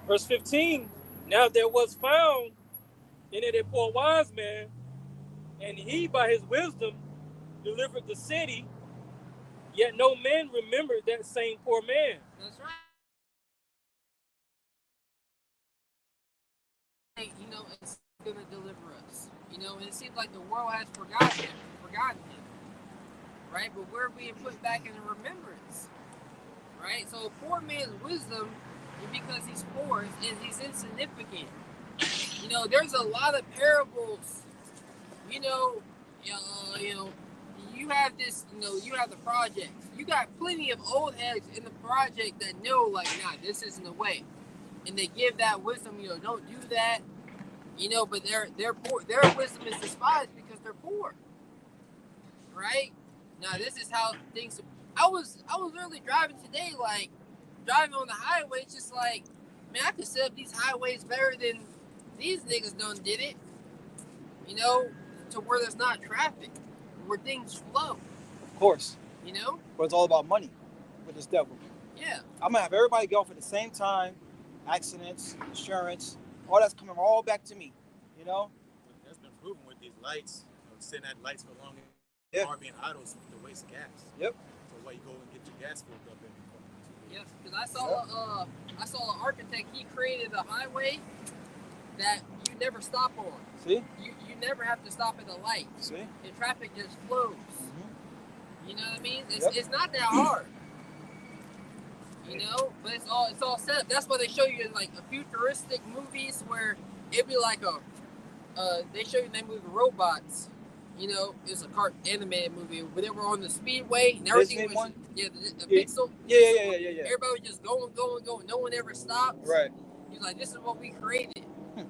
Verse 15. Now there was found in it a poor wise man, and he by his wisdom delivered the city, yet no man remembered that same poor man. That's right. You know, it's going to deliver us. You know, and it seems like the world has forgotten him, right? But we're being put back in remembrance, right? So a poor man's wisdom, because he's poor, he's insignificant. You know, there's a lot of parables. You know, you have this. You know, you have the project. You got plenty of old heads in the project that know, like, nah, this isn't the way, and they give that wisdom. You know, don't do that. You know, but they're poor. Their wisdom is despised because they're poor, right? Now, this is how things. I was literally driving today, like driving on the highway. It's just like, man, I could set up these highways better than these niggas done did it. You know, to where there's not traffic, where things flow. Of course. You know? But it's all about money with this devil. Yeah. I'm going to have everybody go off at the same time. Accidents, insurance, all that's coming all back to me. You know? That's been proven with these lights. You know, sitting at lights for long. Yeah. Car being idle is to waste gas. Yep. So why you go and get your gas filled up in? Yes, because I saw an architect. He created a highway that you never stop on. See? You never have to stop at the light. See? And traffic just flows. Mm-hmm. You know what I mean? It's not that hard. You know, but it's all set up. That's why they show you in like a futuristic movies where it'd be like they show you in that movie Robots. You know, it's a animated movie where they were on the speedway and everything was one? the pixel. Yeah. Everybody was just going. No one ever stopped. Right. He's like, this is what we created. And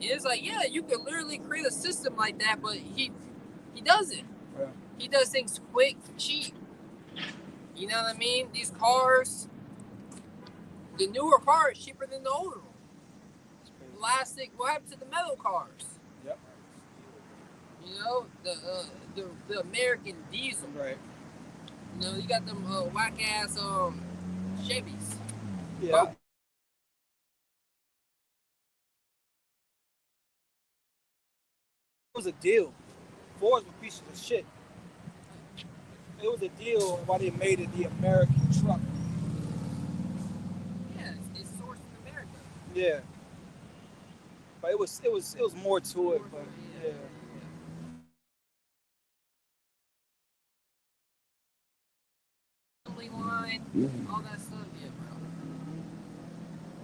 it's like, yeah, you could literally create a system like that, but he doesn't. Yeah. He does things quick, cheap. You know what I mean? These cars, the newer cars cheaper than the older ones. Plastic. What happened to the metal cars? Yep. You know, the American diesel. Right. You know, you got them whack ass Chevys. Yeah. Oh. It was a deal. Fords were pieces of shit. It was a deal why they made it the American truck. Yeah, it's sourced in America. Yeah. But it was more to it, but yeah. Line, all that stuff, yeah, bro.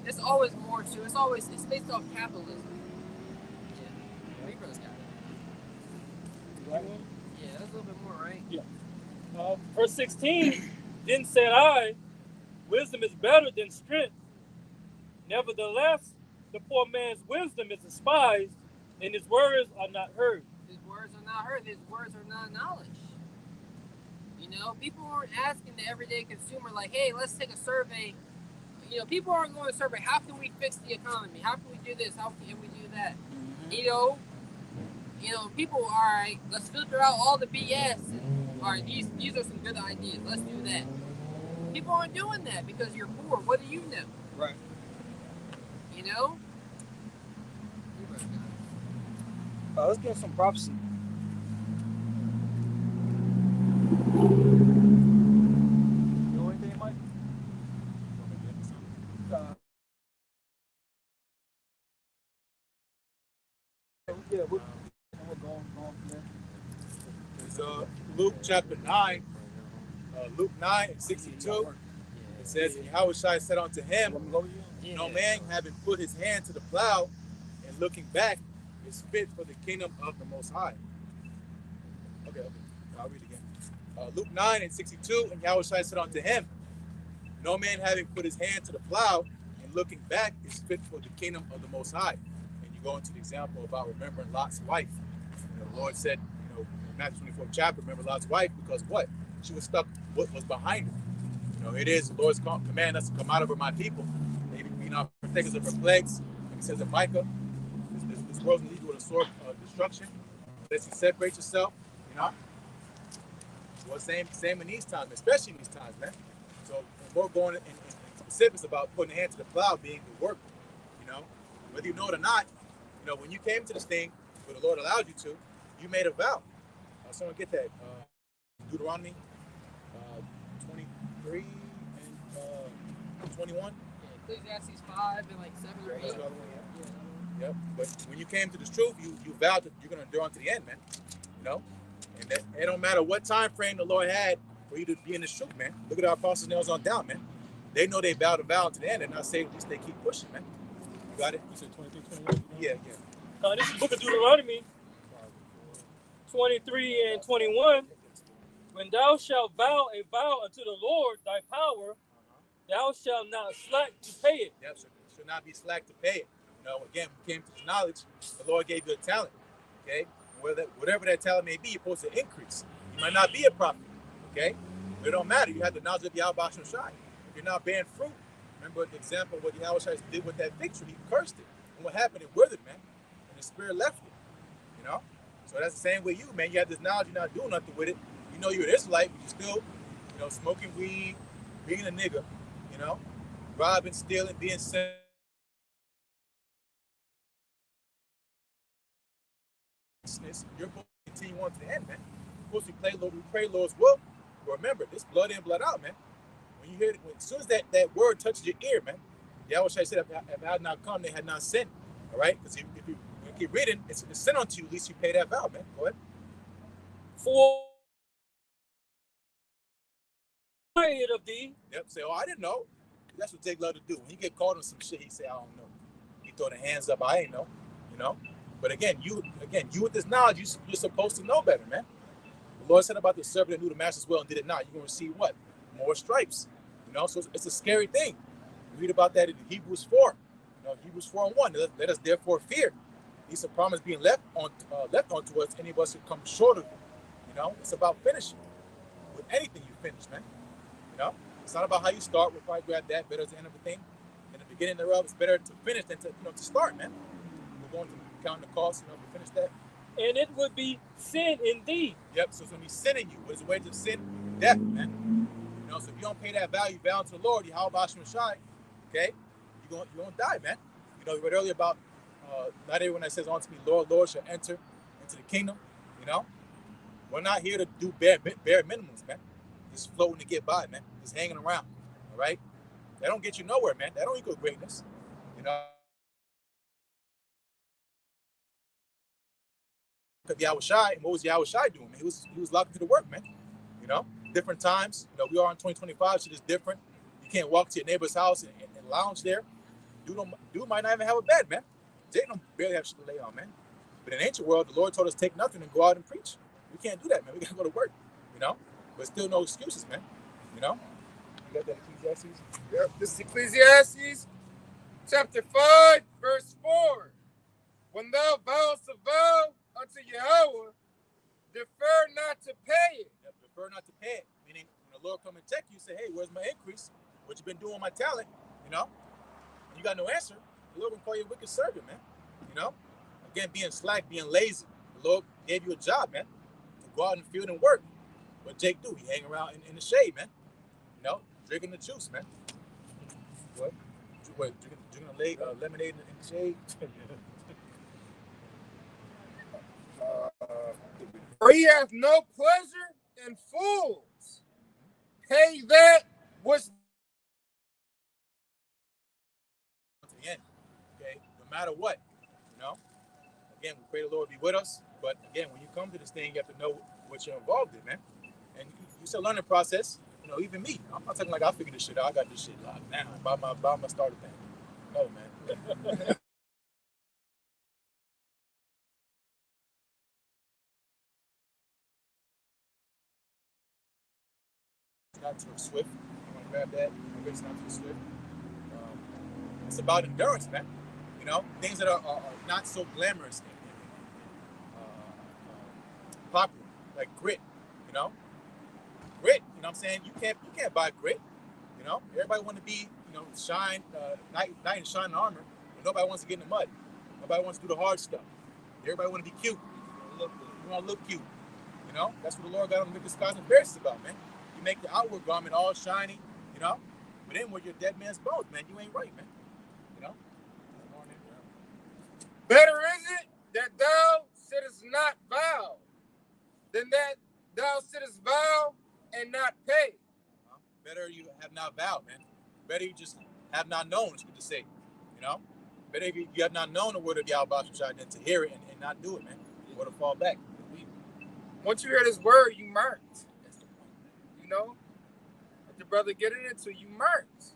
It's always more to. It's based off capitalism. Yeah, Libro's got it. Right. Yeah, that's a little bit more, right? Yeah. Verse 16. Then said I, wisdom is better than strength. Nevertheless, the poor man's wisdom is despised, and his words are not heard. His words are not heard. His words are not knowledge. You know, people aren't asking the everyday consumer, like, hey, let's take a survey. You know, people aren't going to survey. How can we fix the economy? How can we do this? How can we do that? You know, people. All right, let's filter out all the BS. All right, these are some good ideas. Let's do that. People aren't doing that because you're poor. What do you know? Right. You know. Let's get some prophecy. You know anything, Mike? Yeah, we're going from there. It's Luke chapter 9, Luke 9 and 62. It says, and Yahushua said unto him, no man having put his hand to the plow and looking back is fit for the kingdom of the Most High. Okay. I'll read again. Luke 9 and 62, and Yahushua said unto him, no man having put his hand to the plow and looking back is fit for the kingdom of the Most High. And you go into the example about remembering Lot's wife. The Lord said, in Matthew 24th chapter, remember Lot's wife, because what? She was stuck, what was behind her. It is the Lord's command us to come out of her, my people. Maybe be not partakers of her plagues. Like it says in Micah, this world's going to lead you with a sword of destruction. Unless you separate yourself, Well, same in these times, especially in these times, man. So when we're going in specifics about putting a hand to the plow, being the worker, whether you know it or not, when you came to this thing, where the Lord allowed you to, you made a vow. Someone get that. Deuteronomy 23 and 21. Yeah, Ecclesiastes 5 and like 7 or 8. Yep. But when you came to this truth, you vowed that you're going to endure unto the end, man. And that it don't matter what time frame the Lord had for you to be in this truth, man. Look at our apostles' nails on down, man. They know they vowed a vow to the end, and not saying at least they keep pushing, man. You got it? You said 23, 21? Yeah. This is the book of Deuteronomy 23 and 21. When thou shalt vow a vow unto the Lord thy power, thou shalt not slack to pay it. Yep, should not be slack to pay it. Again, we came to the knowledge, the Lord gave you a talent, okay? Whatever that talent may be, you're supposed to increase. You might not be a prophet, okay? But it don't matter. You have the knowledge of Yahweh Shai. If you're not bearing fruit, remember the example of what Yahweh Shai did with that fig tree. He cursed it. And what happened? It withered, man. And the spirit left it, So that's the same with you, man. You have this knowledge, you're not doing nothing with it. You're an Israelite, but you're still, smoking weed, being a nigga, robbing, stealing, being sin. You're supposed to continue on to the end, man. You're supposed to pray Lord's will. But remember, this blood in, blood out, man. When you hear it, as soon as that word touches your ear, man, Yahweh said, if I had not come, they had not sinned. All right? Because if you keep reading, it's sin unto you, at least you pay that vow, man. Go ahead. For of thee. Yep. Say, I didn't know. That's what Jake love to do. When he get caught on some shit, he say, I don't know. He throw the hands up. I ain't know. But again, you with this knowledge, you're supposed to know better, man. The Lord said about the servant that knew the master's will and did it not. You're gonna receive what? More stripes. So it's a scary thing. You read about that in Hebrews 4. Hebrews 4:1. Let us therefore fear. These are promises being left onto us. Any of us who come short of it. It's about finishing. With anything you finish, man. It's not about how you start. We'll probably grab that better at the end of the thing. In the beginning thereof, it's better to finish than to start, man. We're going to count the cost, to finish that. And it would be sin indeed. Yep, so it's going to be sin in you. What is the wages of sin? Death, man. So if you don't pay that value to the Lord, Yahweh Shai, okay, you're going to die, man. We read earlier about not everyone that says unto me, Lord, Lord, shall enter into the kingdom. We're not here to do bare minimums, man. Just floating to get by, man. Just hanging around, all right? That don't get you nowhere, man. That don't equal greatness, Yahweh Shai, and what was Yahweh Shai doing, man? He was locked into the work, man. Different times. We are in 2025, so it's different. You can't walk to your neighbor's house and lounge there. Dude might not even have a bed, man. They don't barely have shit to lay on, man. But in the ancient world, the Lord told us to take nothing and go out and preach. We can't do that, man. We gotta go to work, But still no excuses, man. You got that Ecclesiastes? Yep, this is Ecclesiastes chapter 5, verse 4. When thou vowest a vow unto Yahweh, defer not to pay it. Yep, defer not to pay it. Meaning when the Lord come and check you, say, hey, where's my increase? What you been doing with my talent? You know, and you got no answer, the Lord will call you a wicked servant, man. You know, again, being slack, being lazy. The Lord gave you a job, man, to go out in the field and work. What Jake do? He hang around in the shade, man. You know, drinking the juice, man. What? Drinking lemonade in the shade. For he hath no pleasure in fools. Pay that which To the end, okay? No matter what, you know. Again, we pray the Lord be with us. But again, when you come to this thing, you have to know what you're involved in, man. And it's a learning process. You know, even me. I'm not talking like I figured this shit out. I got this shit locked down by my starter thing. No, man. It's not too swift. You want to grab that? It's not too swift. Um, it's about endurance, man. You know, things that are not so glamorous and popular, like grit. You know, grit. You know what I'm saying? You can't buy grit. You know, everybody want to be, shine, knight in shining armor, but nobody wants to get in the mud. Nobody wants to do the hard stuff. Everybody want to be cute. You want to look cute. You know, that's what the Lord got on the wicked skies and Pharisees about, man. You make the outward garment all shiny, you know, but then when you're dead man's bones, man, you ain't right, man. You know. better is it that thou sittest not vow than that thou sittest vow and not pay. Better you have not vowed, man. Better you just have not known, it's good to say. You know? Better if you have not known the word of Yahweh than to hear it and not do it, man. Or to fall back. Once you hear this word, you murked. That's the point. You know? Let the brother get it into you murked.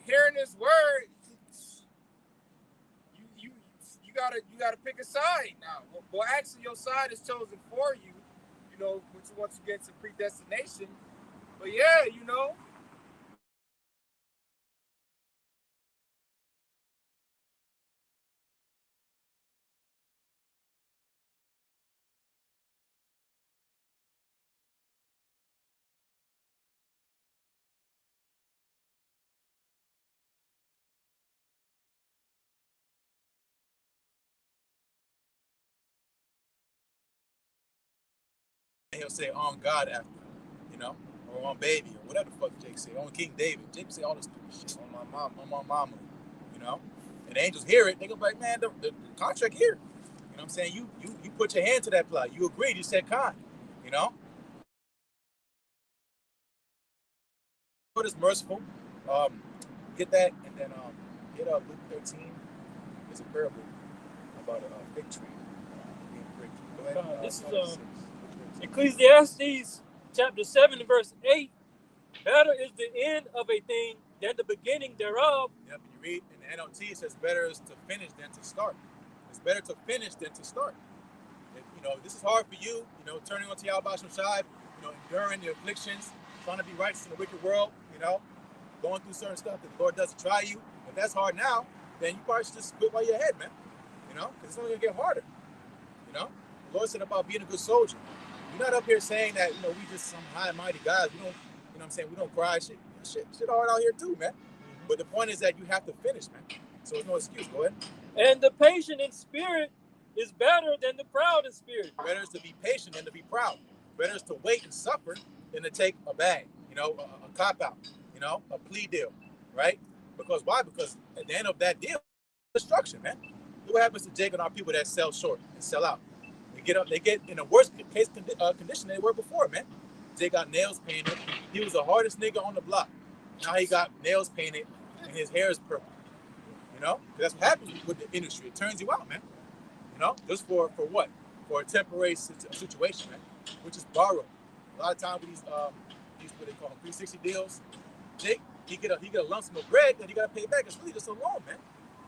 Hearing this word, you gotta pick a side now. Well, actually, your side is chosen for you. You know, once you get to predestination. But yeah, you know. And he'll say on God after, you know, or on baby, or whatever the fuck Jake say, on King David. Jake say all this stupid shit on my mama, you know. And the angels hear it, they go like, man, the contract here. You know what I'm saying? You put your hand to that plow. You agreed, you said con, you know. God is merciful. Get that, and then get Luke 13. There's a parable about a fig tree being pricked. Go ahead. This is Ecclesiastes chapter 7 and verse 8. Better is the end of a thing than the beginning thereof. Yep, you read in the NLT, it says better is to finish than to start. It's better to finish than to start. If, this is hard for you, turning onto Yahweh Shai, enduring the afflictions, trying to be righteous in the wicked world, going through certain stuff that the Lord doesn't try you. If that's hard now, then you probably should just quit while you're ahead, man. Because it's only going to get harder. The Lord said about being a good soldier. You're not up here saying that, we just some high and mighty guys. We don't, what I'm saying, we don't cry. Shit hard out here too, man. Mm-hmm. But the point is that you have to finish, man. So there's no excuse. Go ahead. And the patient in spirit is better than the proud in spirit. Better is to be patient than to be proud. Better is to wait and suffer than to take a bag, a cop-out, a plea deal, right? Because why? Because at the end of that deal, destruction, man. Look what happens to Jake and our people that sell short and sell out. They get in a worse case condition than they were before, man. Jake got nails painted. He was the hardest nigga on the block. Now he got nails painted and his hair is purple. That's what happens with the industry. It turns you out, man. Just for what? For a temporary situation, man, which is borrowed. A lot of times with these what they call them 360 deals, Jake, he get a lump sum of bread that he got to pay back. It's really just a loan, man.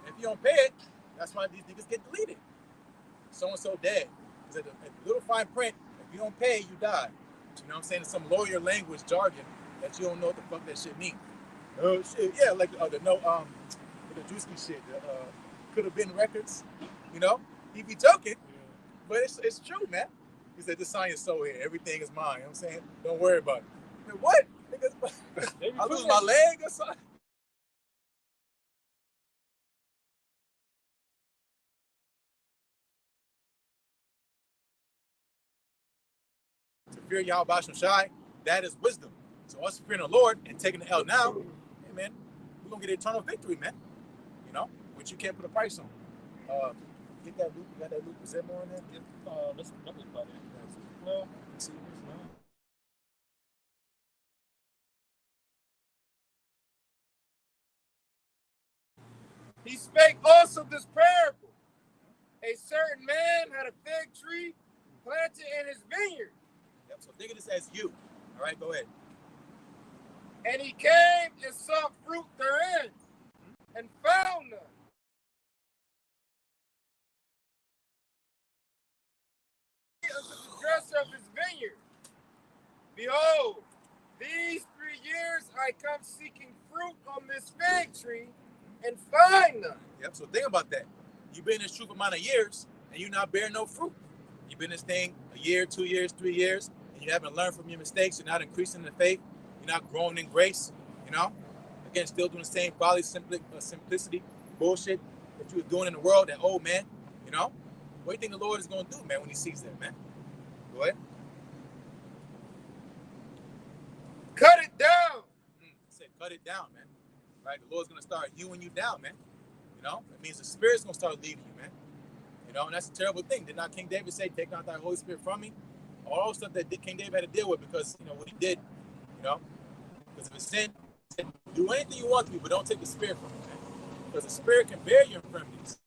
And if you don't pay it, that's why these niggas get deleted. So-and-so dead. Because at the little fine print, if you don't pay, you die. You know what I'm saying? It's some lawyer language jargon that you don't know what the fuck that shit means. Oh shit, yeah, like the Drewski shit. Could have been records. He be joking, but it's true, man. He said, "This sign is so here. Everything is mine." You know what I'm saying? Don't worry about it. I mean, what? I lose my leg or something? To fear Yahweh Shai, that is wisdom. So us fearing the Lord and taking the L now, hey man, we're gonna get eternal victory, man. You know, which you can't put a price on. Get that loop. You got that loop? Is there more in there? Let's about it. No. Let's see. He spake also this parable. A certain man had a fig tree planted in his vineyard. Yep, so think of this as you. All right, go ahead. And he came and sought fruit therein, and found none. Unto the dresser of his vineyard, behold, these 3 years I come seeking fruit on this fig tree, and find none. Yep, so think about that. You've been in this troop amount of years, and you're not bearing no fruit. You've been in this thing a year, 2 years, 3 years, and you haven't learned from your mistakes. You're not increasing in the faith. You're not growing in grace, you know? Again, still doing the same folly, simplicity, bullshit that you were doing in the world, that old man, you know? What do you think the Lord is going to do, man, when he sees that, man? Go ahead. Cut it down. He said, cut it down, man. Right? The Lord's going to start hewing you down, man. You know? It means the Spirit's going to start leading you, man. You know, and that's a terrible thing. Did not King David say, take not thy Holy Spirit from me? All those stuff that King David had to deal with because, you know, what he did, you know? Because of his sin, he said, do anything you want to me, but don't take the Spirit from me, man. Because the Spirit can bear your infirmities.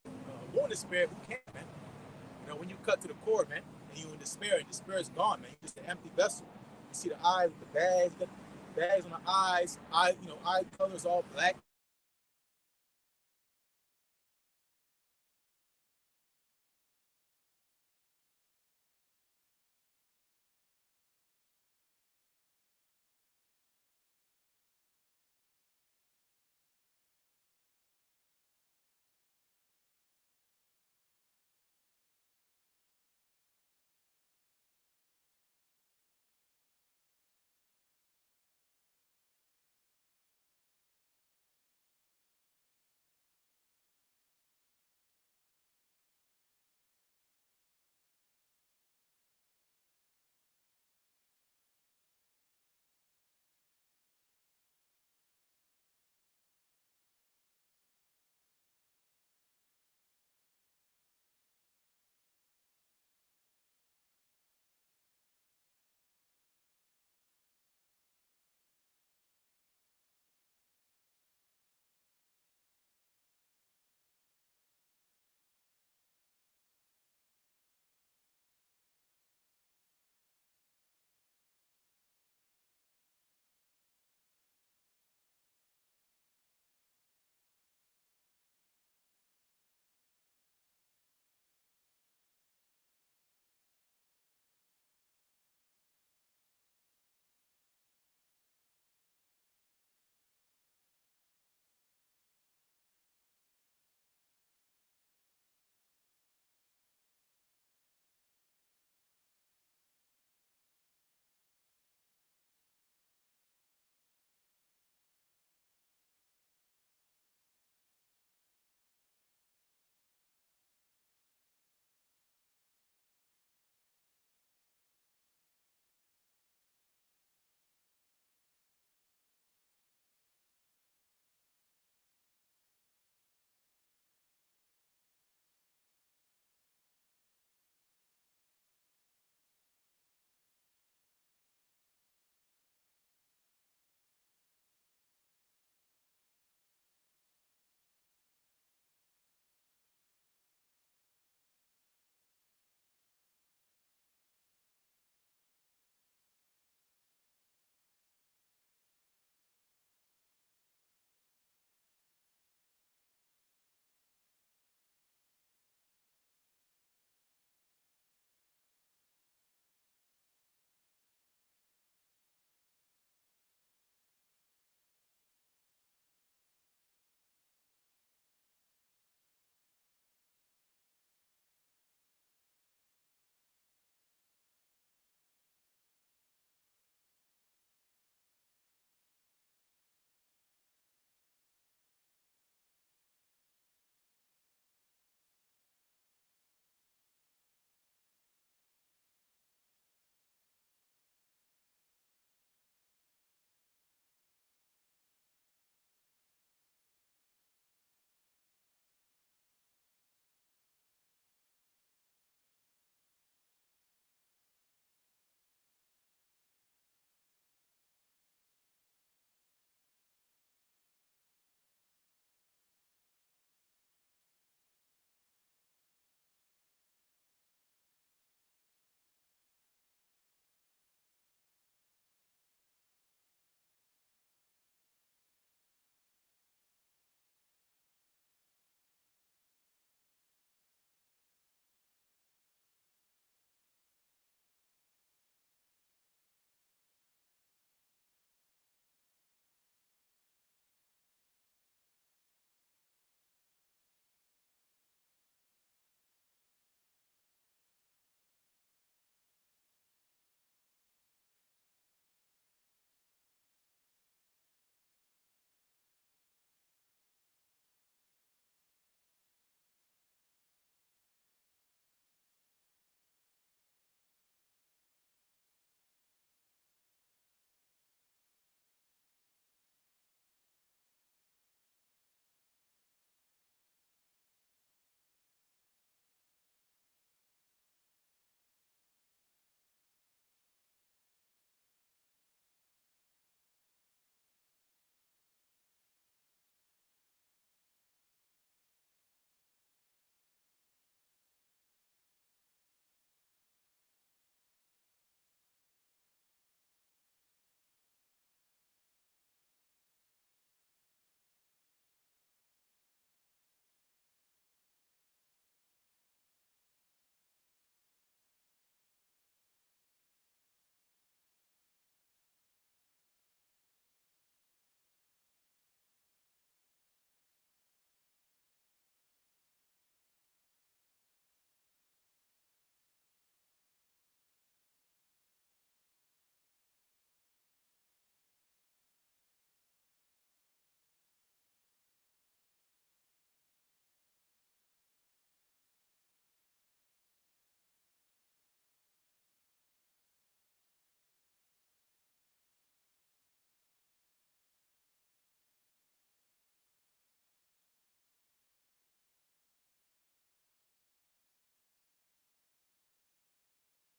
Wounded spirit, who can't, man? You know, when you cut to the core, man, and you in despair, and the Spirit's gone, man. You're just an empty vessel. You see the eyes, the bags on the eyes, eye colors all black.